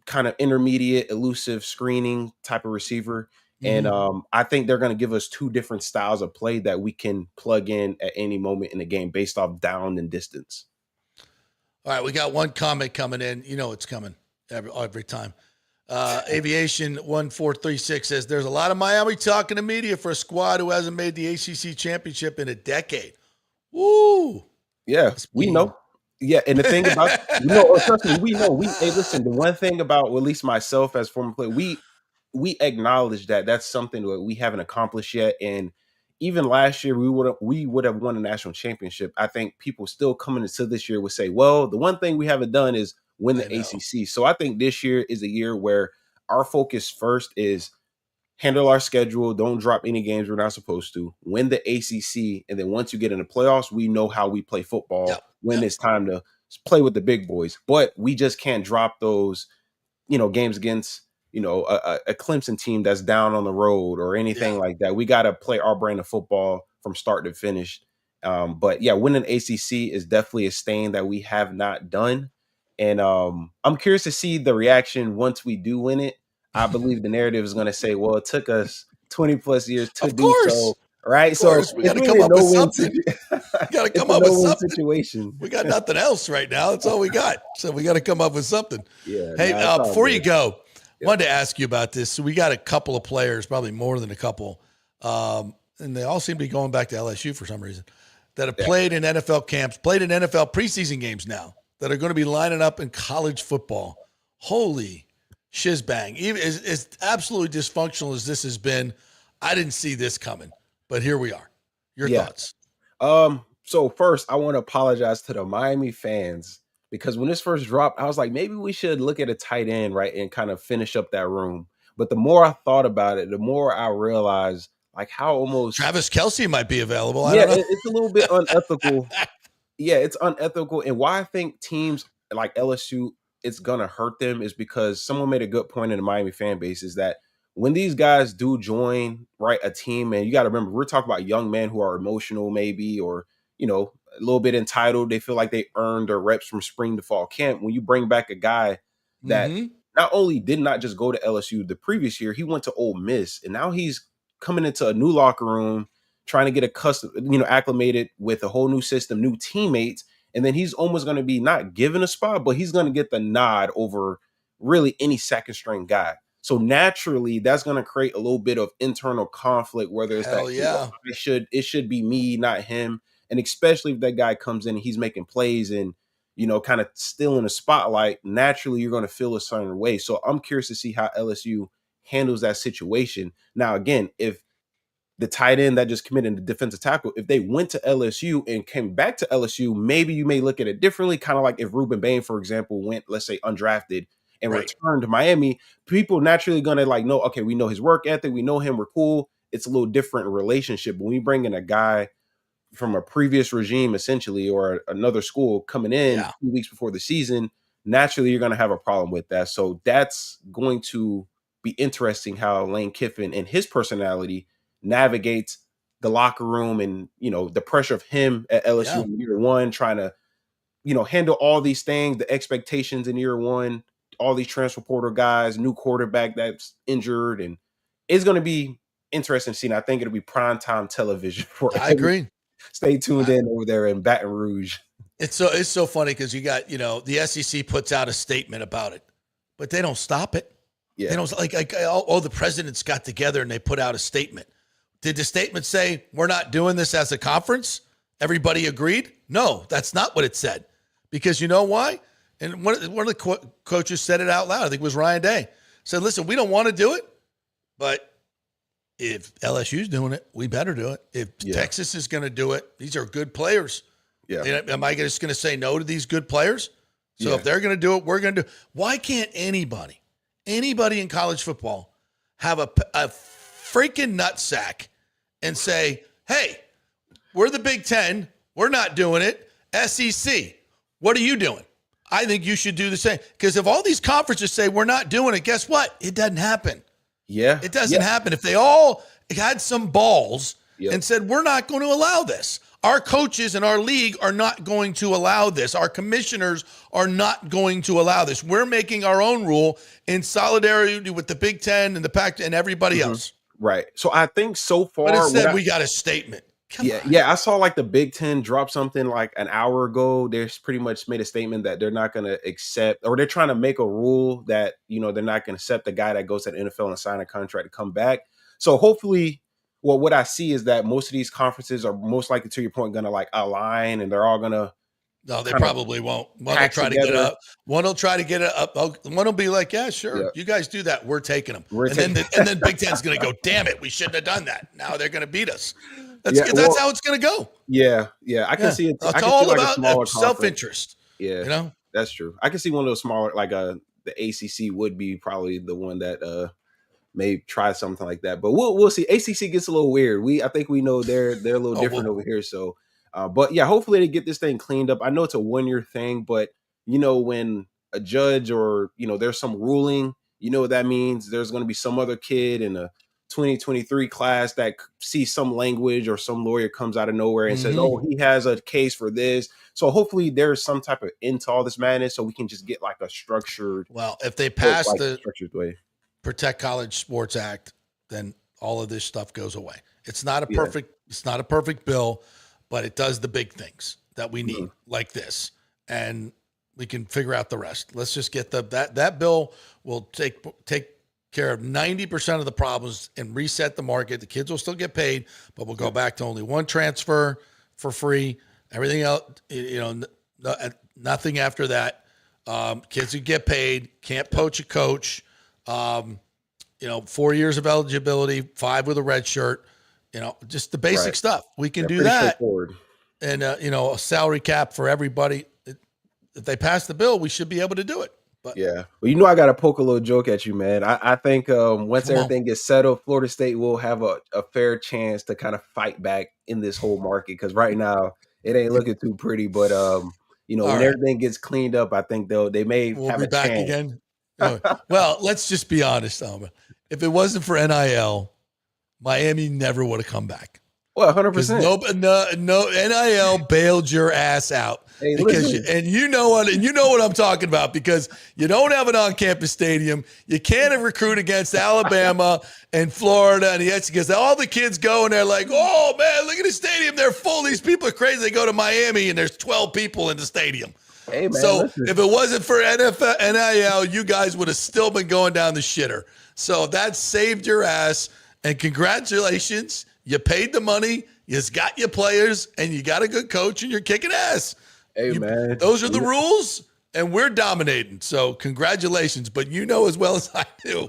kind of intermediate, elusive screening type of receiver. And I think they're going to give us 2 different styles of play that we can plug in at any moment in the game based off down and distance. All right, we got one comment coming in. It's coming every time. Aviation 1436 says there's a lot of Miami talk in the media for a squad who hasn't made the ACC championship in a decade. Woo! Yeah, we know. Yeah, and the thing about trust me, we know. Hey, listen. The one thing about, well, at least myself as former player, we acknowledge that that's something that we haven't accomplished yet. And even last year, we would have won a national championship. I think people still coming into this year would say, well, the one thing we haven't done is win the ACC. So I think this year is a year where our focus first is handle our schedule, don't drop any games we're not supposed to, win the ACC, and then once you get in the playoffs, we know how we play football when it's time to play with the big boys. But we just can't drop those, games against, a Clemson team that's down on the road or anything like that. We got to play our brand of football from start to finish. But yeah, winning ACC is definitely a stain that we have not done. And I'm curious to see the reaction once we do win it. I believe the narrative is going to say, well, it took us 20 plus years to do so. Right. So we got to come up with something. We got to come up with something. Situation. We got nothing else right now. That's all we got. So we got to come up with something. Yeah. Hey, before you go, wanted to ask you about this. So we got a couple of players, probably more than a couple, and they all seem to be going back to LSU for some reason, that have played in NFL camps, played in NFL preseason games now, that are going to be lining up in college football. Holy shizbang. Even as absolutely dysfunctional as this has been, I didn't see this coming, but here we are. Your thoughts? So first, I want to apologize to the Miami fans because when this first dropped, I was like, maybe we should look at a tight end, right, and kind of finish up that room. But the more I thought about it, the more I realized like how almost Travis Kelce might be available. Yeah, I don't know. it's a little bit unethical. Yeah, it's unethical. And why I think teams like LSU, it's gonna hurt them is because someone made a good point in the Miami fan base is that when these guys do join, right, a team, and you got to remember, we're talking about young men who are emotional, maybe, or a little bit entitled. They feel like they earned their reps from spring to fall camp. When you bring back a guy that not only did not just go to LSU the previous year, he went to Ole Miss, and now he's coming into a new locker room, trying to get acclimated with a whole new system, new teammates, and then he's almost going to be not given a spot, but he's going to get the nod over really any second string guy. So naturally, that's going to create a little bit of internal conflict, whether it's it should be me, not him. And especially if that guy comes in and he's making plays and, kind of still in the spotlight, naturally, you're going to feel a certain way. So I'm curious to see how LSU handles that situation. Now, again, if the tight end that just committed the defensive tackle, if they went to LSU and came back to LSU, maybe you may look at it differently. Kind of like if Ruben Bain, for example, went, let's say, undrafted and returned to Miami, people naturally going to know, okay, we know his work ethic. We know him. We're cool. It's a little different relationship. But when you bring in a guy from a previous regime, essentially, or another school coming in 2 weeks before the season, naturally you're going to have a problem with that. So that's going to be interesting how Lane Kiffin and his personality navigates the locker room and, the pressure of him at LSU in year one, trying to, handle all these things, the expectations in year one, all these transfer portal guys, new quarterback that's injured. And it's going to be interesting to see. And I think it'll be primetime television for I agree. Stay tuned in over there in Baton Rouge. It's so funny because you got, the SEC puts out a statement about it, but they don't stop it. Yeah. They don't the presidents got together and they put out a statement. Did the statement say we're not doing this as a conference? Everybody agreed? No, that's not what it said. Because you know why? And one of the coaches said it out loud. I think it was Ryan Day. Said, listen, we don't want to do it, but if LSU's doing it, we better do it. If Texas is going to do it, these are good players. Yeah. Am I just going to say no to these good players? So if they're going to do it, we're going to do it. Why can't anybody in college football have a freaking nutsack and say, hey, we're the Big Ten. We're not doing it. SEC, what are you doing? I think you should do the same. Because if all these conferences say we're not doing it, guess what? It doesn't happen. Yeah. It doesn't happen. If they all had some balls and said, we're not going to allow this. Our coaches and our league are not going to allow this. Our commissioners are not going to allow this. We're making our own rule in solidarity with the Big Ten and the Pac and everybody else. Right. So I think so far. But instead, we got a statement. Come on. Yeah. I saw the Big Ten drop something like an hour ago. They're pretty much made a statement that they're not going to accept, or they're trying to make a rule that, they're not going to accept the guy that goes to the NFL and sign a contract to come back. So hopefully, what I see is that most of these conferences are most likely, to your point, going to align, and they're all going to. No, they probably won't. One will try to get up. One will try to get it up. One will be like, yeah, sure. You guys do that. We're taking them. And then Big Ten's going to go, damn it, we shouldn't have done that. Now they're going to beat us. That's how it's going to go. Yeah. I can see it. It's all about self-interest. Yeah. That's true. I can see one of those smaller, the ACC would be probably the one that may try something like that. But we'll see. ACC gets a little weird. I think we know they're a little different over here. So. But yeah, hopefully they get this thing cleaned up. I know it's a 1-year thing, but when a judge or, there's some ruling, what that means? There's going to be some other kid in a 2023 class that sees some language, or some lawyer comes out of nowhere and says, oh, he has a case for this. So hopefully there's some type of end to all this madness, so we can just get a structured. Well, if they pass the structured way. Protect College Sports Act, then all of this stuff goes away. It's not a perfect bill. But it does the big things that we need, like this, and we can figure out the rest. Let's just get that bill will take care of 90% of the problems and reset the market. The kids will still get paid, but we'll go back to only one transfer for free. Everything else, nothing after that. Kids who get paid can't poach a coach. 4 years of eligibility, 5 with a red shirt. Just the basic stuff. We can do that. And, a salary cap for everybody. if they pass the bill, we should be able to do it. But yeah, well, I got to poke a little joke at you, man. I think once everything gets settled, Florida State will have a fair chance to kind of fight back in this whole market, because right now it ain't looking too pretty. But when everything gets cleaned up, I think they may have a back chance again. Well, let's just be honest, Ahmmon. If it wasn't for NIL, Miami never would have come back. Well, 100%. No NIL bailed your ass out. Hey, you know what I'm talking about, because you don't have an on-campus stadium. You can't recruit against Alabama and Florida, and because all the kids go and they're like, oh man, look at the stadium, they're full. These people are crazy. They go to Miami and there's 12 people in the stadium. Hey, man, so if it wasn't for NFL, NIL, you guys would have still been going down the shitter. So that saved your ass, and congratulations. You paid the money, you got your players, and you got a good coach, and you're kicking ass. Hey, man. Those are the rules, and we're dominating. So congratulations. But you know as well as I do,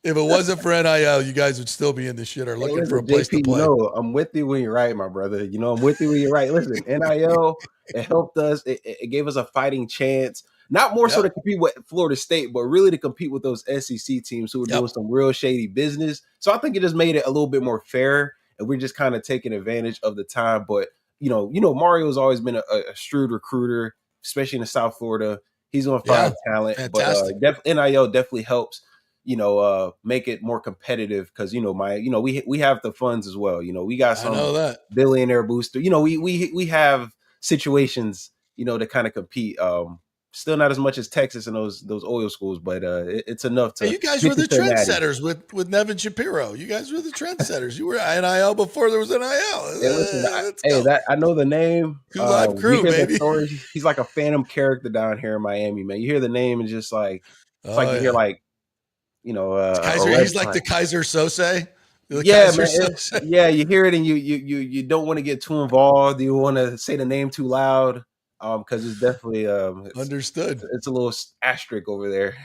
if it wasn't for NIL, you guys would still be in the shitter looking for a place to play. I'm with you when you're right, my brother. I'm with you when you're right. Listen, NIL, it helped us. It gave us a fighting chance. Not more so to compete with Florida State, but really to compete with those SEC teams who were doing some real shady business. So I think it just made it a little bit more fair, and we're just kind of taking advantage of the time. But Mario's always been a shrewd recruiter, especially in the South Florida. He's going to find talent, fantastic. But NIL definitely helps, make it more competitive, because we have the funds as well. We got some billionaire booster. We have situations to kind of compete. Still not as much as Texas and those oil schools, but it's enough to. Hey, you guys were the trendsetters with Nevin Shapiro. You guys were the trendsetters. You were NIL before there was NIL. Hey, listen, I know the name. Live crew, baby. He's like a phantom character down here in Miami, man. You hear the name and just like you hear Kaiser. He's like the Kaiser Sose. Man. You hear it and you don't want to get too involved. You want to say the name too loud. Because it's definitely understood. It's a little asterisk over there.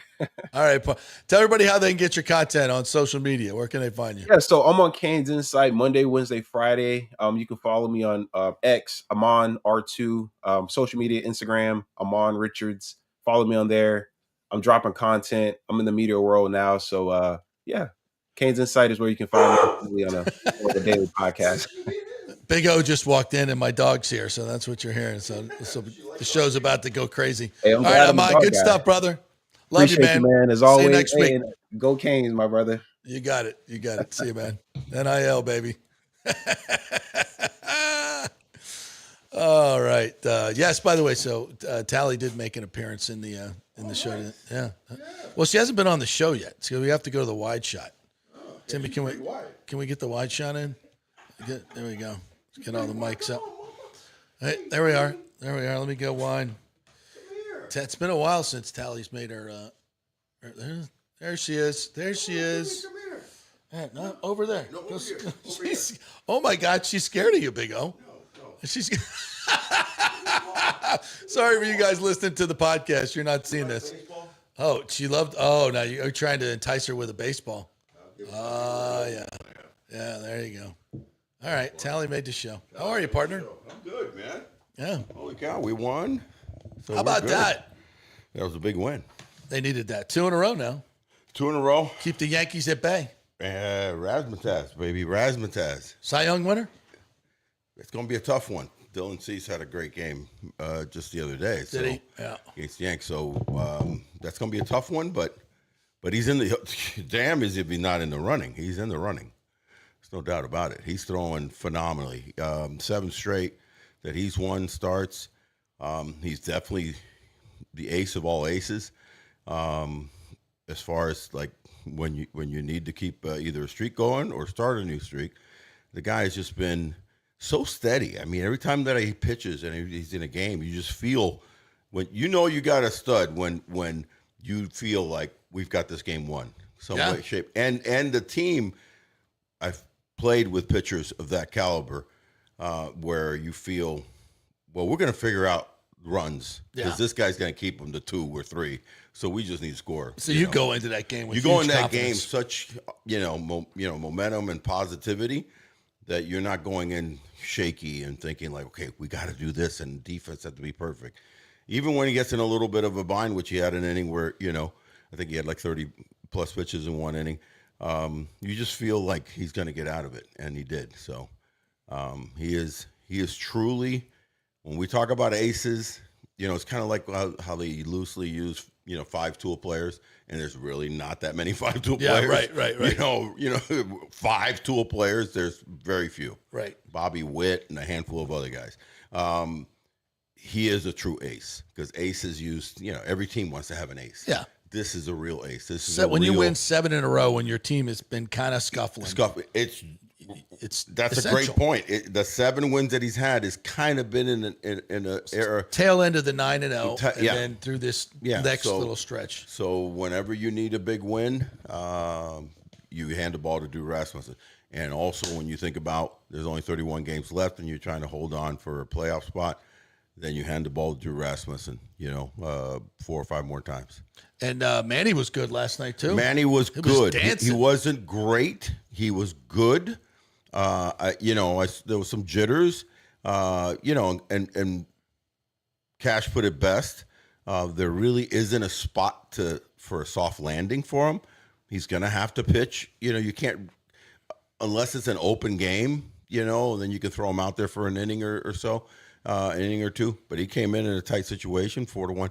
All right, tell everybody how they can get your content on social media. Where can they find you? Yeah, so I'm on Canes Insight Monday, Wednesday, Friday. You can follow me on X, Ahmmon R2, social media, Instagram, Ahmmon Richards. Follow me on there. I'm dropping content. I'm in the media world now, so Canes Insight is where you can find me on a daily podcast. Big O just walked in, and my dog's here, so that's what you're hearing. So the show's about to go crazy. Hey, all right, Ahmmon, good stuff, brother. Love Appreciate you, man. As always. See you next week. Go Canes, my brother. You got it. See you, man. NIL, baby. All right. Yes. By the way, so Tally did make an appearance in the show. Yeah. Well, she hasn't been on the show yet, so we have to go to the wide shot. Timmy, can we get the wide shot in? There we go. Let's get all the mics up. Hey, there we are. Let me go wide. It's been a while since Tally's made her. There she is. Yeah, no, over there. No, over here. Oh my God, she's scared of you, Big O. No. She's. Sorry for you guys listening to the podcast. You're not seeing this. Oh, she loved. Oh, now you're trying to entice her with a baseball. Oh, yeah. Yeah, there you go. All right, Tally made the show. How are you, partner? I'm good, man. Yeah. Holy cow, we won. So how about that? That was a big win. They needed that. 2 in a row now. 2 in a row. Keep the Yankees at bay. Razzmatazz, baby. Razzmatazz. Cy Young winner? It's going to be a tough one. Dylan Cease had a great game just the other day. Did he? Yeah. Against the Yanks. So that's going to be a tough one, but he's in the – damn is if he's not in the running. He's in the running. There's no doubt about it. He's throwing phenomenally. 7 straight that he's won starts. He's definitely the ace of all aces. As far as like when you need to keep either a streak going or start a new streak, the guy has just been so steady. I mean, every time that he pitches and he's in a game, you just feel when you got a stud when you feel like we've got this game won some way, shape, and the team. I've played with pitchers of that caliber where you feel, well, we're going to figure out runs because this guy's going to keep them to 2 or 3. So we just need to score. So you go into that game with you huge go in that confidence. game such momentum and positivity that you're not going in shaky and thinking like, okay, we got to do this and defense has to be perfect. even when he gets in a little bit of a bind, which he had an inning where, I think he had like 30 plus pitches in one inning. You just feel like he's going to get out of it, and he did. So he is truly, when we talk about aces, it's kind of like how they loosely use, 5-tool players, and there's really not that many 5-tool players. Right. 5-tool players, there's very few. Right. Bobby Witt and a handful of other guys. He is a true ace because ace is used, every team wants to have an ace. Yeah. This is a real ace. This is So when you win 7 in a row when your team has been kind of scuffling. That's essential. a great point. The 7 wins that he's had has kind of been in an era. Tail end of the 9-0, and yeah. then through this next little stretch. So whenever you need a big win, you hand the ball to Drew Rasmussen. And also when you think about there's only 31 games left and you're trying to hold on for a playoff spot, then you hand the ball to Drew Rasmussen, 4 or 5 more times. And Manny was good last night, too. Manny was good. He wasn't great. He was good. There was some jitters, and Cash put it best. There really isn't a spot for a soft landing for him. He's going to have to pitch. You can't, unless it's an open game, and then you can throw him out there for an inning or so, an inning or two. But he came in a tight situation, 4-1.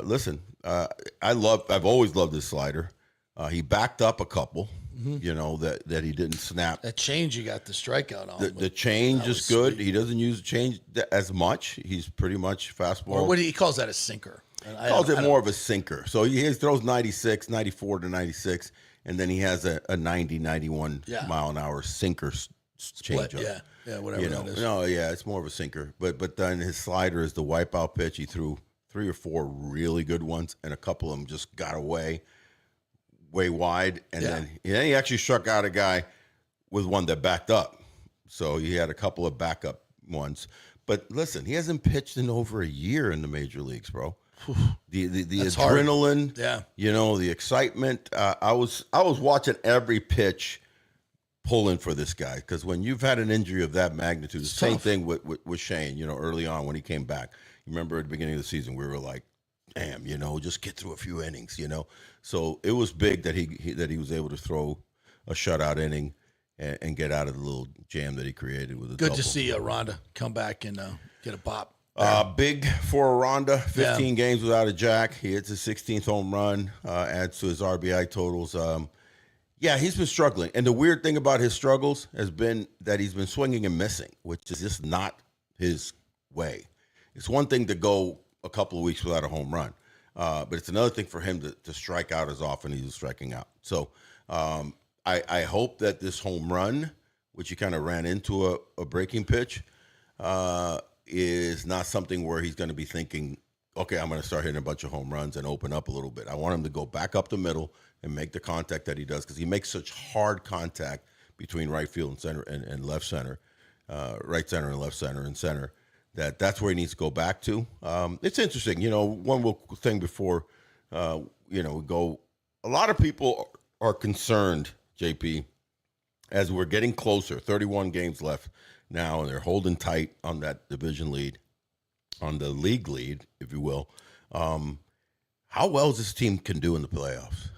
Listen, I've always loved this slider. He backed up a couple. That he didn't snap. That change, you got the strikeout on. The change is good. Sweet. He doesn't use the change as much. He's pretty much fastball. Or he calls that a sinker. He calls it more of a sinker. So he throws 96, 94 to 96, and then he has a 90, 91 mile an hour sinker change up. Yeah, whatever that is. No, it's more of a sinker. But then his slider is the wipeout pitch. He threw 3 or 4 really good ones, and a couple of them just got away. Way wide, and then he actually struck out a guy with one that backed up. So he had a couple of backup ones. But listen, he hasn't pitched in over a year in the major leagues, bro. The adrenaline, the excitement. I was watching every pitch pulling for this guy because when you've had an injury of that magnitude, the same thing with Shane. Early on when he came back, you remember at the beginning of the season we were like, damn, just get through a few innings, So it was big that he was able to throw a shutout inning and get out of the little jam that he created with a double. Good to see Rhonda come back and get a bop. Big for Rhonda, 15 games without a jack. He hits his 16th home run, adds to his RBI totals. He's been struggling. And the weird thing about his struggles has been that he's been swinging and missing, which is just not his way. It's one thing to go a couple of weeks without a home run. But it's another thing for him to strike out as often as he's striking out. So I hope that this home run, which he kind of ran into a breaking pitch, is not something where he's going to be thinking, okay, I'm going to start hitting a bunch of home runs and open up a little bit. I want him to go back up the middle and make the contact that he does because he makes such hard contact between right field and center and left center, right center and left center and center. That's where he needs to go back to. It's interesting, one more thing before, we go. A lot of people are concerned, JP, as we're getting closer, 31 games left now, and they're holding tight on that division lead, on the league lead, if you will. How well is this team can do in the playoffs?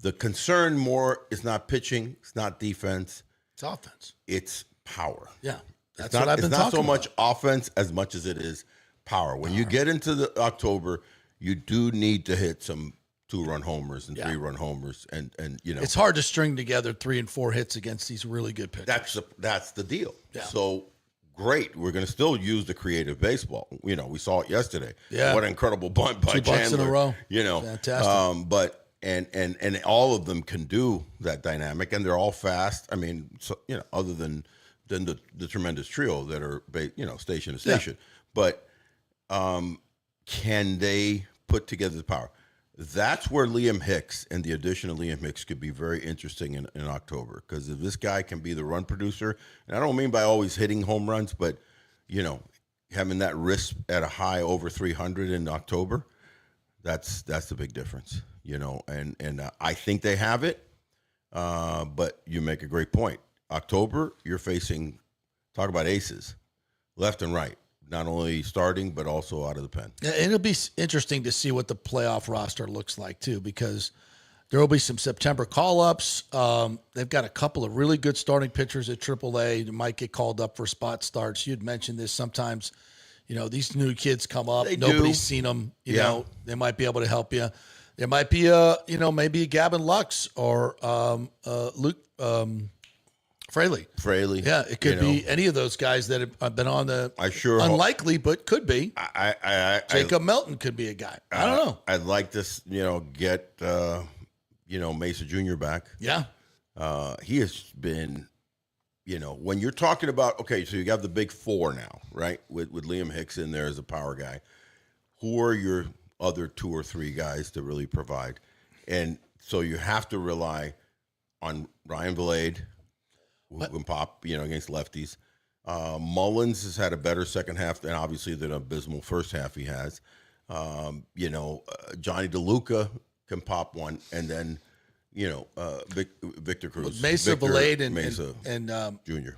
The concern more is not pitching, it's not defense. It's offense. It's power. Yeah. It's not so much offense as much as it is power. When you get into the October, you do need to hit some 2-run homers and 3-run homers, and it's hard to string together 3 and 4 hits against these really good pitchers. That's the deal. Yeah. So great, we're going to still use the creative baseball. We saw it yesterday. Yeah, what an incredible bunt by 2 Chandler. bunts in a row. Fantastic. But and all of them can do that dynamic, and they're all fast. I mean, other than the tremendous trio that are, station to station. But can they put together the power? That's where Liam Hicks and the addition of Liam Hicks could be very interesting in October. Because if this guy can be the run producer, and I don't mean by always hitting home runs, but, having that risk at a high over 300 in October, that's the big difference, And I think they have it, but you make a great point. October, you're facing, talk about aces, left and right. not only starting but also out of the pen. And it'll be interesting to see what the playoff roster looks like too, because there will be some September call-ups. They've got a couple of really good starting pitchers at AAA that might get called up for spot starts. You'd mentioned this sometimes. These new kids come up. Nobody's seen them. You know, they might be able to help you. There might be maybe a Gavin Lux or Luke Fraley. Yeah, it could be any of those guys that have been on the. Unlikely, but could be. Jacob Melton could be a guy. I don't know. I'd like to, get Mesa Jr. back. Yeah, he has been. When you're talking about, okay, so you have the big four now, right? With Liam Hicks in there as a power guy. Who are your other 2 or 3 guys to really provide? And so you have to rely on Ryan Vilade, who can pop, against lefties. Mullins has had a better second half than obviously than an abysmal first half he has. Johnny DeLuca can pop one, and then Victor Cruz, Mesa Vilade and Jr.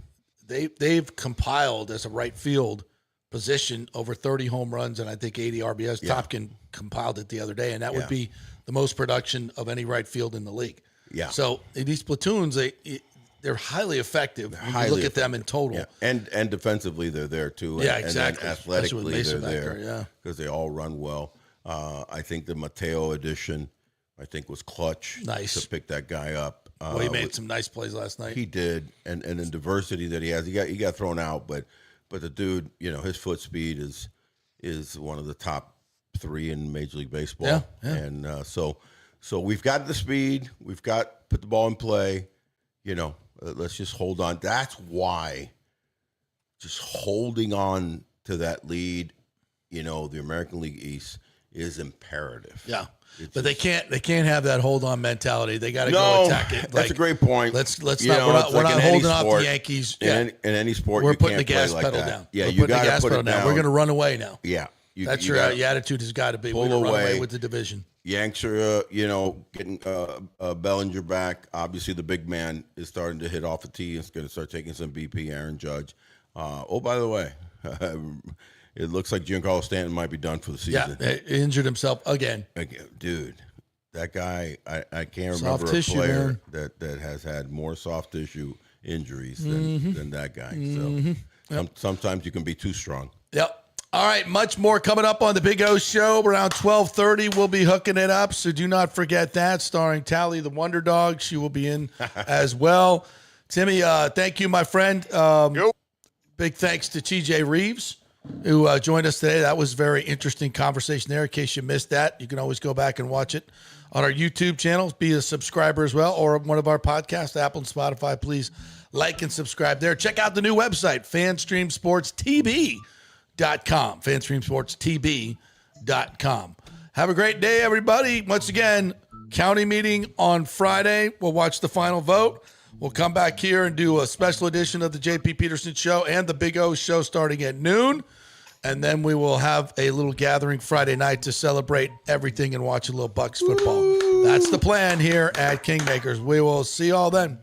They've compiled as a right field position over 30 home runs and I think 80 RBIs. Yeah. Topkin compiled it the other day, and that would be the most production of any right field in the league. Yeah. So these platoons, they're highly effective when you look at them in total. Yeah. And defensively, they're there too. Yeah, and exactly. And athletically, they're there. there because they all run well. I think the Mateo addition, I think, was clutch. Nice to pick that guy up. Well, he made some nice plays last night. He did, and in diversity that he has, he got thrown out, but the dude, his foot speed is one of the top 3 in Major League Baseball. Yeah. And so we've got the speed, we've got put the ball in play. Let's just hold on. That's why just holding on to that lead, the American League East is imperative. Yeah. But they can't have that hold on mentality. They got to go attack it. That's a great point. Let's not. We're not holding off the Yankees. In any sport, we're you putting can't the gas play like pedal that. down. Yeah, you got to put it down. down. We're going to run away now. Yeah, that's your attitude has got to be. We're going to run away with the division. Yanks are, getting Bellinger back. Obviously, the big man is starting to hit off a tee. It's going to start taking some BP. Aaron Judge. By the way. It looks like Giancarlo Stanton might be done for the season. Yeah, he injured himself again. Dude, that guy, I can't soft remember tissue, a player man. that has had more soft tissue injuries than that guy. So sometimes you can be too strong. Yep. All right, much more coming up on the Big O Show. Around 12:30, we'll be hooking it up, so do not forget that. Starring Tally the Wonder Dog. She will be in as well. Timmy, thank you, my friend. Big thanks to TJ Rives, who joined us today. That was a very interesting conversation there. In case you missed that, you can always go back and watch it on our YouTube channel. Be a subscriber as well, or one of our podcasts, Apple and Spotify. Please like and subscribe there. Check out the new website, FanStreamSportsTV.com. FanStreamSportsTV.com. Have a great day, everybody. Once again, county meeting on Friday. We'll watch the final vote. We'll come back here and do a special edition of the JP Peterson Show and the Big O Show starting at noon. And then we will have a little gathering Friday night to celebrate everything and watch a little Bucs football. That's the plan here at Kingmakers. We will see you all then.